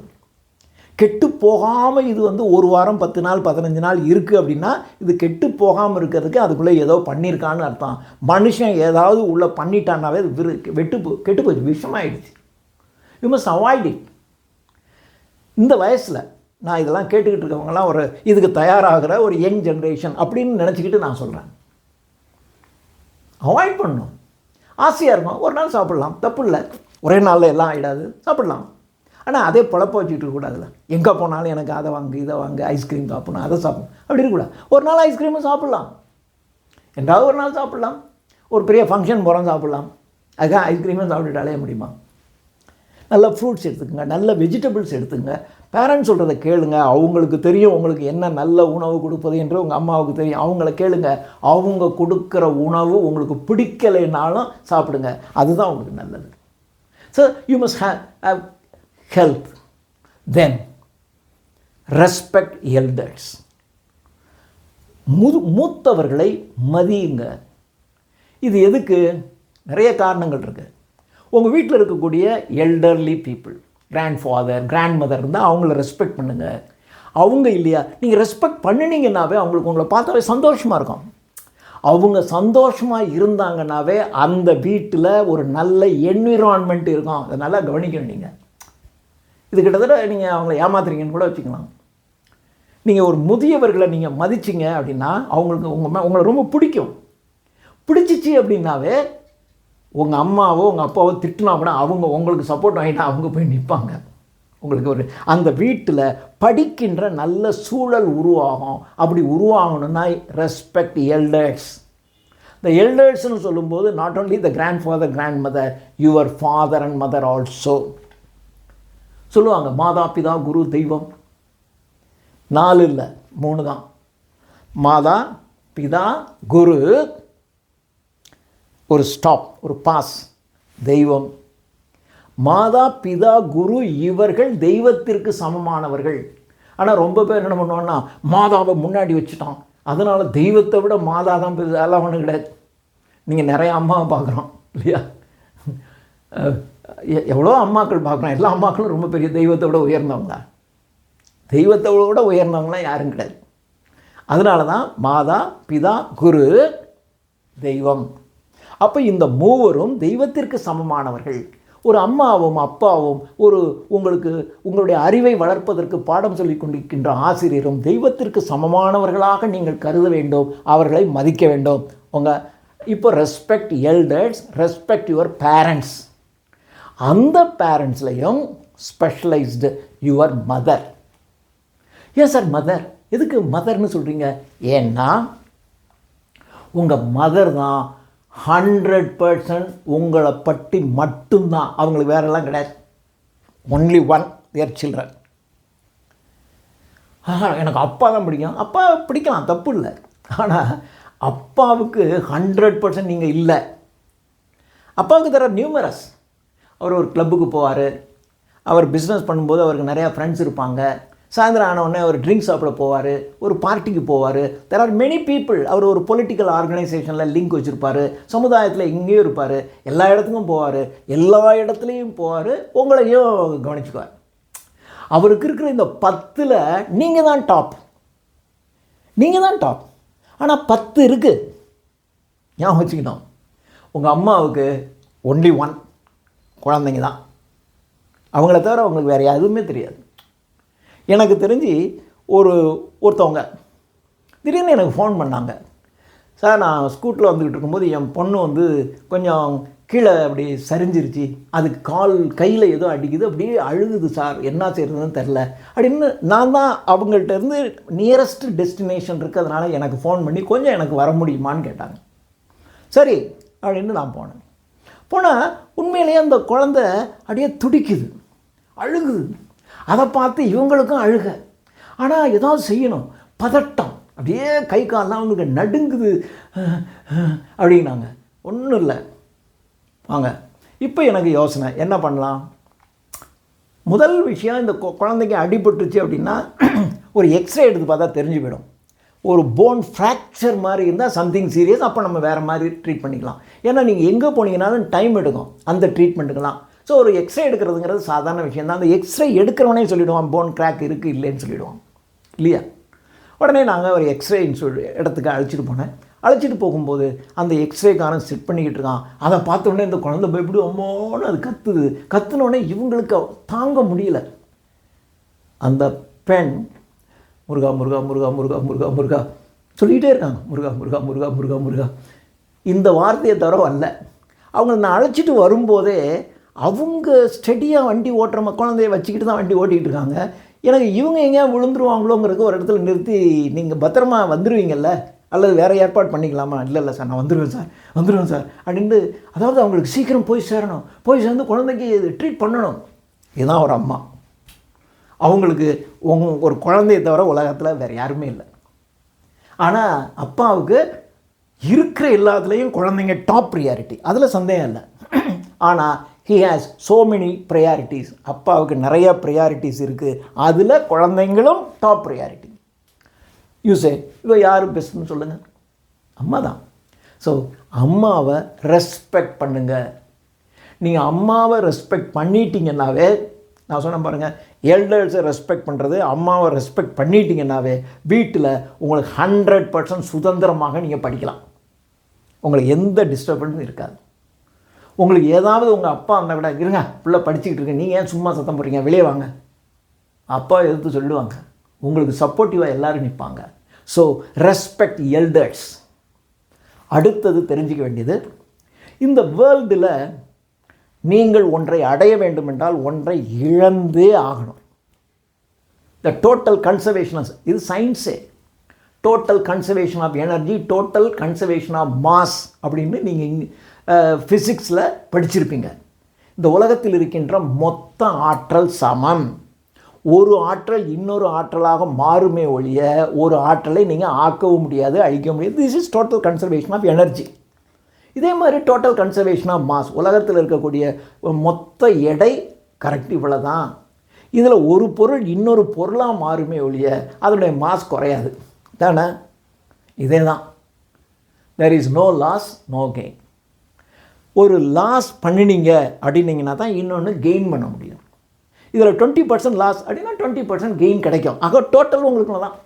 கெட்டு போகாமல் இது வந்து 1 வாரம் 10 நாள் 15 நாள் இருக்குது அப்படின்னா இது கெட்டு போகாமல் இருக்கிறதுக்கு அதுக்குள்ளே ஏதோ பண்ணியிருக்கான்னு அர்த்தம். மனுஷன் ஏதாவது உள்ளே பண்ணிட்டான்னாவே அது கெட்டு போச்சு, விஷமாயிடுச்சு. You must avoid it. இந்த வயசில் நான் இதெல்லாம் கேட்டுக்கிட்டு இருக்கவங்கலாம் ஒரு இதுக்கு தயாராகிற ஒரு யங் ஜென்ரேஷன் அப்படின்னு நினச்சிக்கிட்டு நான் சொல்கிறேன். அவாய்ட் பண்ணணும். ஆசையாக இருக்கும், ஒரு நாள் சாப்பிட்லாம், தப்பு இல்லை. ஒரே நாளில் எல்லாம் ஆகிடாது, சாப்பிட்லாம். ஆனால் அதே பொழப்ப வச்சுக்கிட்டு இருக்கக்கூடாதுல்ல. எங்கே போனாலும் எனக்கு அதை வாங்கு இதை வாங்கு, ஐஸ்கிரீம் சாப்பிடணும், அதை சாப்பிடணும், அப்படி இருக்கக்கூடாது. ஒரு நாள் ஐஸ்கிரீமும் சாப்பிட்லாம், என்றாவது ஒரு நாள் சாப்பிட்லாம். ஒரு பெரிய ஃபங்க்ஷன் போகிறோம் சாப்பிட்லாம், அதுக்காக ஐஸ்கிரீமும் சாப்பிட்டுட்டு முடியுமா? நல்ல ஃப்ரூட்ஸ் எடுத்துக்கங்க, நல்ல வெஜிடபிள்ஸ் எடுத்துங்க. பேரண்ட்ஸ் சொல்கிறத கேளுங்க. அவங்களுக்கு தெரியும் உங்களுக்கு என்ன நல்ல உணவு கொடுப்பது என்று. உங்கள் அம்மாவுக்கு தெரியும், அவங்கள கேளுங்க. அவங்க கொடுக்குற உணவு உங்களுக்கு பிடிக்கலைனாலும் சாப்பிடுங்க, அதுதான் உங்களுக்கு நல்லது. So you must have health, then respect elders. மூத்தவர்களை மதியுங்க. இது எதுக்கு? நிறைய காரணங்கள் இருக்குது. உங்கள் வீட்டில் இருக்கக்கூடிய எல்டர்லி பீப்புள், கிராண்ட்ஃபாதர் கிராண்ட்மதர் இருந்தால் அவங்கள ரெஸ்பெக்ட் பண்ணுங்கள். அவங்க இல்லையா, நீங்கள் ரெஸ்பெக்ட் பண்ணினீங்கன்னாவே அவங்களுக்கு உங்களை பார்த்தாவே சந்தோஷமாக இருக்கும். அவங்க சந்தோஷமாக இருந்தாங்கன்னாவே அந்த வீட்டில் ஒரு நல்ல என்விரான்மெண்ட் இருக்கும். அதை நல்லா கவனிக்கணும். நீங்கள் இது கிட்டத்தட்ட நீங்கள் அவங்கள ஏமாத்துறீங்கன்னு கூட வச்சுக்கலாம். நீங்கள் ஒரு முதியவர்களை நீங்கள் மதிச்சிங்க அப்படின்னா அவங்களுக்கு உங்களை ரொம்ப பிடிக்கும். பிடிச்சிச்சு அப்படின்னாவே உங்கள் அம்மாவோ உங்கள் அப்பாவோ திட்டினா கூட அவங்க உங்களுக்கு சப்போர்ட் வாங்கிட்டா அவங்க போய் நிற்பாங்க. உங்களுக்கு ஒரு அந்த வீட்டில் படிக்கின்ற நல்ல சூழல் உருவாகும். அப்படி உருவாகணும்னா ரெஸ்பெக்ட் எல்டர்ஸ். இந்த எல்டர்ஸ்னு சொல்லும்போது not only the grandfather grandmother, your father and mother also. சொல்லுவாங்க மாதா பிதா குரு தெய்வம். 4 இல்லை 3 தான். மாதா பிதா குரு, ஒரு ஸ்டாப், ஒரு பாஸ், தெய்வம். மாதா பிதா குரு இவர்கள் தெய்வத்திற்கு சமமானவர்கள். ஆனால் ரொம்ப பேர் என்ன பண்ணுவான்னா மாதாவை முன்னாடி வச்சுட்டான், அதனால் தெய்வத்தை விட மாதா தான் அதெல்லாம் ஒன்றும் கிடையாது. நீங்கள் நிறைய அம்மாவை பார்க்குறோம் இல்லையா, எவ்வளோ அம்மாக்கள் பார்க்குறோம். எல்லா அம்மாக்களும் ரொம்ப பெரிய தெய்வத்தை விட உயர்ந்தவங்களா? தெய்வத்தை விட உயர்ந்தவங்களாம் யாரும் கிடையாது. அதனால தான் மாதா பிதா குரு தெய்வம். அப்போ இந்த மூவரும் தெய்வத்திற்கு சமமானவர்கள். ஒரு அம்மாவும் அப்பாவும் உங்களுடைய அறிவை வளர்ப்பதற்கு பாடம் சொல்லிக் கொண்டிருக்கின்ற ஆசிரியரும் தெய்வத்திற்கு சமமானவர்களாக நீங்கள் கருத வேண்டும், அவர்களை மதிக்க வேண்டும். இப்போ respect elders, respect your parents. அந்த பேரண்ட்ஸ்லையும் ஸ்பெஷலைஸ்டு யுவர் மதர். ஏன் சார் மதர், எதுக்கு மதர்னு சொல்கிறீங்க? ஏன்னா உங்கள் மதர் தான் 100% உங்களை பற்றி மட்டும்தான், அவங்களுக்கு வேறெல்லாம் கிடையாது. ஒன்லி ஒன், தேர் சில்ட்ரன். எனக்கு அப்பா தான் பிடிக்கும். அப்பா பிடிக்கலாம், தப்பு இல்லை. ஆனால் அப்பாவுக்கு 100% நீங்கள் இல்லை. அப்பாவுக்கு தர நியூமரஸ். அவர் ஒரு கிளப்புக்கு போவார், அவர் பிஸ்னஸ் பண்ணும்போது அவருக்கு நிறையா ஃப்ரெண்ட்ஸ் இருப்பாங்க. சாயந்தரம் ஆனவுடனே அவர் ட்ரிங்க்ஸ் சாப்பிட போவார், ஒரு பார்ட்டிக்கு போவார். There are many people. அவர் ஒரு பொலிட்டிக்கல் ஆர்கனைசேஷனில் லிங்க் வச்சுருப்பார், சமுதாயத்தில் இங்கேயும் இருப்பார், எல்லா இடத்துக்கும் போவார், எல்லா இடத்துலையும் போவார், உங்களையும் கவனிச்சுக்குவார். அவருக்கு இருக்கிற இந்த 10ல் நீங்கள் தான் டாப். நீங்கள் தான் டாப். ஆனால் 10 இருக்குது. ஞாபகம் வச்சுக்கணும், உங்கள் அம்மாவுக்கு ஒன்லி 1 குழந்தைங்க தான். அவங்கள தவிர அவங்களுக்கு வேறு எதுவுமே தெரியாது. எனக்கு தெரிஞ்சு ஒருத்தவங்க திடீர்னு எனக்கு ஃபோன் பண்ணாங்க. சார், நான் ஸ்கூட்டில் வந்துக்கிட்டு இருக்கும்போது என் பொண்ணு வந்து கொஞ்சம் கீழே அப்படி சரிஞ்சிருச்சு, அதுக்கு கையில் ஏதோ அடிக்குது, அப்படியே அழுகுது சார், என்ன செய்கிறதுன்னு தெரில அப்படின்னு. நான் தான் அவங்கள்ட்ட இருந்து நியரஸ்ட் டெஸ்டினேஷன் இருக்கிறதுனால எனக்கு ஃபோன் பண்ணி கொஞ்சம் எனக்கு வர முடியுமான்னு கேட்டாங்க. சரி அப்படின்னு நான் போனால் உண்மையிலேயே அந்த குழந்தை அப்படியே துடிக்குது, அழுகுது. அதை பார்த்து இவங்களுக்கும் அழுக. ஆனால் ஏதாவது செய்யணும், பதட்டம், அப்படியே கை காலெலாம் அவங்களுக்கு நடுங்குது அப்படின்னாங்க. ஒன்றும் இல்லை, வாங்க இப்போ எனக்கு யோசனை, என்ன பண்ணலாம்? முதல் விஷயம், இந்த குழந்தைக்கு அடிபட்டுச்சு அப்படின்னா ஒரு எக்ஸ்ரே எடுத்து பார்த்தா தெரிஞ்சு போயிடும். ஒரு போன் ஃப்ராக்சர் மாதிரி இருந்தால் சம்திங் சீரியஸ், அப்போ நம்ம வேறு மாதிரி ட்ரீட் பண்ணிக்கலாம். ஏன்னா நீங்கள் எங்கே போனீங்கன்னாலும் டைம் எடுக்கும் அந்த ட்ரீட்மெண்ட்டுக்கெல்லாம். ஸோ ஒரு எக்ஸ்ரே எடுக்கிறதுங்கிறது சாதாரண விஷயம் தான். அந்த எக்ஸ்ரே எடுக்கிறவனே சொல்லிவிடுவான் போன் கிராக் இருக்குது இல்லைன்னு சொல்லிவிடுவான் இல்லையா. உடனே நாங்கள் ஒரு எக்ஸ்ரே இடத்துக்கு அழைச்சிட்டு போனேன். அழைச்சிட்டு போகும்போது அந்த எக்ஸ்ரேக்காரன் செட் பண்ணிக்கிட்டு இருக்கான். அதை பார்த்தோன்னே இந்த குழந்தை பயப்படி அம்மோன்னு அது கத்துனோடனே இவங்களுக்கு தாங்க முடியல. அந்த பெண் முருகா முருகா முருகா முருகா முருகா முருகா சொல்லிகிட்டே இருக்காங்க, முருகா முருகா முருகா முருகா முருகா. இந்த வார்த்தையை தவிர வரல. அவங்க நான் அழைச்சிட்டு வரும்போதே அவங்க ஸ்டெடியாக வண்டி ஓட்டுற குழந்தைய வச்சுக்கிட்டு தான் வண்டி ஓட்டிகிட்டு இருக்காங்க. எனக்கு இவங்க எங்கேயா விழுந்துருவாங்களோங்கிறதுக்கு ஒரு இடத்துல நிறுத்தி, நீங்கள் பத்திரமா வந்துடுவீங்கல்ல அல்லது வேறு ஏற்பாடு பண்ணிக்கலாமா? இல்லை சார், நான் வந்துடுவேன் சார் அப்படின்ட்டு. அதாவது அவங்களுக்கு சீக்கிரம் போய் சேரணும், போய் சேர்ந்து குழந்தைக்கு ட்ரீட் பண்ணணும். இதுதான் ஒரு அம்மா. அவங்களுக்கு ஒரு குழந்தைய தவிர உலகத்தில் வேறு யாருமே இல்லை. ஆனால் அப்பாவுக்கு இருக்கிற எல்லாத்துலேயும் குழந்தைங்க டாப் ப்ரியாரிட்டி, அதில் சந்தேகம் இல்லை. ஆனால் he has so many priorities. அப்பாவுக்கு நிறைய ப்ரியாரிட்டிஸ் இருக்குது, அதில் குழந்தைங்களும் டாப் ப்ரியாரிட்டி. யூஸே இப்போ யார் பெஸ்ட்னு சொல்லுங்கள்? அம்மா தான். ஸோ அம்மாவை ரெஸ்பெக்ட் பண்ணுங்கள். நீங்கள் அம்மாவை ரெஸ்பெக்ட் பண்ணிட்டீங்கன்னாவே, நான் சொன்னேன் பாருங்கள், எல்டர்ஸை ரெஸ்பெக்ட் பண்ணுறது, அம்மாவை ரெஸ்பெக்ட் பண்ணிட்டீங்கன்னாவே வீட்டில் உங்களுக்கு 100% சுதந்திரமாக நீங்கள் படிக்கலாம். உங்களுக்கு எந்த டிஸ்டர்பன்ஸும் இருக்காது. உங்களுக்கு ஏதாவது உங்கள் அப்பா அந்த விட இருங்க பிள்ளை படிச்சுக்கிட்டு இருக்கு, நீங்கள் ஏன் சும்மா சத்தம் போடுறீங்க, வெளியே வாங்க, அப்பா எதிர்த்து சொல்லுவாங்க. உங்களுக்கு சப்போர்ட்டிவாக எல்லோரும் நிற்பாங்க. So respect elders. அடுத்தது தெரிஞ்சிக்க வேண்டியது, இந்த வேர்ல்டில் நீங்கள் ஒன்றை அடைய வேண்டும் என்றால் ஒன்றை இழந்தே ஆகணும். த டோட்டல் கன்சர்வேஷன், இது சயின்ஸே. Total conservation of energy, total conservation of mass அப்படின்னு நீங்கள் ஃபிசிக்ஸில் படிச்சிருப்பீங்க. இந்த உலகத்தில் இருக்கின்ற மொத்த ஆற்றல் சமம். ஒரு ஆற்றல் இன்னொரு ஆற்றலாக மாறுமே ஒழிய ஒரு ஆற்றலை நீங்கள் ஆக்கவும் முடியாது, அழிக்க முடியாது. This is total conservation of energy. இதே மாதிரி டோட்டல் கன்சர்வேஷன் ஆஃப் மாஸ், உலகத்தில் இருக்கக்கூடிய மொத்த எடை கரெக்ட் இவ்வளோ தான். இதில் ஒரு பொருள் இன்னொரு பொருளாக மாறுமே ஒழிய அதனுடைய மாஸ் குறையாது தானே. இதே தான். There is no loss no gain. ஒரு லாஸ் பண்ணினீங்க அப்படின்னீங்கன்னா தான் இன்னொன்று கெயின் பண்ண முடியும். இதில் 20% லாஸ் அப்படின்னா 20% கெயின் கிடைக்கும். ஆக டோட்டல் உங்களுக்கு தான்.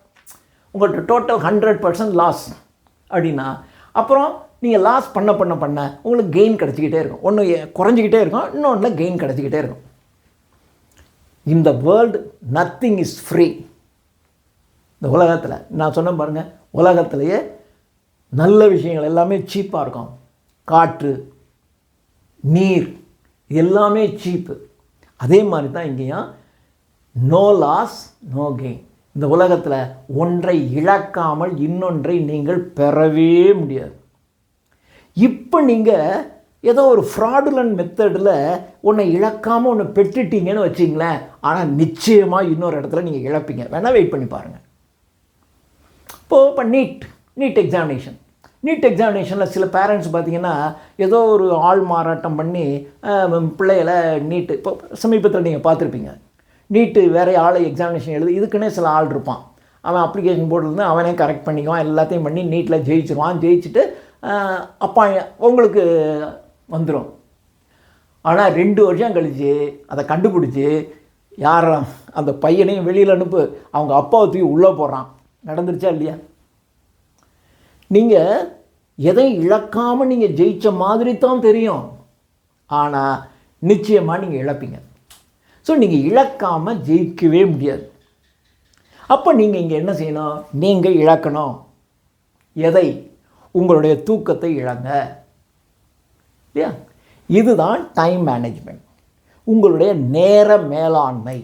உங்கள்கிட்ட டோட்டல் 100% லாஸ் அப்படின்னா அப்புறம் நீங்கள் லாஸ் பண்ண உங்களுக்கு கெயின் கிடச்சிக்கிட்டே இருக்கும். ஒன்று குறைஞ்சிக்கிட்டே இருக்கும், இன்னொன்று கெயின் கிடச்சிக்கிட்டே இருக்கும். இந்த வேர்ல்டு நத்திங் இஸ் ஃப்ரீ. இந்த உலகத்தில் நான் சொன்ன பாருங்கள், உலகத்திலேயே நல்ல விஷயங்கள் எல்லாமே சீப்பாக இருக்கும். காற்று, நீர் எல்லாமே சீப்பு. அதே மாதிரி தான் இங்கேயும் நோ லாஸ் நோ கெயின். இந்த உலகத்தில் ஒன்றை இழக்காமல் இன்னொன்றை நீங்கள் பெறவே முடியாது. இப்போ நீங்கள் ஏதோ ஒரு ஃப்ராடுலண்ட் மெத்தடில் உன்னை இழக்காமல் ஒன்று பெற்றுட்டீங்கன்னு வச்சிங்களேன், ஆனால் நிச்சயமாக இன்னொரு இடத்துல நீங்கள் இழப்பீங்க. வேணால் வெயிட் பண்ணி பாருங்கள். இப்போ நீட் எக்ஸாமினேஷனில் சில பேரண்ட்ஸ் பார்த்திங்கன்னா ஏதோ ஒரு ஆள் மாறாட்டம் பண்ணி பிள்ளைகளை நீட்டு, இப்போ சமீபத்தில் நீங்கள் பார்த்துருப்பீங்க, நீட்டு வேறு ஆள் எக்ஸாமினேஷன் எழுது, இதுக்குன்னே சில ஆள் இருப்பான், அவன் அப்ளிகேஷன் போர்டிலேருந்து அவனே கரெக்ட் பண்ணிக்குவான், எல்லாத்தையும் பண்ணி நீட்டில் ஜெயிச்சிருவான். ஜெயிச்சுட்டு அப்பா உங்களுக்கு வந்துடும். ஆனால் 2 வருஷம் கழித்து அதை கண்டுபிடிச்சி யார் அந்த பையனையும் வெளியில் அனுப்பு, அவங்க அப்பாவை தூக்கி உள்ளே போடுறான். நடந்துருச்சா இல்லையா? நீங்கள் எதையும் இழக்காமல் நீங்கள் ஜெயித்த மாதிரி தான் தெரியும், ஆனால் நிச்சயமாக நீங்கள் இழப்பீங்க. ஸோ நீங்கள் இழக்காமல் ஜெயிக்கவே முடியாது. அப்போ நீங்கள் இங்கே என்ன செய்யணும்? நீங்கள் இழக்கணும். எதை? உங்களுடைய தூக்கத்தை இழங்க இல்லையா? இதுதான் டைம் மேனேஜ்மெண்ட், உங்களுடைய நேர மேலாண்மை.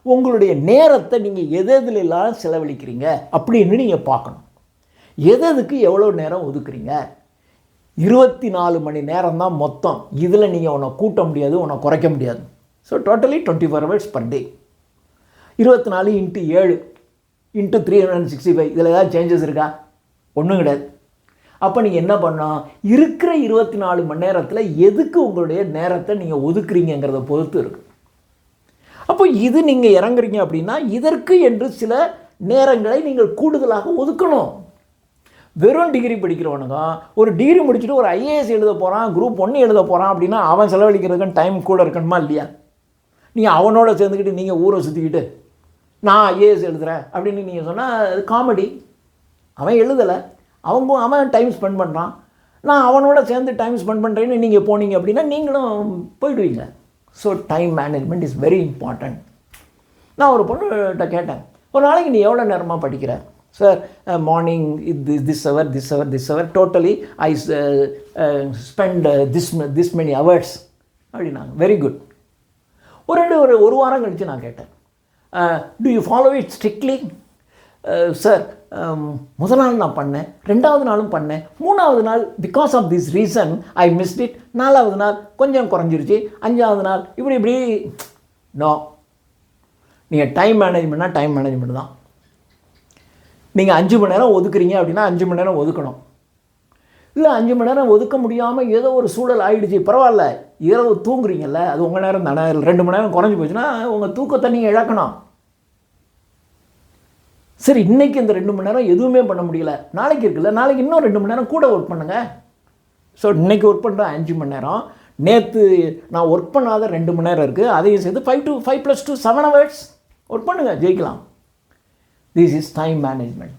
உங்களுடைய நேரத்தை நீங்கள் எதெல்லாம் செலவழிக்கிறீங்க அப்படின்னு நீங்கள் பார்க்கணும். எதுக்கு எவ்வளோ நேரம் ஒதுக்குறீங்க? 24 மணி நேரம் தான் மொத்தம். இதில் நீங்கள் உன்னை கூட்ட முடியாது, உன்னை குறைக்க முடியாது. So totally 24 hours per day. 24 × 7 × 365. இதில் ஏதாவது சேஞ்சஸ் இருக்கா? ஒன்றும் கிடையாது. அப்போ நீங்கள் என்ன பண்ணணும்? இருக்கிற 24 மணி நேரத்தில் எதுக்கு உங்களுடைய நேரத்தை நீங்கள் ஒதுக்குறீங்கிறத பொறுத்து இருக்குது. அப்போ இது நீங்கள் இறங்குறீங்க அப்படின்னா இதற்கு என்று சில நேரங்களை நீங்கள் கூடுதலாக ஒதுக்கணும். வெறும் டிகிரி படிக்கிறவனுங்க ஒரு டிகிரி முடிச்சுட்டு ஒரு ஐஏஎஸ் எழுத போகிறான், குரூப் 1 எழுத போகிறான் அப்படின்னா அவன் செலவழிக்கிறதுக்கு டைம் கூட இருக்கணுமா இல்லையா? நீங்கள் அவனோட சேர்ந்துக்கிட்டு நீங்கள் ஊரை சுற்றிக்கிட்டு நான் ஐஏஎஸ் எழுதுகிறேன் அப்படின்னு நீங்கள் சொன்னால் அது காமெடி. அவன் எழுதலை, அவன் டைம் ஸ்பெண்ட் பண்ணுறான், நான் அவனோட சேர்ந்து டைம் ஸ்பெண்ட் பண்ணுறேன்னு நீங்கள் போனீங்க அப்படின்னா நீங்களும் போயிடுவீங்க. So time management is very important. நான் ஒரு பொண்ணுகிட்ட கேட்டேன், ஒரு நாளைக்கு நீ எவ்வளோ நேரமாக படிக்கிற? Sir morning this hour totally I spend this many hours அப்படின்னாங்க. Very good. ஒரு வாரம் கழித்து நான் கேட்டேன், do you follow it strictly? Sir முதல் நாள் நான் பண்ணேன், 2வது நாளும் பண்ணேன், 3வது நாள் because of this reason I missed it, 4வது நாள் கொஞ்சம் குறைஞ்சிருச்சு, 5வது நாள் இப்படி. நோ, நீங்கள் டைம் மேனேஜ்மெண்ட்னா டைம் மேனேஜ்மெண்ட் தான். நீங்கள் 5 மணி நேரம் ஒதுக்குறீங்க அப்படின்னா 5 மணி நேரம் ஒதுக்கணும். இல்லை 5 மணி நேரம் ஒதுக்க முடியாமல் ஏதோ ஒரு சூழல் ஆகிடுச்சு, பரவாயில்ல, இரவு தூங்குறீங்கல்ல, அது உங்கள் நேரம் தானே. 2 மணி நேரம் குறைஞ்சி போச்சுன்னா உங்கள் தூக்கத்தை நீங்கள் இழக்கணும். சரி, இன்றைக்கி இந்த 2 மணி நேரம் எதுவுமே பண்ண முடியல, நாளைக்கு இருக்குல்ல, நாளைக்கு இன்னும் 2 மணி நேரம் கூட ஒர்க் பண்ணுங்கள். ஸோ இன்றைக்கி ஒர்க் பண்ணுறேன் 5 மணி நேரம், நேற்று நான் ஒர்க் பண்ணாத 2 மணி நேரம் இருக்குது, அதையும் சேர்த்து 5 + 2 7 hours ஒர்க் பண்ணுங்கள், ஜெயிக்கலாம். This is time management.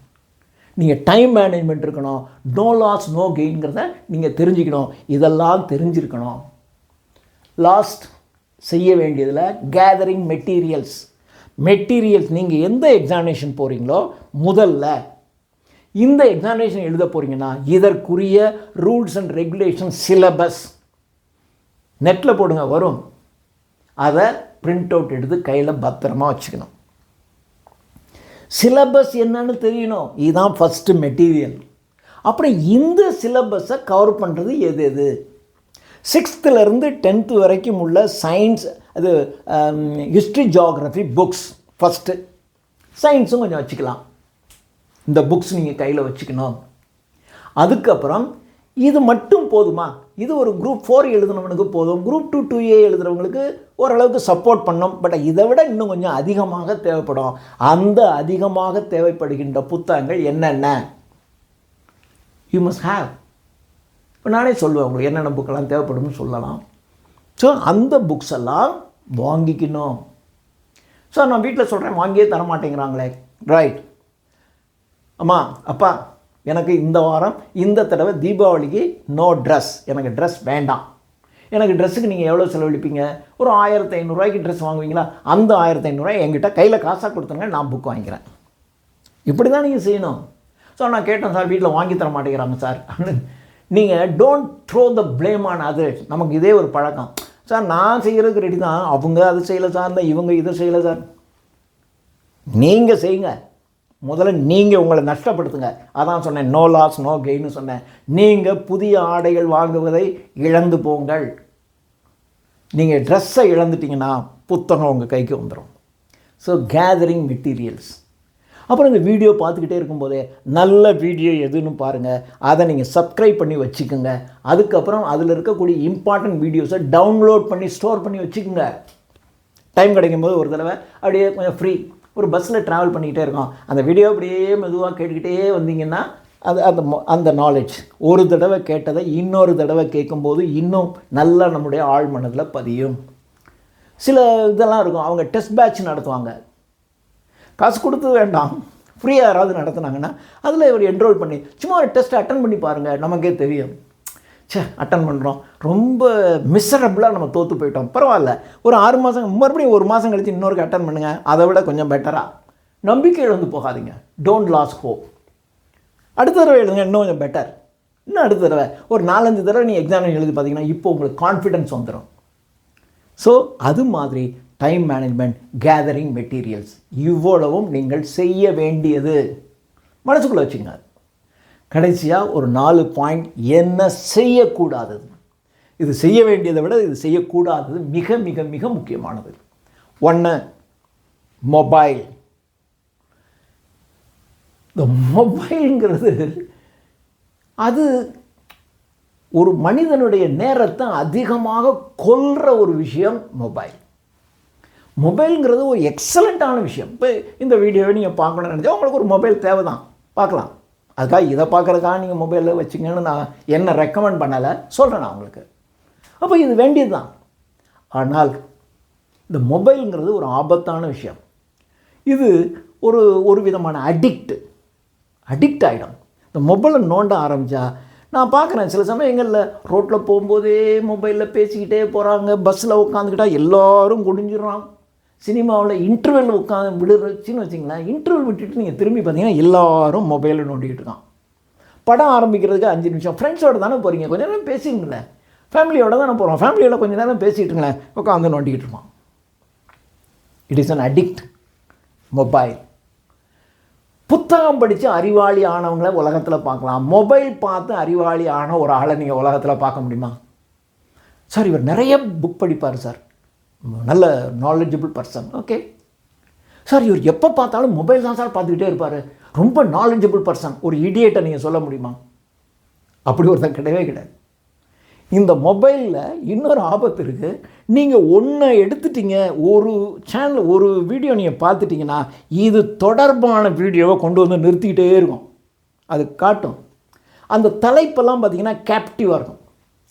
நீங்கள் டைம் மேனேஜ்மெண்ட் இருக்கணும். நோ லாஸ் நோ கெயின்ங்கிறத நீங்கள் தெரிஞ்சுக்கணும். இதெல்லாம் தெரிஞ்சிருக்கணும். லாஸ்ட் செய்ய வேண்டியதில் கேதரிங் மெட்டீரியல்ஸ். நீங்கள் எந்த எக்ஸாமினேஷன் போகிறீங்களோ முதல்ல இந்த எக்ஸாமினேஷன் எழுத போகிறீங்கன்னா இதற்குரிய ரூல்ஸ் அண்ட் ரெகுலேஷன் சிலபஸ் நெட்டில் போடுங்க, வரும். அதை பிரிண்ட் அவுட் எடுத்து கையில் பத்திரமா வச்சுக்கணும். சிலபஸ் என்னன்னு தெரியணும். இதுதான் ஃபஸ்ட்டு மெட்டீரியல். அப்புறம் இந்த சிலபஸை கவர் பண்ணுறது எது? 6th to 10th வரைக்கும் உள்ள சயின்ஸ், அது ஹிஸ்ட்ரி ஜியாகிரஃபி புக்ஸ் ஃபஸ்ட்டு. சயின்ஸும் கொஞ்சம் வச்சுக்கலாம். இந்த புக்ஸ் நீங்கள் கையில் வச்சுக்கணும். அதுக்கப்புறம் இது மட்டும் போதுமா? இது ஒரு குரூப் 4 எழுதுனவனுக்கு போதும், குரூப் 2 2A எழுதுகிறவங்களுக்கு ஓரளவுக்கு சப்போர்ட் பண்ணோம். பட் இதை விட இன்னும் கொஞ்சம் அதிகமாக தேவைப்படும். அந்த அதிகமாக தேவைப்படுகின்ற புத்தகங்கள் என்னென்ன யூ மஸ்ட் ஹேவ். இப்போ நானே சொல்லுவேன் உங்களுக்கு என்னென்ன புக்கெல்லாம் தேவைப்படும்னு சொல்லலாம். ஸோ அந்த புக்ஸ் எல்லாம் வாங்கிக்கணும். ஸோ நான் வீட்டில் சொல்கிறேன், வாங்கியே தரமாட்டேங்கிறாங்களே. ரைட், அம்மா அப்பா, எனக்கு இந்த வாரம் இந்த தடவை தீபாவளிக்கு நோ ட்ரெஸ், எனக்கு ட்ரெஸ் வேண்டாம். எனக்கு ட்ரெஸ்ஸுக்கு நீங்கள் எவ்வளோ செலவழிப்பீங்க? ஒரு 1500 ட்ரெஸ் வாங்குவீங்களா? அந்த 1500 என்கிட்ட கையில் காசாக கொடுத்துருங்க, நான் புக் வாங்கிக்கிறேன். இப்படி தான் நீங்கள் செய்யணும். ஸோ நான் கேட்டேன், சார் வீட்டில் வாங்கி தர மாட்டேங்கிறாங்க சார். நீங்கள் don't throw the blame on others. நமக்கு இதே ஒரு பழக்கம். சார் நான் செய்கிறதுக்கு ரெடி தான், அவங்க அது செய்யலை சார், இவங்க இதை செய்யலை சார். நீங்கள் செய்யுங்க, முதல்ல நீங்கள் உங்களை நஷ்டப்படுத்துங்க. அதான் சொன்னேன், நோ லாஸ் நோ கெயின்னு சொன்னேன். நீங்கள் புதிய ஆடைகள் வாங்குவதை இழந்து போங்கள். நீங்கள் ட்ரெஸ்ஸை இழந்துட்டிங்கன்னா புத்தகம் உங்கள் கைக்கு வந்துடும். So gathering materials. அப்புறம் இந்த வீடியோ பார்த்துக்கிட்டே இருக்கும்போதே நல்ல வீடியோ எதுன்னு பாருங்கள், அதை நீங்கள் சப்ஸ்கிரைப் பண்ணி வச்சுக்கோங்க. அதுக்கப்புறம் அதில் இருக்கக்கூடிய இம்பார்ட்டன்ட் வீடியோஸை டவுன்லோட் பண்ணி ஸ்டோர் பண்ணி வச்சுக்கோங்க. டைம் கிடைக்கும்போது ஒரு தடவை அப்படியே கொஞ்சம் ஃப்ரீ ஒரு பஸ்ஸில் ட்ராவல் பண்ணிக்கிட்டே இருக்கோம், அந்த வீடியோ அப்படியே மெதுவாக கேட்டுக்கிட்டே வந்தீங்கன்னா அந்த நாலேஜ் ஒரு தடவை கேட்டதை இன்னொரு தடவை கேட்கும்போது இன்னும் நல்லா நம்முடைய ஆழ் மனதில் பதியும். சில இதெல்லாம் இருக்கும், அவங்க டெஸ்ட் பேட்ச் நடத்துவாங்க, காசு கொடுத்து வேண்டாம், ஃப்ரீயாக யாராவது நடத்துனாங்கன்னா அதில் ஒரு என்ரோல் பண்ணி சும்மா ஒரு டெஸ்ட் அட்டன் பண்ணி பாருங்கள், நமக்கே தெரியும். அட்டன் பண்ணுறோம், ரொம்ப மிசரபிளாக நம்ம தோற்று போயிட்டோம், பரவாயில்ல, ஒரு 6 மாதம் மறுபடியும் 1 மாதம் கழித்து இன்னொருக்கு அட்டன் பண்ணுங்கள், அதை விட கொஞ்சம் பெட்டராக. நம்பிக்கை இழந்து போகாதீங்க, டோன்ட் லாஸ் ஹோப். அடுத்த தடவை எழுதுங்க, இன்னும் கொஞ்சம் பெட்டர். இன்னும் அடுத்த தடவை ஒரு 4-5 தடவை நீங்கள் எக்ஸாம் எழுதி பார்த்தீங்கன்னா இப்போ உங்களுக்கு கான்ஃபிடென்ஸ் வந்துடும். ஸோ அது மாதிரி டைம் மேனேஜ்மெண்ட், கேதரிங் மெட்டீரியல்ஸ், இவ்வளவும் நீங்கள் செய்ய வேண்டியது. மனசுக்குள்ளே வச்சுங்க. கடைசியாக ஒரு 4 பாயிண்ட் என்ன செய்யக்கூடாதது. இது செய்ய வேண்டியதை விட இது செய்யக்கூடாதது மிக மிக மிக முக்கியமானது. 1, மொபைல். இந்த மொபைலுங்கிறது அது ஒரு மனிதனுடைய நேரத்தை அதிகமாக கொல்ற ஒரு விஷயம் மொபைல். மொபைலுங்கிறது ஒரு எக்ஸலண்ட்டான விஷயம். இப்போ இந்த வீடியோவை நீங்கள் பார்க்கணும்னு நினச்சா உங்களுக்கு ஒரு மொபைல் தேவை தான், பார்க்கலாம். அதுக்காக இதை பார்க்குறதுக்காக நீங்கள் மொபைலில் வச்சுங்கன்னு நான் என்ன ரெக்கமெண்ட் பண்ணலை, சொல்கிறேன் நான் உங்களுக்கு. அப்போ இது வேண்டியது தான். ஆனால் இந்த மொபைலுங்கிறது ஒரு ஆபத்தான விஷயம். இது ஒரு விதமான அடிக்ட் ஆகிடும். இந்த மொபைலை நோண்ட ஆரம்பித்தா நான் பார்க்குறேன் சில சமயங்களில் ரோட்டில் போகும்போதே மொபைலில் பேசிக்கிட்டே போகிறாங்க, பஸ்ஸில் உட்காந்துக்கிட்டா எல்லோரும் குடிஞ்சிடறான். சினிமாவில் இன்டர்வெல் உட்காந்து விடுறச்சின்னு வச்சிங்களேன், இன்டர்வெல் விட்டுட்டு நீங்கள் திரும்பி பார்த்தீங்கன்னா எல்லோரும் மொபைலில் நோண்டிக்கிட்டு இருக்கான். படம் ஆரம்பிக்கிறதுக்கு 5 நிமிஷம் ஃப்ரெண்ட்ஸோடு தானே போகிறீங்க, கொஞ்சம் நேரம் பேசிங்களேன். ஃபேமிலியோடு தானே போகிறோம், ஃபேமிலியோட கொஞ்சம் நேரம் பேசிக்கிட்டுங்களேன், உட்காந்து நோண்டிக்கிட்டு இருப்பான். It is an addict mobile. புத்தகம் படித்து அறிவாளி ஆனவங்கள உலகத்தில் பார்க்கலாம், மொபைல் பார்த்து அறிவாளி ஆன ஒரு ஆளை நீங்கள் உலகத்தில் பார்க்க முடியுமா? சார் இவர் நிறைய புக் படிப்பார் சார், நல்ல நாலேஜபிள் பர்சன். ஓகே சார், இவர் எப்போ பார்த்தாலும் மொபைல் தான் சார் பார்த்துக்கிட்டே இருப்பார், ரொம்ப நாலேஜபிள் பர்சன். ஒரு இடியேட்டை நீங்கள் சொல்ல முடியுமா? அப்படி ஒருத்தர் கிடையவே கிடையாது. இந்த மொபைலில் இன்னொரு ஆபத்து இருக்குது. நீங்கள் ஒன்றை எடுத்துட்டீங்க, ஒரு சேனல் ஒரு வீடியோ நீங்கள் பார்த்துட்டிங்கன்னா இது தொடர்பான வீடியோவை கொண்டு வந்து நிறுத்திக்கிட்டே இருக்கும். அது காட்டும். அந்த தலைப்பெல்லாம் பார்த்திங்கன்னா கேப்டிவாக இருக்கும்.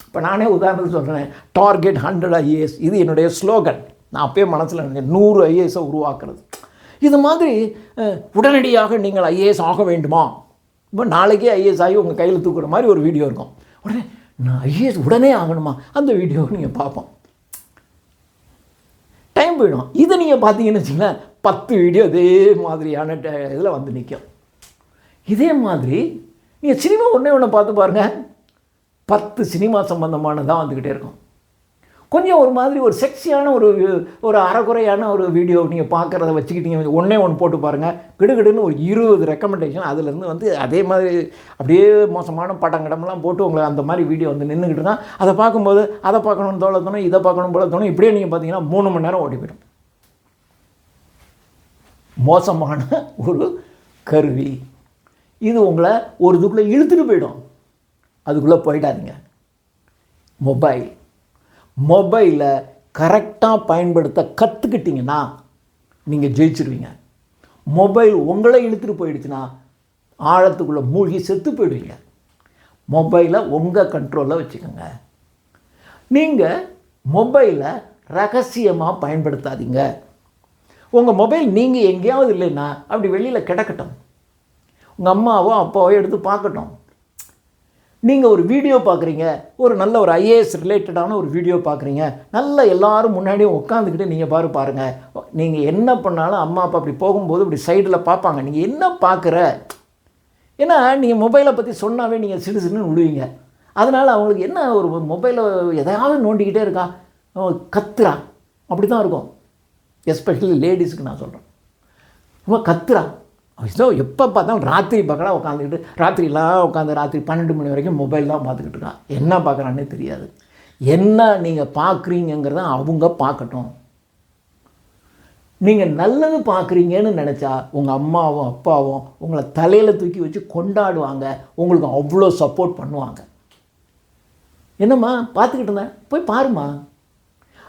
இப்போ நானே உதாரணத்துக்கு சொல்கிறேன், டார்கெட் 100 IAS, இது என்னுடைய ஸ்லோகன். நான் அப்பயே மனசில் நினைச்சேன் 100 IASஐ உருவாக்குறது. இது மாதிரி உடனடியாக நீங்கள் IAS ஆக வேண்டுமா, இப்போ நாளைக்கே IAS ஆகி உங்கள் கையில் தூக்குற மாதிரி ஒரு வீடியோ இருக்கும். உடனே நான் IAS உடனே ஆகணுமா, அந்த வீடியோவை நீங்கள் பார்ப்போம், டைம் போயிடும். இதை நீங்கள் பார்த்தீங்கன்னு வச்சிங்களேன் 10 வீடியோ இதே மாதிரியான இதில் வந்து நிற்கும். இதே மாதிரி நீங்கள் சினிமா ஒன்று பார்த்து பாருங்கள், 10 சினிமா சம்பந்தமானதான் வந்துக்கிட்டே இருக்கும். கொஞ்சம் ஒரு மாதிரி ஒரு செக்ஸியான ஒரு அறகுறையான ஒரு வீடியோ நீங்கள் பார்க்குறத வச்சுக்கிட்டீங்க, ஒன்றே போட்டு பாருங்கள், கிடுகிடுன்னு ஒரு 20 ரெக்கமெண்டேஷன் அதுலேருந்து வந்து அதே மாதிரி அப்படியே மோசமான படங்கடமெல்லாம் போட்டு உங்களை அந்த மாதிரி வீடியோ வந்து நின்றுக்கிட்டு இருக்கான். அதை பார்க்கும்போது அதை பார்க்கணும்னு தோண தோணும், இதை பார்க்கணும் போல தோணும். இப்படியே நீங்கள் பார்த்தீங்கன்னா 3 மணி நேரம் ஓடி போயிடும். மோசமான ஒரு கருவி இது, உங்களை ஒரு இதுக்குள்ளே இழுத்துட்டு போயிடும். அதுக்குள்ளே போயிடாதீங்க. மொபைலை கரெக்டாக பயன்படுத்த கற்றுக்கிட்டிங்கன்னா நீங்கள் ஜெயிச்சிருவீங்க. மொபைல் உங்களை இழுத்துட்டு போயிடுச்சுன்னா ஆழத்துக்குள்ளே மூழ்கி செத்து போயிடுவீங்க. மொபைலை உங்கள் கண்ட்ரோலில் வச்சுக்கோங்க. நீங்கள் மொபைலை ரகசியமாக பயன்படுத்தாதீங்க. உங்கள் மொபைல் நீங்கள் எங்கேயாவது இல்லைன்னா அப்படி வெளியில் கிடக்கட்டும், உங்கள் அம்மாவோ அப்பாவோ எடுத்து பார்க்கட்டும். நீங்கள் ஒரு வீடியோ பார்க்குறீங்க, ஒரு நல்ல ஒரு IAS ரிலேட்டடான ஒரு வீடியோ பார்க்குறீங்க, நல்ல எல்லோரும் முன்னாடியும் உட்காந்துக்கிட்டு நீங்கள் பாருங்கள். நீங்கள் என்ன பண்ணாலும் அம்மா அப்பா அப்படி போகும்போது இப்படி சைடில் பார்ப்பாங்க, நீங்கள் என்ன பார்க்குற. ஏன்னா நீங்கள் மொபைலை பற்றி சொன்னாவே நீங்கள் சிடுன்னு விடுவீங்க. அதனால் அவங்களுக்கு என்ன, ஒரு மொபைலை எதையாவது நோண்டிக்கிட்டே இருக்கா, கத்துறா, அப்படி தான் இருக்கும். எஸ்பெஷலி லேடிஸுக்கு நான் சொல்கிறேன், ரொம்ப கத்துறா ஸோ எப்போ பார்த்தாலும் ராத்திரி பக்கம் உட்காந்துக்கிட்டு ராத்திரிலாம் உட்காந்து ராத்திரி 12 மணி வரைக்கும் மொபைல் தான் பார்த்துக்கிட்டு இருக்கான். என்ன பார்க்குறான்னே தெரியாது. என்ன நீங்கள் பார்க்குறீங்கிறத அவங்க பார்க்கட்டும். நீங்கள் நல்லது பார்க்குறீங்கன்னு நினச்சா உங்கள் அம்மாவும் அப்பாவும் உங்களை தலையில் தூக்கி வச்சு கொண்டாடுவாங்க, உங்களுக்கு அவ்வளோ சப்போர்ட் பண்ணுவாங்க. என்னம்மா பார்த்துக்கிட்டு இருந்தேன், போய் பாருமா.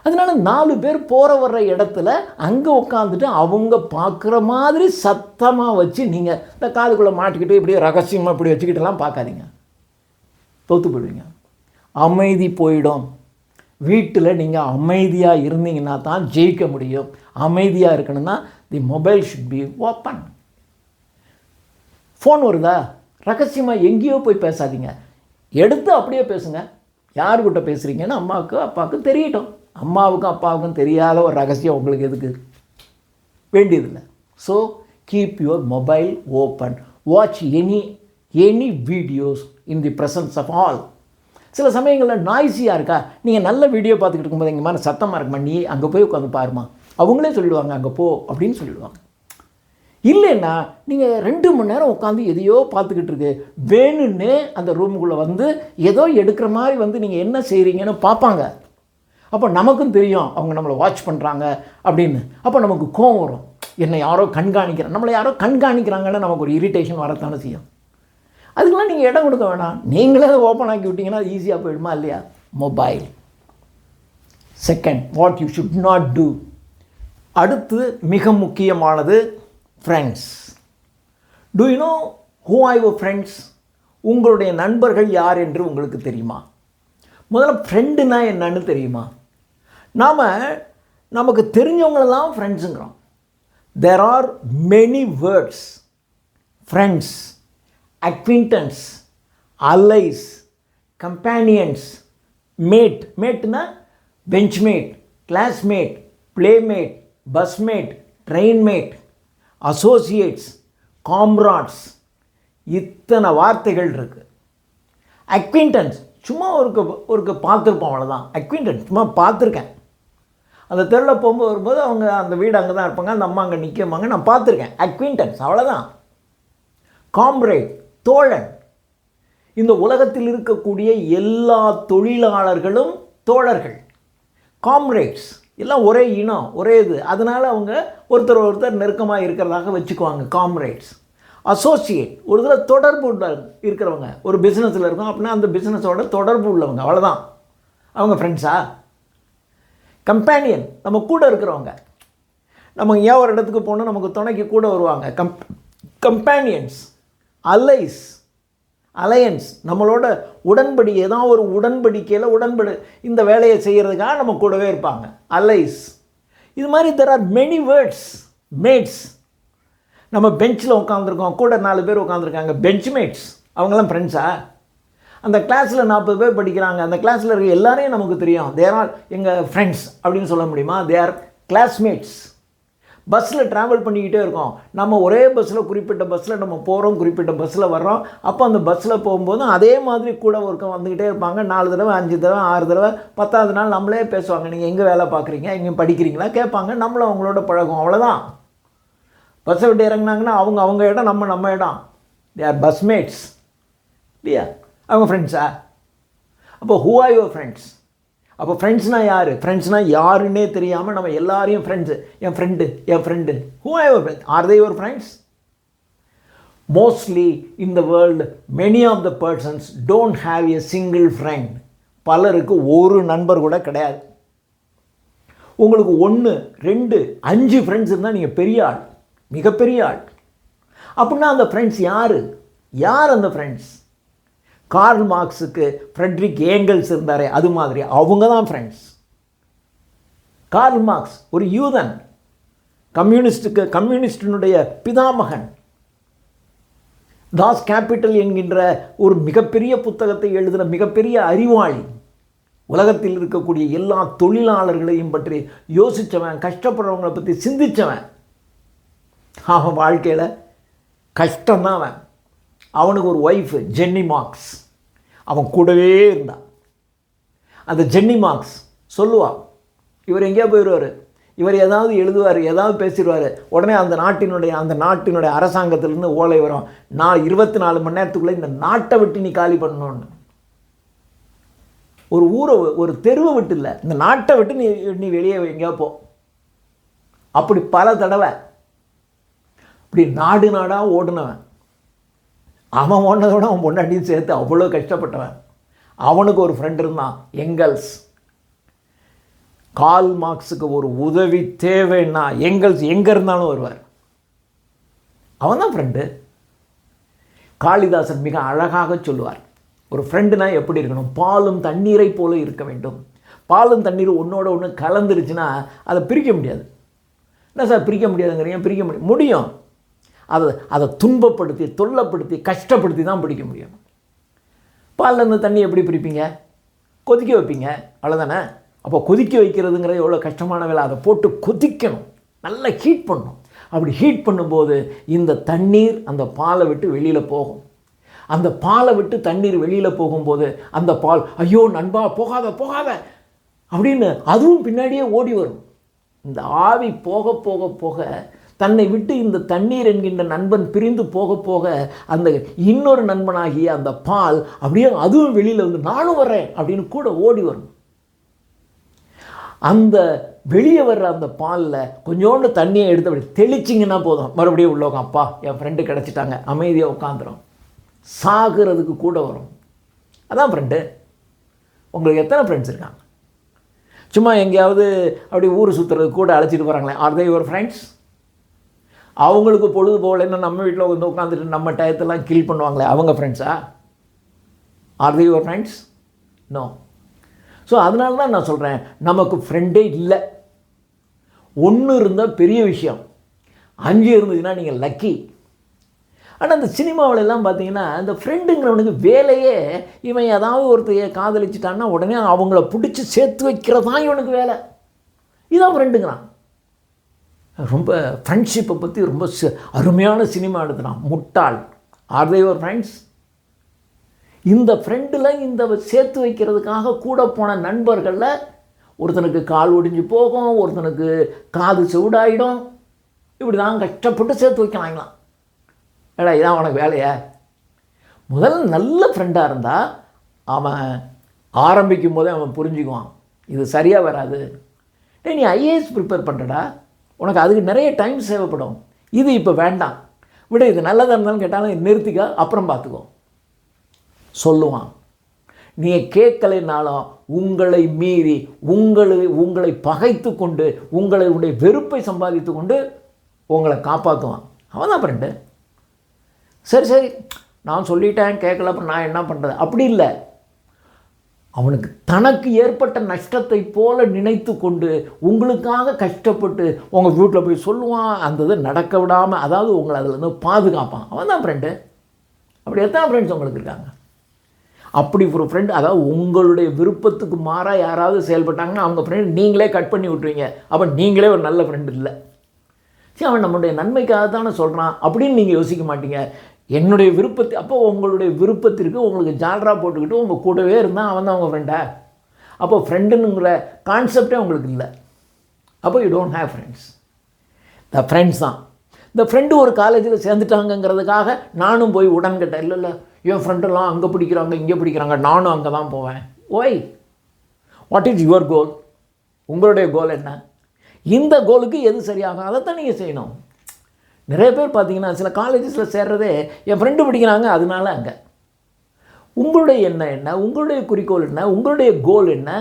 அதனால் 4 பேர் போகிற வர்ற இடத்துல அங்கே உட்காந்துட்டு அவங்க பார்க்குற மாதிரி சத்தமாக வச்சு நீங்கள் இந்த காதுக்குள்ளே மாட்டிக்கிட்டு இப்படியே ரகசியமாக இப்படி வச்சுக்கிட்டெல்லாம் பார்க்காதீங்க, தோற்று போயிடுவீங்க. அமைதி போயிடும். வீட்டில் நீங்கள் அமைதியாக இருந்தீங்கன்னா தான் ஜெயிக்க முடியும். அமைதியாக இருக்கணும்னா the mobile should be open. Phone வருதா, ரகசியமாக எங்கேயோ போய் பேசாதீங்க, எடுத்து அப்படியே பேசுங்க. யாருக்கிட்ட பேசுகிறீங்கன்னு அம்மாவுக்கு அப்பாவுக்கு தெரியட்டும். அம்மாவுக்கும் அப்பாவுக்கும் தெரியாத ஒரு ரகசியம் உங்களுக்கு எதுக்கு வேண்டியதில்லை. So keep your mobile open. Watch any videos in the presence of all. சில சமயங்களில் நாய்ஸியாக இருக்கா, நீங்கள் நல்ல வீடியோ பார்த்துக்கிட்டு இருக்கும்போது எங்கள் மாதிரி சத்தமாக இருக்குமா, நீ அங்கே போய் உட்காந்து பாருமா, அவங்களே சொல்லிடுவாங்க அங்கே போ அப்படின்னு சொல்லிடுவாங்க. இல்லைன்னா நீங்கள் 2 மணி நேரம் உட்காந்து எதையோ பார்த்துக்கிட்டு இருக்கு, வேணும்னே அந்த ரூமுக்குள்ளே வந்து ஏதோ எடுக்கிற மாதிரி வந்து நீங்கள் என்ன செய்கிறீங்கன்னு பார்ப்பாங்க. அப்போ நமக்கும் தெரியும் அவங்க நம்மளை வாட்ச் பண்ணுறாங்க அப்படின்னு. அப்போ நமக்கு கோவம் வரும், என்னை யாரோ கண்காணிக்கிறாங்க, நம்மளை யாரோ கண்காணிக்கிறாங்கன்னு நமக்கு ஒரு இரிட்டேஷன் வரத்தானே செய்யும். அதுக்கெல்லாம் நீங்கள் இடம் கொடுக்க வேணாம், நீங்களே அதை ஓப்பன் ஆக்கி விட்டிங்கன்னா அது ஈஸியாக போயிடுமா இல்லையா. Mobile. Second, what you should not do. அடுத்து மிக முக்கியமானது friends. Do you know who are your friends? உங்களுடைய நண்பர்கள் யார் என்று உங்களுக்கு தெரியுமா? முதல்ல ஃப்ரெண்டுனா என்னன்னு தெரியுமா? நமக்கு தெரிஞ்சவங்களெல்லாம் ஃப்ரெண்ட்ஸுங்கிறோம். There are many words. Friends, acquaintance, allies, companions, mate. மேட்னா benchmate, classmate, playmate, busmate, trainmate, associates, comrades. இத்தனை வார்த்தைகள் இருக்குது. அக்விண்டன்ஸ் சும்மா ஒருக்கு பார்த்துருப்போம், அவ்வளோதான். அக்விண்டன்ஸ் சும்மா பார்த்துருக்கேன். அந்த தெருவில் போகும்போது வரும்போது அவங்க அந்த வீடு அங்கே தான் இருப்பாங்க, அந்த அம்மா அங்கே நிற்கமாங்க, நான் பார்த்துருக்கேன். அக்விண்டன்ஸ் அவ்வளோதான். காம்ரேட், தோழன். இந்த உலகத்தில் இருக்கக்கூடிய எல்லா தொழிலாளர்களும் தோழர்கள், காம்ரேட்ஸ். எல்லாம் ஒரே இனம், ஒரே இது. அதனால் அவங்க ஒருத்தர் நெருக்கமாக இருக்கிறதாக வச்சுக்குவாங்க, காம்ரேட்ஸ். அசோசியேட், ஒரு இதில் தொடர்பு இருக்கிறவங்க, ஒரு பிஸ்னஸில் இருக்கும் அப்படின்னா அந்த பிஸ்னஸோட தொடர்பு உள்ளவங்க, அவ்வளோதான். அவங்க ஃப்ரெண்ட்ஸா? கம்பேனியன், நம்ம கூட இருக்கிறவங்க. நம்ம ஏன் ஒரு இடத்துக்கு போகணும், நமக்கு துணைக்கு கூட வருவாங்க, கம்பேனியன்ஸ். அலையன்ஸ், நம்மளோட ஏதாவது ஒரு உடன்படிக்கையில் இந்த வேலையை செய்கிறதுக்காக நம்ம கூடவே இருப்பாங்க, அலைஸ். இது மாதிரி there are many words. Mates, நம்ம பெஞ்சில் உட்காந்துருக்கோம், கூட 4 பேர் உட்காந்துருக்காங்க, பெஞ்ச்மேட்ஸ். அவங்களாம் ஃப்ரெண்ட்ஸா? அந்த கிளாஸில் 40 பேர் படிக்கிறாங்க, அந்த கிளாஸில் இருக்க எல்லாரையும் நமக்கு தெரியும், தேர் ஆர் எங்கள் ஃப்ரெண்ட்ஸ் அப்படின்னு சொல்ல முடியுமா? They are classmates. பஸ்ஸில் ட்ராவல் பண்ணிக்கிட்டே இருக்கோம், நம்ம ஒரே பஸ்ஸில் குறிப்பிட்ட பஸ்ஸில் நம்ம போகிறோம், குறிப்பிட்ட பஸ்ஸில் வர்றோம். அப்போ அந்த பஸ்ஸில் போகும்போதும் அதே மாதிரி கூட ஒருக்க வந்துக்கிட்டே இருப்பாங்க. 4 தடவை 5 தடவை 6 தடவை 10வது நாள் நம்மளே பேசுவாங்க, நீங்கள் எங்கே வேலை பார்க்குறீங்க, எங்கே படிக்கிறீங்களா கேட்பாங்க. நம்மளும் அவங்களோட பழகும், அவ்வளோதான். பஸ்ஸை விட்டு இறங்கினாங்கன்னா அவங்க இடம், நம்ம இடம். தே ஆர் பஸ்மேட்ஸ் இல்லையா? அவங்க ஃப்ரெண்ட்ஸா? அப்போ ஹூ ஆர் யுவர் ஃப்ரெண்ட்ஸ்? அப்போ ஃப்ரெண்ட்ஸ்னால் யார்? ஃப்ரெண்ட்ஸ்னால் யாருன்னே தெரியாமல் நம்ம எல்லாரையும் ஃப்ரெண்ட்ஸு, என் friend. Who are your friends? Are they your friends? Mostly in the world many of the persons don't have a single friend. பலருக்கு ஒரு நண்பர் கூட கிடையாது. உங்களுக்கு 1, 2, 5 ஃப்ரெண்ட்ஸ் இருந்தால் நீங்கள் பெரிய ஆள், மிகப்பெரிய ஆள். அப்படின்னா அந்த ஃப்ரெண்ட்ஸ் யார் அந்த ஃப்ரெண்ட்ஸ்? கார்ல் மார்க்ஸுக்கு ஃப்ரெட்ரிக் ஏங்கல்ஸ் இருந்தாரே, அது மாதிரி அவங்க தான் ஃப்ரெண்ட்ஸ். கார்ல் மார்க்ஸ் ஒரு யூதன், கம்யூனிஸ்டினுடைய பிதாமகன். தாஸ் கேபிட்டல் என்கின்ற ஒரு மிகப்பெரிய புத்தகத்தை எழுதின மிகப்பெரிய அறிவாளி. உலகத்தில் இருக்கக்கூடிய எல்லா தொழிலாளர்களையும் பற்றி யோசித்தவன், கஷ்டப்படுறவங்களை பற்றி சிந்தித்தவன். அவன் வாழ்க்கையில் கஷ்டம்தான். அவனுக்கு ஒரு ஒய்ஃபு ஜென்னி மார்க்ஸ், அவன் கூடவே இருந்தான். அந்த ஜென்னி மார்க்ஸ் சொல்லுவான், இவர் எங்கேயா போயிடுவார், இவர் ஏதாவது எழுதுவார், ஏதாவது பேசிடுவார், உடனே அந்த நாட்டினுடைய அரசாங்கத்திலேருந்து ஓலை வரும், நான் 24 மணி நேரத்துக்குள்ளே இந்த நாட்டை விட்டு நீ காலி பண்ணணும்னு. ஒரு ஊரை, ஒரு தெருவை விட்டு இல்லை, இந்த நாட்டை விட்டு நீ வெளியே எங்கேயா போ. அப்படி பல தடவை இப்படி நாடாக ஓடுனவன். அவன் ஓடினதோட அவன் பொண்டாட்டியும் சேர்த்து அவ்வளோ கஷ்டப்பட்டவன். அவனுக்கு ஒரு ஃப்ரெண்ட் இருந்தான், எங்கல்ஸ். கால் மார்க்ஸுக்கு ஒரு உதவி தேவைன்னா எங்கல்ஸ் எங்கே இருந்தாலும் வருவார். அவன் தான் ஃப்ரெண்டு. காளிதாசன் மிக அழகாக சொல்லுவார், ஒரு ஃப்ரெண்டுனா எப்படி இருக்கணும், பாலும் தண்ணீரை போல இருக்க வேண்டும். பாலும் தண்ணீர் ஒன்றோட ஒன்று கலந்துருச்சுன்னா அதை பிரிக்க முடியாது. என்ன சார் பிரிக்க முடியாதுங்கிறீங்க? பிரிக்க முடியும். அதை துன்பப்படுத்தி, தொல்லைப்படுத்தி, கஷ்டப்படுத்தி தான் பிடிக்க முடியும். பாலில் இருந்து தண்ணி எப்படி பிரிப்பீங்க? கொதிக்க வைப்பீங்க, அவ்வளோதானே. அப்போ கொதிக்க வைக்கிறதுங்கிறது எவ்வளோ கஷ்டமான வேலை. அதை போட்டு கொதிக்கணும், நல்லா ஹீட் பண்ணணும். அப்படி ஹீட் பண்ணும்போது இந்த தண்ணீர் அந்த பாலை விட்டு வெளியில் போகும். அந்த பாலை விட்டு தண்ணீர் வெளியில் போகும்போது அந்த பால், ஐயோ நண்பா போகாத போகாத அப்படின்னு அதுவும் பின்னாடியே ஓடி வரும். இந்த ஆவி போக போக போக தன்னை விட்டு இந்த தண்ணீர் என்கின்ற நண்பன் பிரிந்து போக போக அந்த இன்னொரு நண்பனாகிய அந்த பால் அப்படியே அதுவும் வெளியில் வந்து நானும் வர்றேன் அப்படின்னு கூட ஓடி வரும். அந்த வெளியே வர்ற அந்த பாலில் கொஞ்சோண்டு தண்ணியை எடுத்து அப்படி தெளிச்சிங்கன்னா போதும், மறுபடியும் உள்ள உட்காந்து, அப்பா என் ஃப்ரெண்டு கிடச்சிட்டாங்க, அமைதியாக உட்காந்துரும். சாகிறதுக்கு கூட வரும். அதான் ஃப்ரெண்டு. உங்களுக்கு எத்தனை ஃப்ரெண்ட்ஸ் இருக்காங்க? சும்மா எங்கேயாவது அப்படி ஊர் சுற்றுறதுக்கு கூட அழைச்சிட்டு போகிறாங்களே, ஆர் தே யுவர் ஃப்ரெண்ட்ஸ்? அவங்களுக்கு பொழுது போகலன்னா நம்ம வீட்டில் வந்து உட்காந்துட்டு நம்ம டயத்தெல்லாம் கில் பண்ணுவாங்களே, அவங்க ஃப்ரெண்ட்ஸா? Are they your friends? No. So அதனால தான் நான் சொல்கிறேன், நமக்கு ஃப்ரெண்டே இல்லை. 1 இருந்தால் பெரிய விஷயம், 5 இருந்துச்சுன்னா நீங்கள் லக்கி. ஆனால் இந்த சினிமாவிலெல்லாம் பார்த்தீங்கன்னா இந்த ஃப்ரெண்டுங்கிறவனுக்கு வேலையே, இவன் ஏதாவது ஒருத்தைய காதலிச்சிட்டான்னா உடனே அவங்கள பிடிச்சி சேர்த்து வைக்கிறது தான் இவனுக்கு வேலை. இதுதான் ஃப்ரெண்டுங்கிறான். ரொம்ப ஃப்ரெண்ட்ஷிப்பை பற்றி ரொம்ப அருமையான சினிமா எடுத்துனான், முட்டாள். Are they your friends? இந்த ஃப்ரெண்டில் இந்த சேர்த்து வைக்கிறதுக்காக கூட போன நண்பர்களில் ஒருத்தனுக்கு கால் ஒடிஞ்சு போகும், ஒருத்தனுக்கு காது செவிடாயிடும். இப்படி தான் கஷ்டப்பட்டு சேர்த்து வைக்கலாங்களாம். ஏடா இதான் அவனுக்கு வேலையா? முதல்ல நல்ல ஃப்ரெண்டாக இருந்தால் அவன் ஆரம்பிக்கும் போதே அவன் புரிஞ்சுக்குவான், இது சரியாக வராது. நீ ஐஏஎஸ் ப்ரிப்பேர் பண்ணுறடா, உனக்கு அதுக்கு நிறைய டைம் தேவைப்படும், இது இப்போ வேண்டாம் விட, இது நல்லதாக இருந்தாலும் கேட்டாலும் நிறுத்திக்க, அப்புறம் பார்த்துக்கோ சொல்லுவான். நீ கேட்கலைனாலும் உங்களை மீறி உங்களை பகைத்து கொண்டு உங்களுடைய வெறுப்பை சம்பாதித்து கொண்டு உங்களை காப்பாற்றுவான். அவன் தான் ஃப்ரெண்டு. சரி நான் சொல்லிட்டேன் கேட்கல, அப்புறம் நான் என்ன பண்ணுறது? அப்படி இல்லை. அவனுக்கு தனக்கு ஏற்பட்ட நஷ்டத்தை போல நினைத்து கொண்டு உங்களுக்காக கஷ்டப்பட்டு உங்கள் வீட்டில் போய் சொல்லுவான், அந்த இதை நடக்க விடாமல், அதாவது உங்களை அதில் பாதுகாப்பான். அவன் தான் ஃப்ரெண்டு. அப்படி எத்தனை ஃப்ரெண்ட்ஸ் உங்களுக்கு இருக்காங்க? அப்படி ஒரு ஃப்ரெண்டு, அதாவது உங்களுடைய விருப்பத்துக்கு மாறாக யாராவது செயல்பட்டாங்கன்னா அவங்க ஃப்ரெண்டு நீங்களே கட் பண்ணி விட்ருவீங்க. அப்போ நீங்களே ஒரு நல்ல ஃப்ரெண்டு இல்லை. சரி, அவன் நம்மளுடைய நன்மைக்காக தானே சொல்கிறான் அப்படின்னு நீங்கள் யோசிக்க மாட்டீங்க. என்னுடைய விருப்பத்தை, அப்போ உங்களுடைய விருப்பத்திற்கு உங்களுக்கு ஜால்ரா போட்டுக்கிட்டு உங்கள் கூடவே இருந்தால் அவன் தான் உங்கள் ஃப்ரெண்டா? அப்போ ஃப்ரெண்டுங்கிற கான்செப்டே உங்களுக்கு இல்லை. அப்போ you don't have friends. The friends தான். இந்த ஃப்ரெண்டு ஒரு காலேஜில் சேர்ந்துட்டாங்கங்கிறதுக்காக நானும் போய் உடன்கட்டேன். இல்லை என் ஃப்ரெண்டெல்லாம் அங்கே பிடிக்கிறாங்க இங்கே பிடிக்கிறாங்க, நானும் அங்கே தான் போவேன். Why? What is your goal? உங்களுடைய கோல் என்ன? இந்த கோலுக்கு எது சரியாகும் அதைத்தான் நீங்கள் செய்யணும். நிறைய பேர் பார்த்தீங்கன்னா சில காலேஜஸில் சேர்றதே என் ஃப்ரெண்டு படிக்கிறாங்க அதனால அங்கே. உங்களுடைய எண்ணம் என்ன? உங்களுடைய குறிக்கோள் என்ன? உங்களுடைய கோல் என்ன?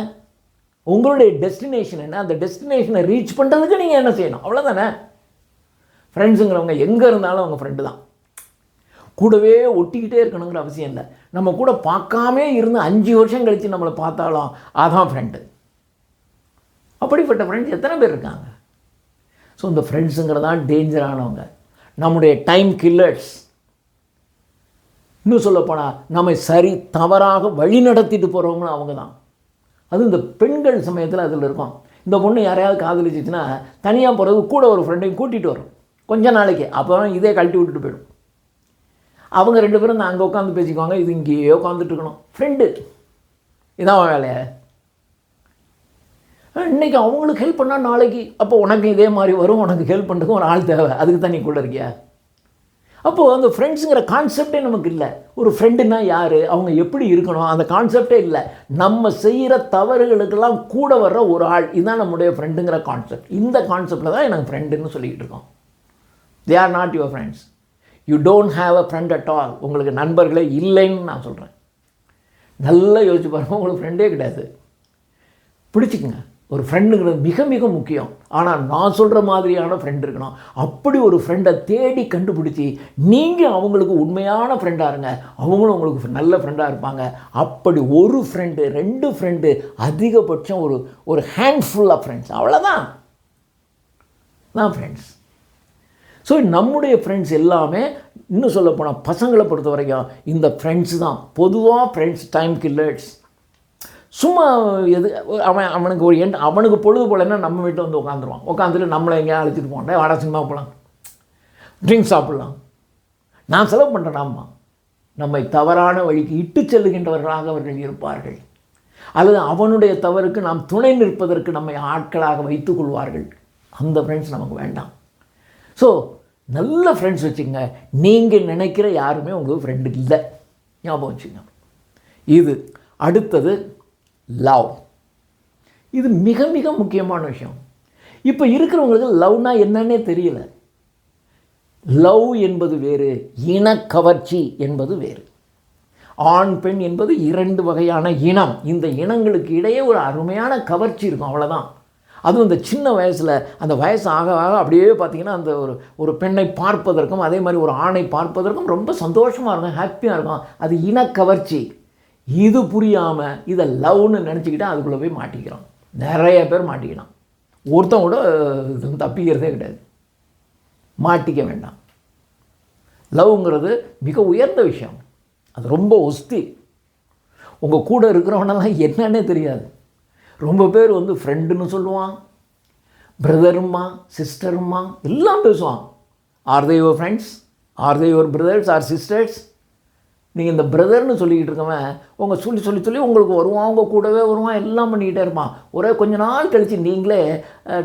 உங்களுடைய டெஸ்டினேஷன் என்ன? அந்த டெஸ்டினேஷனை ரீச் பண்ணுறதுக்கு நீங்கள் என்ன செய்யணும்? அவ்வளோதானே. ஃப்ரெண்ட்ஸுங்கிறவங்க எங்கே இருந்தாலும் அவங்க ஃப்ரெண்டு தான். கூடவே ஒட்டிக்கிட்டே இருக்கணுங்கிற அவசியம் இல்லை. நம்ம கூட பார்க்காமே இருந்து 5 வருஷம் கழித்து நம்மளை பார்த்தாலும் அதான் ஃப்ரெண்டு. அப்படிப்பட்ட ஃப்ரெண்ட்ஸ் எத்தனை பேர் இருக்காங்க? ஸோ இந்த ஃப்ரெண்ட்ஸுங்கிறதான் டேஞ்சரானவங்க, நம்முடைய டைம் கில்லர்ஸ். இன்னும் சொல்லப்போனால் நம்ம தவறாக வழி நடத்திட்டு போகிறவங்களும் அவங்க தான். அதுவும் இந்த பெண்கள் சமயத்தில் அதில் இருக்கும். இந்த பொண்ணு யாரையாவது காதலிச்சிச்சுன்னா தனியாக போகிறது கூட ஒரு ஃப்ரெண்டையும் கூட்டிகிட்டு வரும் கொஞ்ச நாளைக்கு, அப்புறம் இதே கழட்டி விட்டுட்டு போயிடும். அவங்க 2 பேரும் நான் அங்கே உட்காந்து பேசிக்குவாங்க, இது இங்கேயே உட்காந்துட்டு இருக்கணும். ஃப்ரெண்டு இதான் வேலையை. இன்றைக்கி அவங்களுக்கு ஹெல்ப் பண்ணால் நாளைக்கு அப்போ உனக்கு இதே மாதிரி வரும், உனக்கு ஹெல்ப் பண்ணுறதுக்கு ஒரு ஆள் தேவை, அதுக்கு தான் நீ கூட இருக்கியா? அப்போது அந்த ஃப்ரெண்ட்ஸுங்கிற கான்செப்டே நமக்கு இல்லை. ஒரு ஃப்ரெண்டுன்னா யார், அவங்க எப்படி இருக்கணும், அந்த கான்செப்டே இல்லை. நம்ம செய்கிற தவறுகளுக்கெல்லாம் கூட வர்ற ஒரு ஆள், இதுதான் நம்முடைய ஃப்ரெண்டுங்கிற கான்செப்ட். இந்த கான்செப்டில் தான் எனக்கு ஃப்ரெண்டுன்னு சொல்லிக்கிட்டு இருக்கோம். They are not your friends. You don't have a friend at all. உங்களுக்கு நண்பர்களே இல்லைன்னு நான் சொல்கிறேன். நல்லா யோசிச்சு பாருங்கள், உங்களுக்கு ஃப்ரெண்டே கிடையாது. பிடிச்சிக்கங்க. ஒரு ஃப்ரெண்டுங்கிறது மிக மிக முக்கியம். ஆனால் நான் சொல்கிற மாதிரியான ஃப்ரெண்ட் இருக்கணும். அப்படி ஒரு ஃப்ரெண்டை தேடி கண்டுபிடிச்சி நீங்கள் அவங்களுக்கு உண்மையான ஃப்ரெண்டாக இருங்க, அவங்களும் உங்களுக்கு நல்ல ஃப்ரெண்டாக இருப்பாங்க. அப்படி ஒரு ஃப்ரெண்டு, 2 ஃப்ரெண்டு, அதிகபட்சம் ஒரு ஹேண்ட்ஃபுல் ஆஃப் ஃப்ரெண்ட்ஸ், அவ்வளோதான் தான் ஃப்ரெண்ட்ஸ். ஸோ நம்முடைய ஃப்ரெண்ட்ஸ் எல்லாமே, இன்னும் சொல்லப்போனால் பசங்களை பொறுத்த வரைக்கும் இந்த ஃப்ரெண்ட்ஸ் தான் பொதுவாக ஃப்ரெண்ட்ஸ் டைம் கில்லர்ஸ். சும்மா அவனுக்கு ஒரு அவனுக்கு பொழுது போலன்னா நம்ம வீட்டில் வந்து உட்காந்துருவான். உட்காந்துட்டு நம்மளை எங்கேயா அழைச்சிட்டு போண்டே வாடா சினிமா போகலாம், ட்ரிங்க்ஸ் சாப்பிட்லாம், நான் செலவு பண்ணுறேனாம்மா. நம்மை தவறான வழிக்கு இட்டு செல்லுகின்றவர்களாக அவர்கள் இருப்பார்கள். அல்லது அவனுடைய தவறுக்கு நாம் துணை நிற்பதற்கு நம்மை ஆட்களாக வைத்துக் கொள்வார்கள். அந்த ஃப்ரெண்ட்ஸ் நமக்கு வேண்டாம். ஸோ நல்ல ஃப்ரெண்ட்ஸ் வச்சுங்க. நீங்கள் நினைக்கிற யாருமே உங்களுக்கு ஃப்ரெண்டு இல்லை, ஞாபகம் வச்சுங்க. இது அடுத்தது லவ். இது மிக மிக முக்கியமான விஷயம். இப்போ இருக்கிறவங்களுக்கு லவ்னா என்னன்னே தெரியல. லவ் என்பது வேறு, இனக்கவர்ச்சி என்பது வேறு. ஆண் பெண் என்பது 2 வகையான இனம். இந்த இனங்களுக்கு இடையே ஒரு அருமையான கவர்ச்சி இருக்கும், அவ்வளோதான். அதுவும் இந்த சின்ன வயசில், அந்த வயசு ஆக ஆக அப்படியே பார்த்திங்கன்னா அந்த ஒரு பெண்ணை பார்ப்பதற்கும் அதே மாதிரி ஒரு ஆணை பார்ப்பதற்கும் ரொம்ப சந்தோஷமாக இருக்கும், ஹாப்பியாக இருக்கும். அது இனக்கவர்ச்சி. இது புரியாமல் இதை லவ்னு நினச்சிக்கிட்டு அதுக்குள்ளே போய் மாட்டிக்கிறோம். நிறைய பேர் மாட்டிக்கிறான். ஒருத்தன் கூட தப்பிக்கிறதே கிடையாது. மாட்டிக்க வேண்டாம். லவ்ங்கிறது மிக உயர்ந்த விஷயம். அது ரொம்ப ஒஸ்தி. உங்கள் கூட இருக்கிறவனெல்லாம் என்னன்னே தெரியாது. ரொம்ப பேர் வந்து ஃப்ரெண்டுன்னு சொல்லுவான், பிரதருமா சிஸ்டருமா எல்லாம் பேசுவான். Are they your friends, are they your brothers or sisters? நீங்கள் இந்த பிரதர்னு சொல்லிக்கிட்டு இருக்கவன் உங்கள் சொல்லி உங்களுக்கு வருவான், உங்கள் கூடவே வருவான், எல்லாம் பண்ணிக்கிட்டே இருப்பான். ஒரே கொஞ்ச நாள் கழித்து நீங்களே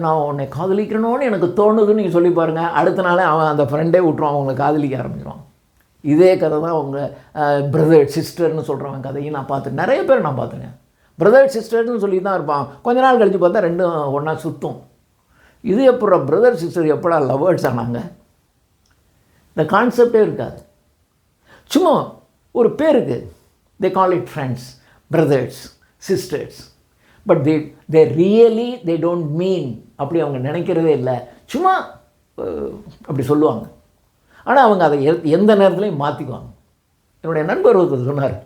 நான் உன்னை காதலிக்கணும்னு எனக்கு தோணுதுன்னு நீங்கள் சொல்லி பாருங்கள். அடுத்த நாளே அவன் அந்த ஃப்ரெண்டே விட்டுருவான், அவங்களை காதலிக்க ஆரம்பிச்சிடுவான். இதே கதை தான் உங்கள் பிரதர் சிஸ்டர்னு சொல்கிறவன் கதையும் நான் பார்த்து நிறைய பேர் நான் பார்த்துங்க. பிரதர் சிஸ்டர்னு சொல்லி தான் இருப்பான். கொஞ்ச நாள் கழித்து பார்த்தா 2 ஒன்றா சுற்றும். இது எப்படா பிரதர் சிஸ்டர் எப்படா லவர்ஸ் ஆனாங்க? இந்த கான்செப்டே இருக்காது. சும்மா ஒரு பேருக்கு they call it friends, brothers, sisters. But they really they don't mean. அப்படி அவங்க நினைக்கிறதே இல்லை, சும்மா அப்படி சொல்லுவாங்க. ஆனால் அவங்க அதை எந்த நேரத்துலையும் மாற்றிக்குவாங்க. என்னுடைய நண்பர் ஒருத்தர் சொன்னார்,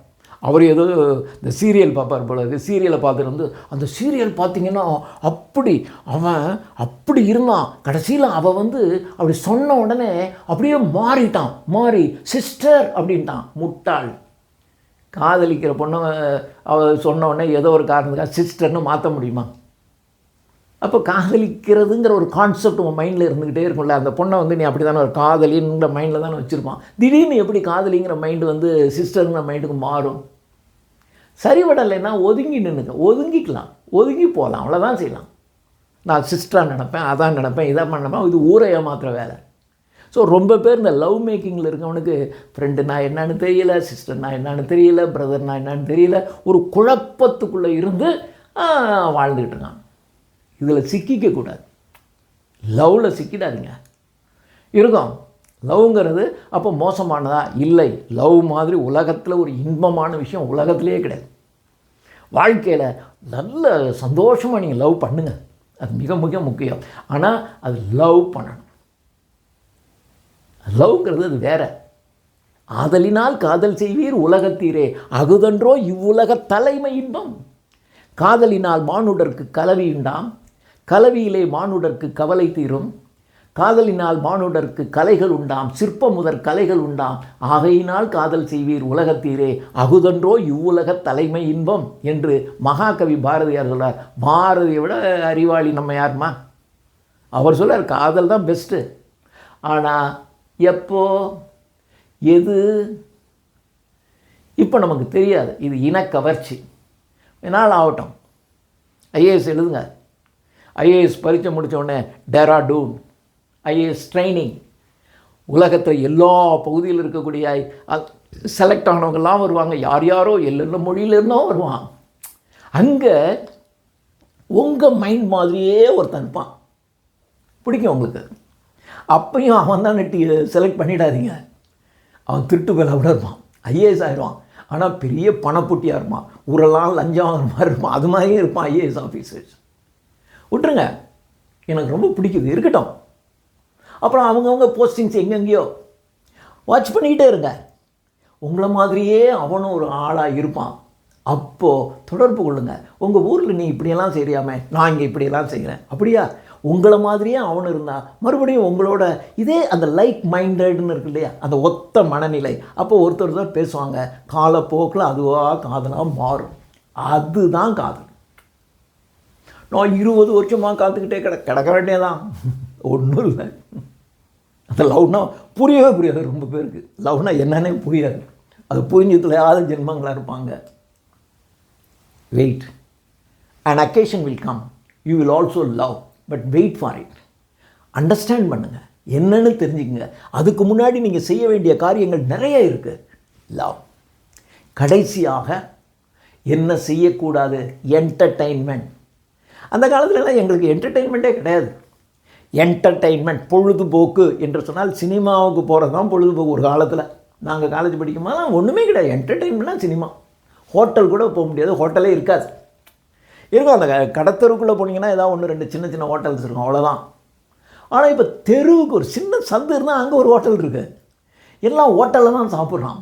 அவர் ஏதோ இந்த சீரியல் பார்ப்பார் போல. இது சீரியலை பார்த்துட்டு வந்து அந்த சீரியல் பார்த்திங்கன்னா அவன் அப்படி இருந்தான். கடைசியில் அவள் வந்து அப்படி சொன்ன உடனே அப்படியே மாறி சிஸ்டர் அப்படின்ட்டான். முட்டாள். காதலிக்கிற பொண்ணை அவள் சொன்ன உடனே ஏதோ ஒரு காரணத்துக்காக சிஸ்டர்னு மாற்ற முடியுமா? அப்போ காதலிக்கிறதுங்கிற ஒரு கான்செப்ட் உங்கள் மைண்டில் இருந்துக்கிட்டே இருக்கும்ல. அந்த பொண்ணை வந்து நீ அப்படி தானே ஒரு காதலிங்கிற மைண்டில் தானே வச்சுருப்பான். திடீர்னு எப்படி காதலிங்கிற மைண்டு வந்து சிஸ்டருங்கிற மைண்டுக்கு மாறும்? சரிபடலைன்னா ஒதுங்கிக்கலாம், ஒதுங்கி போகலாம், அவ்வளோதான் செய்யலாம். நான் சிஸ்டராக நினப்பேன், அதான் நினப்பேன், இதை பண்ணப்பேன். இது ஊரை ஏமாத்துற வேலை. ஸோ ரொம்ப பேர் இந்த லவ் மேக்கிங்கில் இருக்கவனுக்கு ஃப்ரெண்டுனா என்னன்னு தெரியல, சிஸ்டர்னா என்னன்னு தெரியல, பிரதர்னா என்னன்னு தெரியல, ஒரு குழப்பத்துக்குள்ளே இருந்து வாழ்ந்துக்கிட்டு இருக்கான். இதில் சிக்கிக்கக்கூடாது. லவ்வில் சிக்கிடாதீங்க. இருக்கும் லவ்ங்கிறது அப்போ மோசமானதா? இல்லை. லவ் மாதிரி உலகத்தில் ஒரு இன்பமான விஷயம் உலகத்திலே கிடையாது. வாழ்க்கையில் நல்ல சந்தோஷமாக நீங்கள் லவ் பண்ணுங்கள், அது மிக மிக முக்கியம். ஆனால் அது லவ் பண்ணணும். லவ்ங்கிறது அது வேற. ஆதலினால் காதல் செய்வீர் உலகத்தீரே, அகுதன்றோ இவ்வுலக தலைமை இன்பம். காதலினால் மானுடர்க்கு கலவியுண்டாம், கலவியிலே மானுடர்க்கு கவலை தீரும். காதலினால் மானுடர்க்கு கலைகள் உண்டாம், சிற்ப முதற் கலைகள் உண்டாம். ஆகையினால் காதல் செய்வீர் உலகத்தீரே, அகுதன்றோ இவ்வுலக தலைமை இன்பம் என்று மகாகவி பாரதியார் சொல்றார். பாரதியை விட அறிவாளி நம்ம யாருமா? அவர் சொல்றார் காதல் தான் பெஸ்ட்டு. ஆனால் எப்போ, எது, இப்போ நமக்கு தெரியாது. இது இனக்கவர்ச்சி. என்னால் ஆகட்டும், ஐஏஎஸ் எழுதுங்க, ஐஏஎஸ் பரீட்சை முடித்தோடனே டேராடூன் ஐஏஎஸ் ட்ரைனிங், உலகத்தில் எல்லா பகுதியில் இருக்கக்கூடிய செலக்ட் ஆனவங்கெல்லாம் வருவாங்க. யார் யாரோ எல்லா மொழியிலேருந்தோ வருவான். அங்கே உங்கள் மைண்ட் மாதிரியே ஒருத்தன் இருப்பான், பிடிக்கும் உங்களுக்கு. அப்பையும் அவன் தான் செலக்ட் பண்ணிடாதீங்க. அவன் திருட்டு வேலை கூட இருப்பான், ஐஏஎஸ் ஆகிடுவான். ஆனால் பெரிய பணப்புட்டியாக இருப்பான், ஊரெல்லாம் லஞ்சம் வாங்குற மாதிரி இருப்பான். அது மாதிரியே இருப்பான் ஐஏஎஸ் ஆஃபீஸர்ஸ். விட்டுருங்க, எனக்கு ரொம்ப பிடிக்குது, இருக்கட்டும். அப்புறம் அவங்கவுங்க போஸ்டிங்ஸ் எங்கெங்கேயோ வாட்ச் பண்ணிக்கிட்டே இருங்க. உங்களை மாதிரியே அவனும் ஒரு ஆளாக இருப்பான். அப்போது தொடர்பு கொள்ளுங்கள். உங்கள் ஊரில் நீ இப்படியெல்லாம் செய்கிறியாமே, நான் இங்கே இப்படியெல்லாம் செய்கிறேன், அப்படியா? உங்களை மாதிரியே அவனு இருந்தால் மறுபடியும் உங்களோட இதே அந்த லைக் மைண்டட்னு இருக்கு இல்லையா, அந்த ஒத்த மனநிலை. அப்போ ஒருத்தர் பேசுவாங்க, காலப்போக்கில் அதுவாக காதலாக மாறும். அதுதான் காதல். நான் 20 வருஷமாக காத்துக்கிட்டே கிடக்க வேண்டியதான், ஒன்றும் இல்லை. அந்த லவ்னா புரியவே புரியாது. ரொம்ப பேருக்கு லவ்னா என்னன்னே புரியாது. அது புரிஞ்சதில் யாரும் ஜென்மங்களாக இருப்பாங்க. Wait, an occasion will come, you will also love, but wait for it. Understand பண்ணுங்கள், என்னன்னு தெரிஞ்சுக்கங்க. அதுக்கு முன்னாடி நீங்கள் செய்ய வேண்டிய காரியங்கள் நிறைய இருக்குது. லவ். கடைசியாக என்ன செய்யக்கூடாது? என்டர்டெயின்மெண்ட். அந்த காலத்துலலாம் எங்களுக்கு என்டர்டெயின்மெண்ட்டே கிடையாது. என்டர்டெயின்மெண்ட், பொழுதுபோக்கு என்று சொன்னால் சினிமாவுக்கு போகிறது தான் பொழுதுபோக்கு. ஒரு காலத்தில் நாங்கள் காலேஜ் படிக்கும்போது ஒன்றுமே கிடையாது. என்டர்டெயின்மெண்ட்லாம் சினிமா. ஹோட்டல் கூட போக முடியாது, ஹோட்டலே இருக்காது. இருக்கும் அந்த கடத்தெருவுக்குள்ளே போனீங்கன்னா ஏதாவது 1-2 சின்ன சின்ன ஹோட்டல்ஸ் இருக்கும், அவ்வளோதான். ஆனால் இப்போ தெருவுக்கு ஒரு சின்ன சந்து இருந்தால் அங்கே ஒரு ஹோட்டல் இருக்குது. எல்லாம் ஹோட்டலில் தான் சாப்பிட்றான்.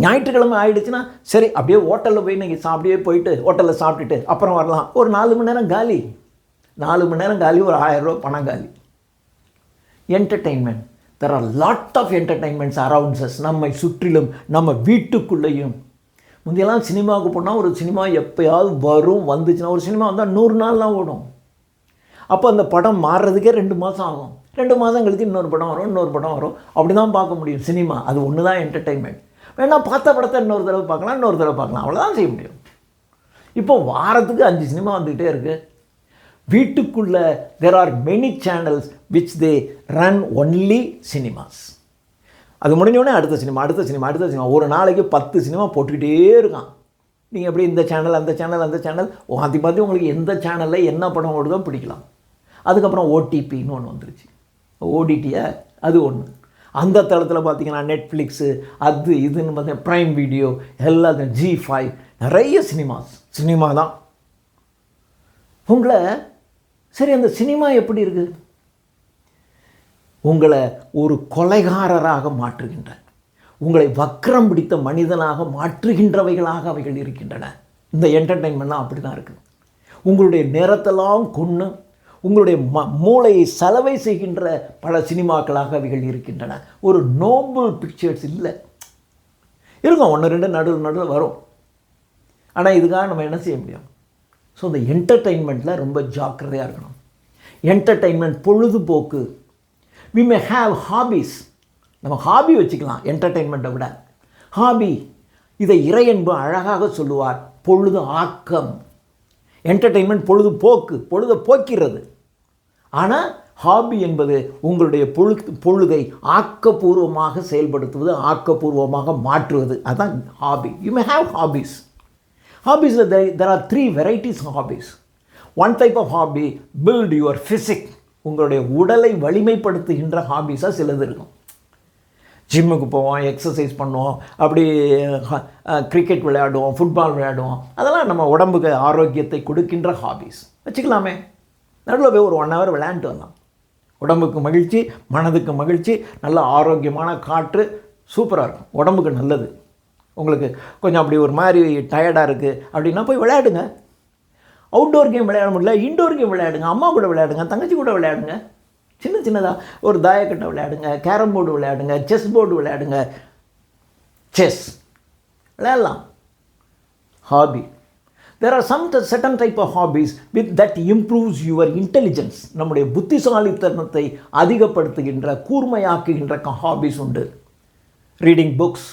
ஞாயிற்றுக்கிழமை ஆகிடுச்சுன்னா சரி அப்படியே ஹோட்டலில் போய் நீங்கள் அப்படியே போயிட்டு ஹோட்டலில் சாப்பிட்டுட்டு அப்புறம் வரலாம். ஒரு 4 மணி நேரம் காலி, 4 மணி நேரம் காலி, ஒரு 1000 ரூபா பணம் காலி. Entertainment. There are lot of entertainments arounds us. நம்மை சுற்றிலும், நம்ம வீட்டுக்குள்ளேயும். முந்தையெல்லாம் சினிமாவுக்கு போனால் ஒரு சினிமா எப்போயாவது வரும், வந்துச்சுன்னா ஒரு சினிமா வந்தால் 100 நாள்லாம் ஓடும். அப்போ அந்த படம் மாறுறதுக்கே 2 மாதம் ஆகும். 2 மாதம் கழித்து இன்னொரு படம் வரும், இன்னொரு படம் வரும். அப்படி தான் பார்க்க முடியும் சினிமா. அது ஒன்று தான் என்டர்டெயின்மெண்ட். வேணால் பார்த்த படத்தை இன்னொரு தடவை பார்க்கலாம், இன்னொரு தடவை பார்க்கலாம், அவ்வளோதான் செய்ய முடியும். இப்போ வாரத்துக்கு 5 சினிமா வந்துக்கிட்டே இருக்குது. வீட்டுக்குள்ளே there are many channels which they run only cinemas. அது முடிஞ்சோடனே அடுத்த சினிமா, அடுத்த சினிமா, அடுத்த சினிமா. ஒரு நாளைக்கு 10 சினிமா போட்டுக்கிட்டே இருக்கான். நீங்கள் எப்படி இந்த சேனல், அந்த சேனல், அந்த சேனல் மாற்றி பார்த்து உங்களுக்கு எந்த சேனலில் என்ன படம் ஓடுதோ பிடிக்கலாம். அதுக்கப்புறம் ஓடிபின்னு ஒன்று வந்துருச்சு, ஓடிடியா அது ஒன்று. அந்த தளத்தில் பார்த்தீங்கன்னா நெட்ஃப்ளிக்ஸு அது இதுன்னு பார்த்தீங்கன்னா ப்ரைம் வீடியோ எல்லாம், G5, நிறைய சினிமா தான். உங்களை சரி அந்த சினிமா எப்படி இருக்குது? உங்களை ஒரு கொலைகாரராக மாற்றுகின்றன, உங்களை வக்ரம் பிடித்த மனிதனாக மாற்றுகின்றவைகளாக அவைகள் இருக்கின்றன. இந்த என்டர்டெயின்மெண்ட்லாம் அப்படி தான் இருக்குது. உங்களுடைய நேரத்தெல்லாம் கொண்டு உங்களுடைய மூளையை சலவை செய்கின்ற பல சினிமாக்களாக அவைகள் இருக்கின்றன. ஒரு நோபல் பிக்சர்ஸ் இல்லை. இருக்கும் 1-2 நடுவில் வரும். ஆனால் இதுக்காக நம்ம என்ன செய்ய முடியும்? ஸோ இந்த என்டர்டெயின்மெண்ட்டில் ரொம்ப ஜாக்கிரதையாக இருக்கணும். என்டர்டெயின்மெண்ட் பொழுதுபோக்கு. we may have hobbies. நம்ம ஹாபி வச்சுக்கலாம் என்டர்டெயின்மெண்ட்டை விட. ஹாபி, இதை இறையன்பு அழகாக சொல்லுவார், பொழுது ஆக்கம். என்டர்டெயின்மெண்ட் பொழுதுபோக்கு, பொழுதை போக்கிறது. ஆனால் ஹாபி என்பது உங்களுடைய பொழுதை ஆக்கப்பூர்வமாக செயல்படுத்துவது, ஆக்கப்பூர்வமாக மாற்றுவது. அதுதான் hobby. You may have hobbies. Hobbies, there are 3 varieties of hobbies. One type of hobby, build your physique. உங்களுடைய உடலை வலிமைப்படுத்துகின்ற ஹாபீஸாக சிலது இருக்கும். ஜிம்முக்கு போவோம், எக்ஸசைஸ் பண்ணுவோம், அப்படி கிரிக்கெட் விளையாடுவோம், ஃபுட்பால் விளையாடுவோம். அதெல்லாம் நம்ம உடம்புக்கு ஆரோக்கியத்தை கொடுக்கின்ற ஹாபீஸ் வச்சுக்கலாமே. நடுவில் போய் ஒரு 1 hour விளையாண்டுட்டு வரலாம். உடம்புக்கு மகிழ்ச்சி, மனதுக்கு மகிழ்ச்சி, நல்ல ஆரோக்கியமான காற்று, சூப்பராக இருக்கும், உடம்புக்கு நல்லது. உங்களுக்கு கொஞ்சம் அப்படி ஒரு மாதிரி டயர்டாக இருக்குது அப்படின்னா போய் விளையாடுங்க. அவுட்டோர் கேம் விளையாட முடியல, இன்டோர் கேம் விளையாடுங்க. அம்மா கூட விளையாடுங்க, தங்கச்சி கூட விளையாடுங்க. சின்னதாக ஒரு தாயக்கட்டை விளையாடுங்க, கேரம் போர்டு விளையாடுங்க, செஸ் போர்டு விளையாடுங்க, செஸ் விளையாடலாம். Hobby. There are some certain type of hobbies with that improves your intelligence. நம்முடைய புத்திசாலித்தனத்தை அதிகப்படுத்துகின்ற, கூர்மையாக்குகின்ற ஹாபிஸ் உண்டு. ரீடிங் புக்ஸ்,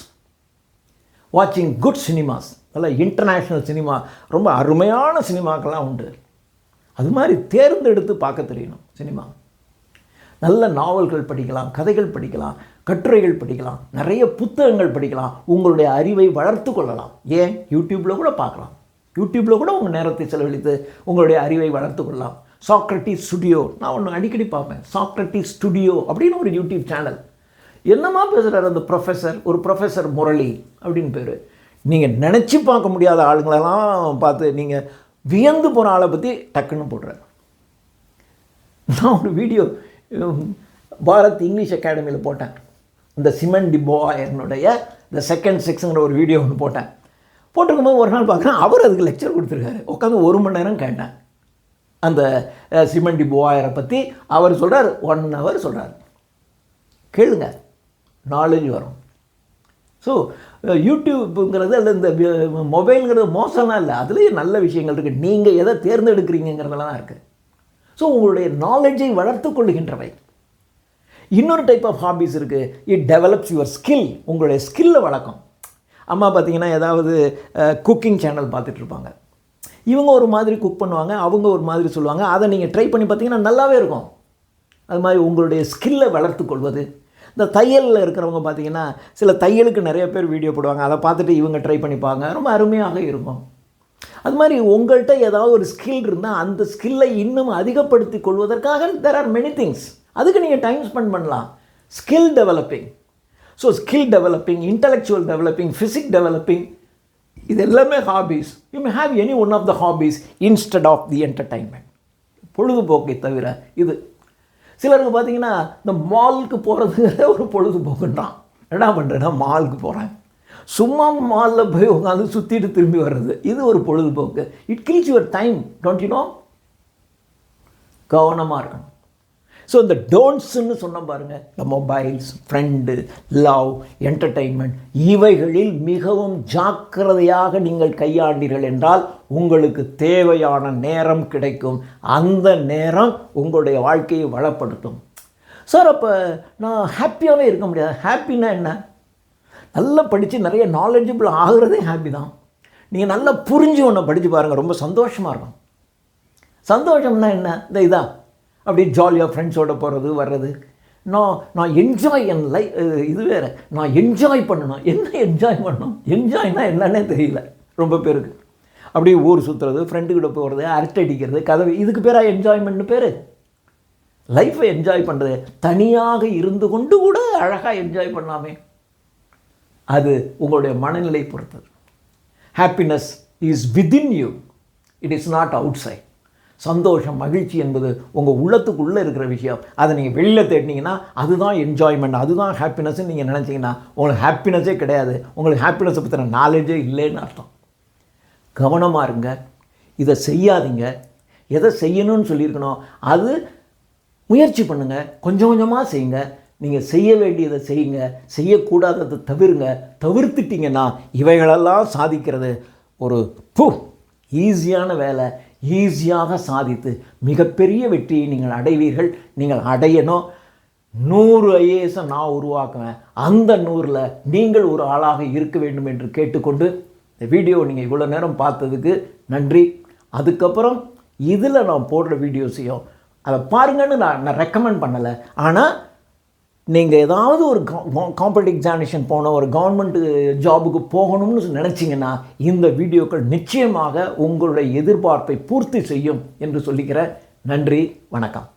வாட்சிங் குட் சினிமாஸ், நல்ல இன்டர்நேஷ்னல் சினிமா, ரொம்ப அருமையான சினிமாக்கெல்லாம் உண்டு. அது மாதிரி தேர்ந்தெடுத்து பார்க்க தெரியணும் சினிமா. நல்ல நாவல்கள் படிக்கலாம், கதைகள் படிக்கலாம், கட்டுரைகள் படிக்கலாம், நிறைய புத்தகங்கள் படிக்கலாம், உங்களுடைய அறிவை வளர்த்து கொள்ளலாம். ஏன் யூடியூப்பில் கூட பார்க்கலாம், யூடியூப்பில் கூட உங்கள் நேரத்தை செலவழித்து உங்களுடைய அறிவை வளர்த்து கொள்ளலாம். சாக்ரட்டிஸ் ஸ்டுடியோ, நான் ஒன்று அடிக்கடி பார்ப்பேன், சாக்ரட்டிஸ் ஸ்டுடியோ அப்படின்னு ஒரு யூடியூப் சேனல். என்னமா பேசுகிறார் அந்த ப்ரொஃபஸர், ஒரு ப்ரொஃபஸர் முரளி அப்படின்னு பேர். நீங்கள் நினச்சி பார்க்க முடியாத ஆளுங்களெல்லாம் பார்த்து நீங்கள் வியந்து போகிற ஆளை பற்றி டக்குன்னு போடுறார். நான் ஒரு வீடியோ பாரத் இங்கிலீஷ் அகாடமியில் போட்டேன். இந்த சிமன் டி போயர்னுடைய இந்த செகண்ட் செக்ஸுங்கிற ஒரு வீடியோ ஒன்று போட்டேன். போட்டிருக்கும்போது ஒரு நாள் பார்க்குறேன், அவர் அதுக்கு லெக்சர் கொடுத்துருக்காரு. உட்காந்து 1 மணி நேரம் கேட்டேன் அந்த சிமன் டி போயரை பற்றி. அவர் சொல்கிறார், 1 hour சொல்கிறார். கேளுங்க, நாலேஜ் வரும். ஸோ யூடியூப்புங்கிறது அல்ல இந்த மொபைலுங்கிறது மோசம்லாம் இல்லை, அதுலேயும் நல்ல விஷயங்கள் இருக்குது. நீங்கள் எதை தேர்ந்தெடுக்கிறீங்கிறதெல்லாம் தான் இருக்குது. ஸோ உங்களுடைய நாலேஜை வளர்த்து கொள்ளுகின்றவை. இன்னொரு டைப் ஆஃப் ஹாபிஸ் இருக்குது, இட் டெவலப்ஸ் யுவர் ஸ்கில். உங்களுடைய ஸ்கில்லை வளர்க்கும். அம்மா பார்த்தீங்கன்னா ஏதாவது குக்கிங் சேனல் பார்த்துட்ருப்பாங்க. இவங்க ஒரு மாதிரி குக் பண்ணுவாங்க, அவங்க ஒரு மாதிரி சொல்லுவாங்க. அதை நீங்கள் ட்ரை பண்ணி பார்த்தீங்கன்னா நல்லாவே இருக்கும். அது மாதிரி உங்களுடைய ஸ்கில்லை வளர்த்து கொள்வது. இந்த தையலில் இருக்கிறவங்க பார்த்தீங்கன்னா சில தையலுக்கு நிறைய பேர் வீடியோ போடுவாங்க, அதை பார்த்துட்டு இவங்க ட்ரை பண்ணிப்பாங்க, ரொம்ப அருமையாக இருக்கும். அது மாதிரி உங்கள்கிட்ட ஏதாவது ஒரு ஸ்கில் இருந்தால் அந்த ஸ்கில்லை இன்னும் அதிகப்படுத்தி கொள்வதற்காக there are many things. அதுக்கு நீங்கள் டைம் ஸ்பெண்ட் பண்ணலாம். Skill developing. So skill developing, intellectual developing, physique developing, இது எல்லாமே hobbies. You may have any one of the hobbies instead of the entertainment. பொழுதுபோக்கை தவிர இது. சிலருக்கு பார்த்தீங்கன்னா இந்த மாலுக்கு போகிறதுங்கிற ஒரு பொழுதுபோக்குன்றான். என்ன பண்ணுறேன்னா மாலுக்கு போகிறேன், சும்மா மாலில் போய் உட்காந்து சுற்றிட்டு திரும்பி வர்றது, இது ஒரு பொழுதுபோக்கு. It kills your time, don't you know. கவனமாக இருக்கணும். ஸோ இந்த டோன்ட்ஸ்ன்னு சொன்ன பாருங்கள், இந்த மொபைல்ஸ், ஃப்ரெண்டு, லவ், என்டர்டெயின்மெண்ட், இவைகளில் மிகவும் ஜாக்கிரதையாக நீங்கள் கையாண்டீர்கள் என்றால் உங்களுக்கு தேவையான நேரம் கிடைக்கும். அந்த நேரம் உங்களுடைய வாழ்க்கையை வளப்படுத்தும். சார் அப்போ நான் ஹாப்பியாகவே இருக்க முடியாது. ஹாப்பின்னா என்ன? நல்லா படித்து நிறைய நாலேஜபிள் ஆகிறதே ஹாப்பி தான். நீங்கள் நல்லா புரிஞ்சு ஒன்று படித்து பாருங்கள், ரொம்ப சந்தோஷமாக இருக்கும். சந்தோஷம்னா என்ன? இந்த இதா அப்படி ஜாலியாக ஃப்ரெண்ட்ஸோடு போகிறது வர்றது. நான் என்ஜாய் என் லைஃப். இது வேறு, நான் என்ஜாய் பண்ணணும். என்ன என்ஜாய் பண்ணணும்? என்ஜாய்னா என்னன்னே தெரியல ரொம்ப பேருக்கு. அப்படியே ஊர் சுற்றுறது, ஃப்ரெண்டுக்கிட்ட போகிறது, அரட்டை அடிக்கிறது, கதவு, இதுக்கு பேராக என்ஜாய்மெண்ட்னு பேர். லைஃப்பை என்ஜாய் பண்ணுறது தனியாக இருந்து கொண்டு கூட அழகாக என்ஜாய் பண்ணாமே. அது உங்களுடைய மனநிலை பொறுத்தது. Happiness is within you, it is not outside. சந்தோஷம், மகிழ்ச்சி என்பது உங்கள் உள்ளத்துக்குள்ளே இருக்கிற விஷயம். அதை நீங்கள் வெளியில் தேடினீங்கன்னா அதுதான் என்ஜாய்மெண்ட், அதுதான் ஹாப்பினஸ்ன்னு நீங்கள் நினச்சிங்கன்னா உங்களுக்கு ஹாப்பினஸே கிடையாது. உங்களுக்கு ஹாப்பினஸை பற்றின நாலேஜே இல்லைன்னு அர்த்தம். கவனமாக இருங்க, இதை செய்யாதீங்க. எதை செய்யணும்னு சொல்லியிருக்கணும் அது முயற்சி பண்ணுங்கள், கொஞ்சம் கொஞ்சமாக செய்யுங்க. நீங்கள் செய்ய வேண்டியதை செய்யுங்க, செய்யக்கூடாததை தவிர்த்துட்டிங்கன்னா இவைகளெல்லாம் சாதிக்கிறது ஒரு ஈஸியான வேலை. ஈஸியாக சாதித்து மிகப்பெரிய வெற்றியை நீங்கள் அடைவீர்கள். நீங்கள் அடையணும். 100 IAS நான் உருவாக்குவேன், அந்த 100ல் நீங்கள் ஒரு ஆளாக இருக்க வேண்டும் என்று கேட்டுக்கொண்டு இந்த வீடியோ நீங்கள் இவ்வளோ நேரம் பார்த்ததுக்கு நன்றி. அதுக்கப்புறம் இதில் நான் போடுற வீடியோஸையும் அதை பாருங்கன்னு நான் ரெக்கமெண்ட் பண்ணலை. ஆனால் நீங்கள் ஏதாவது ஒரு காம்படிட்டிவ் எக்ஸாமினேஷன் போகணும், ஒரு கவர்மெண்ட் ஜாபுக்கு போகணும்னு நினச்சிங்கன்னா இந்த வீடியோக்கள் நிச்சயமாக உங்களுடைய எதிர்பார்ப்பை பூர்த்தி செய்யும் என்று சொல்லிக்கிறேன். நன்றி, வணக்கம்.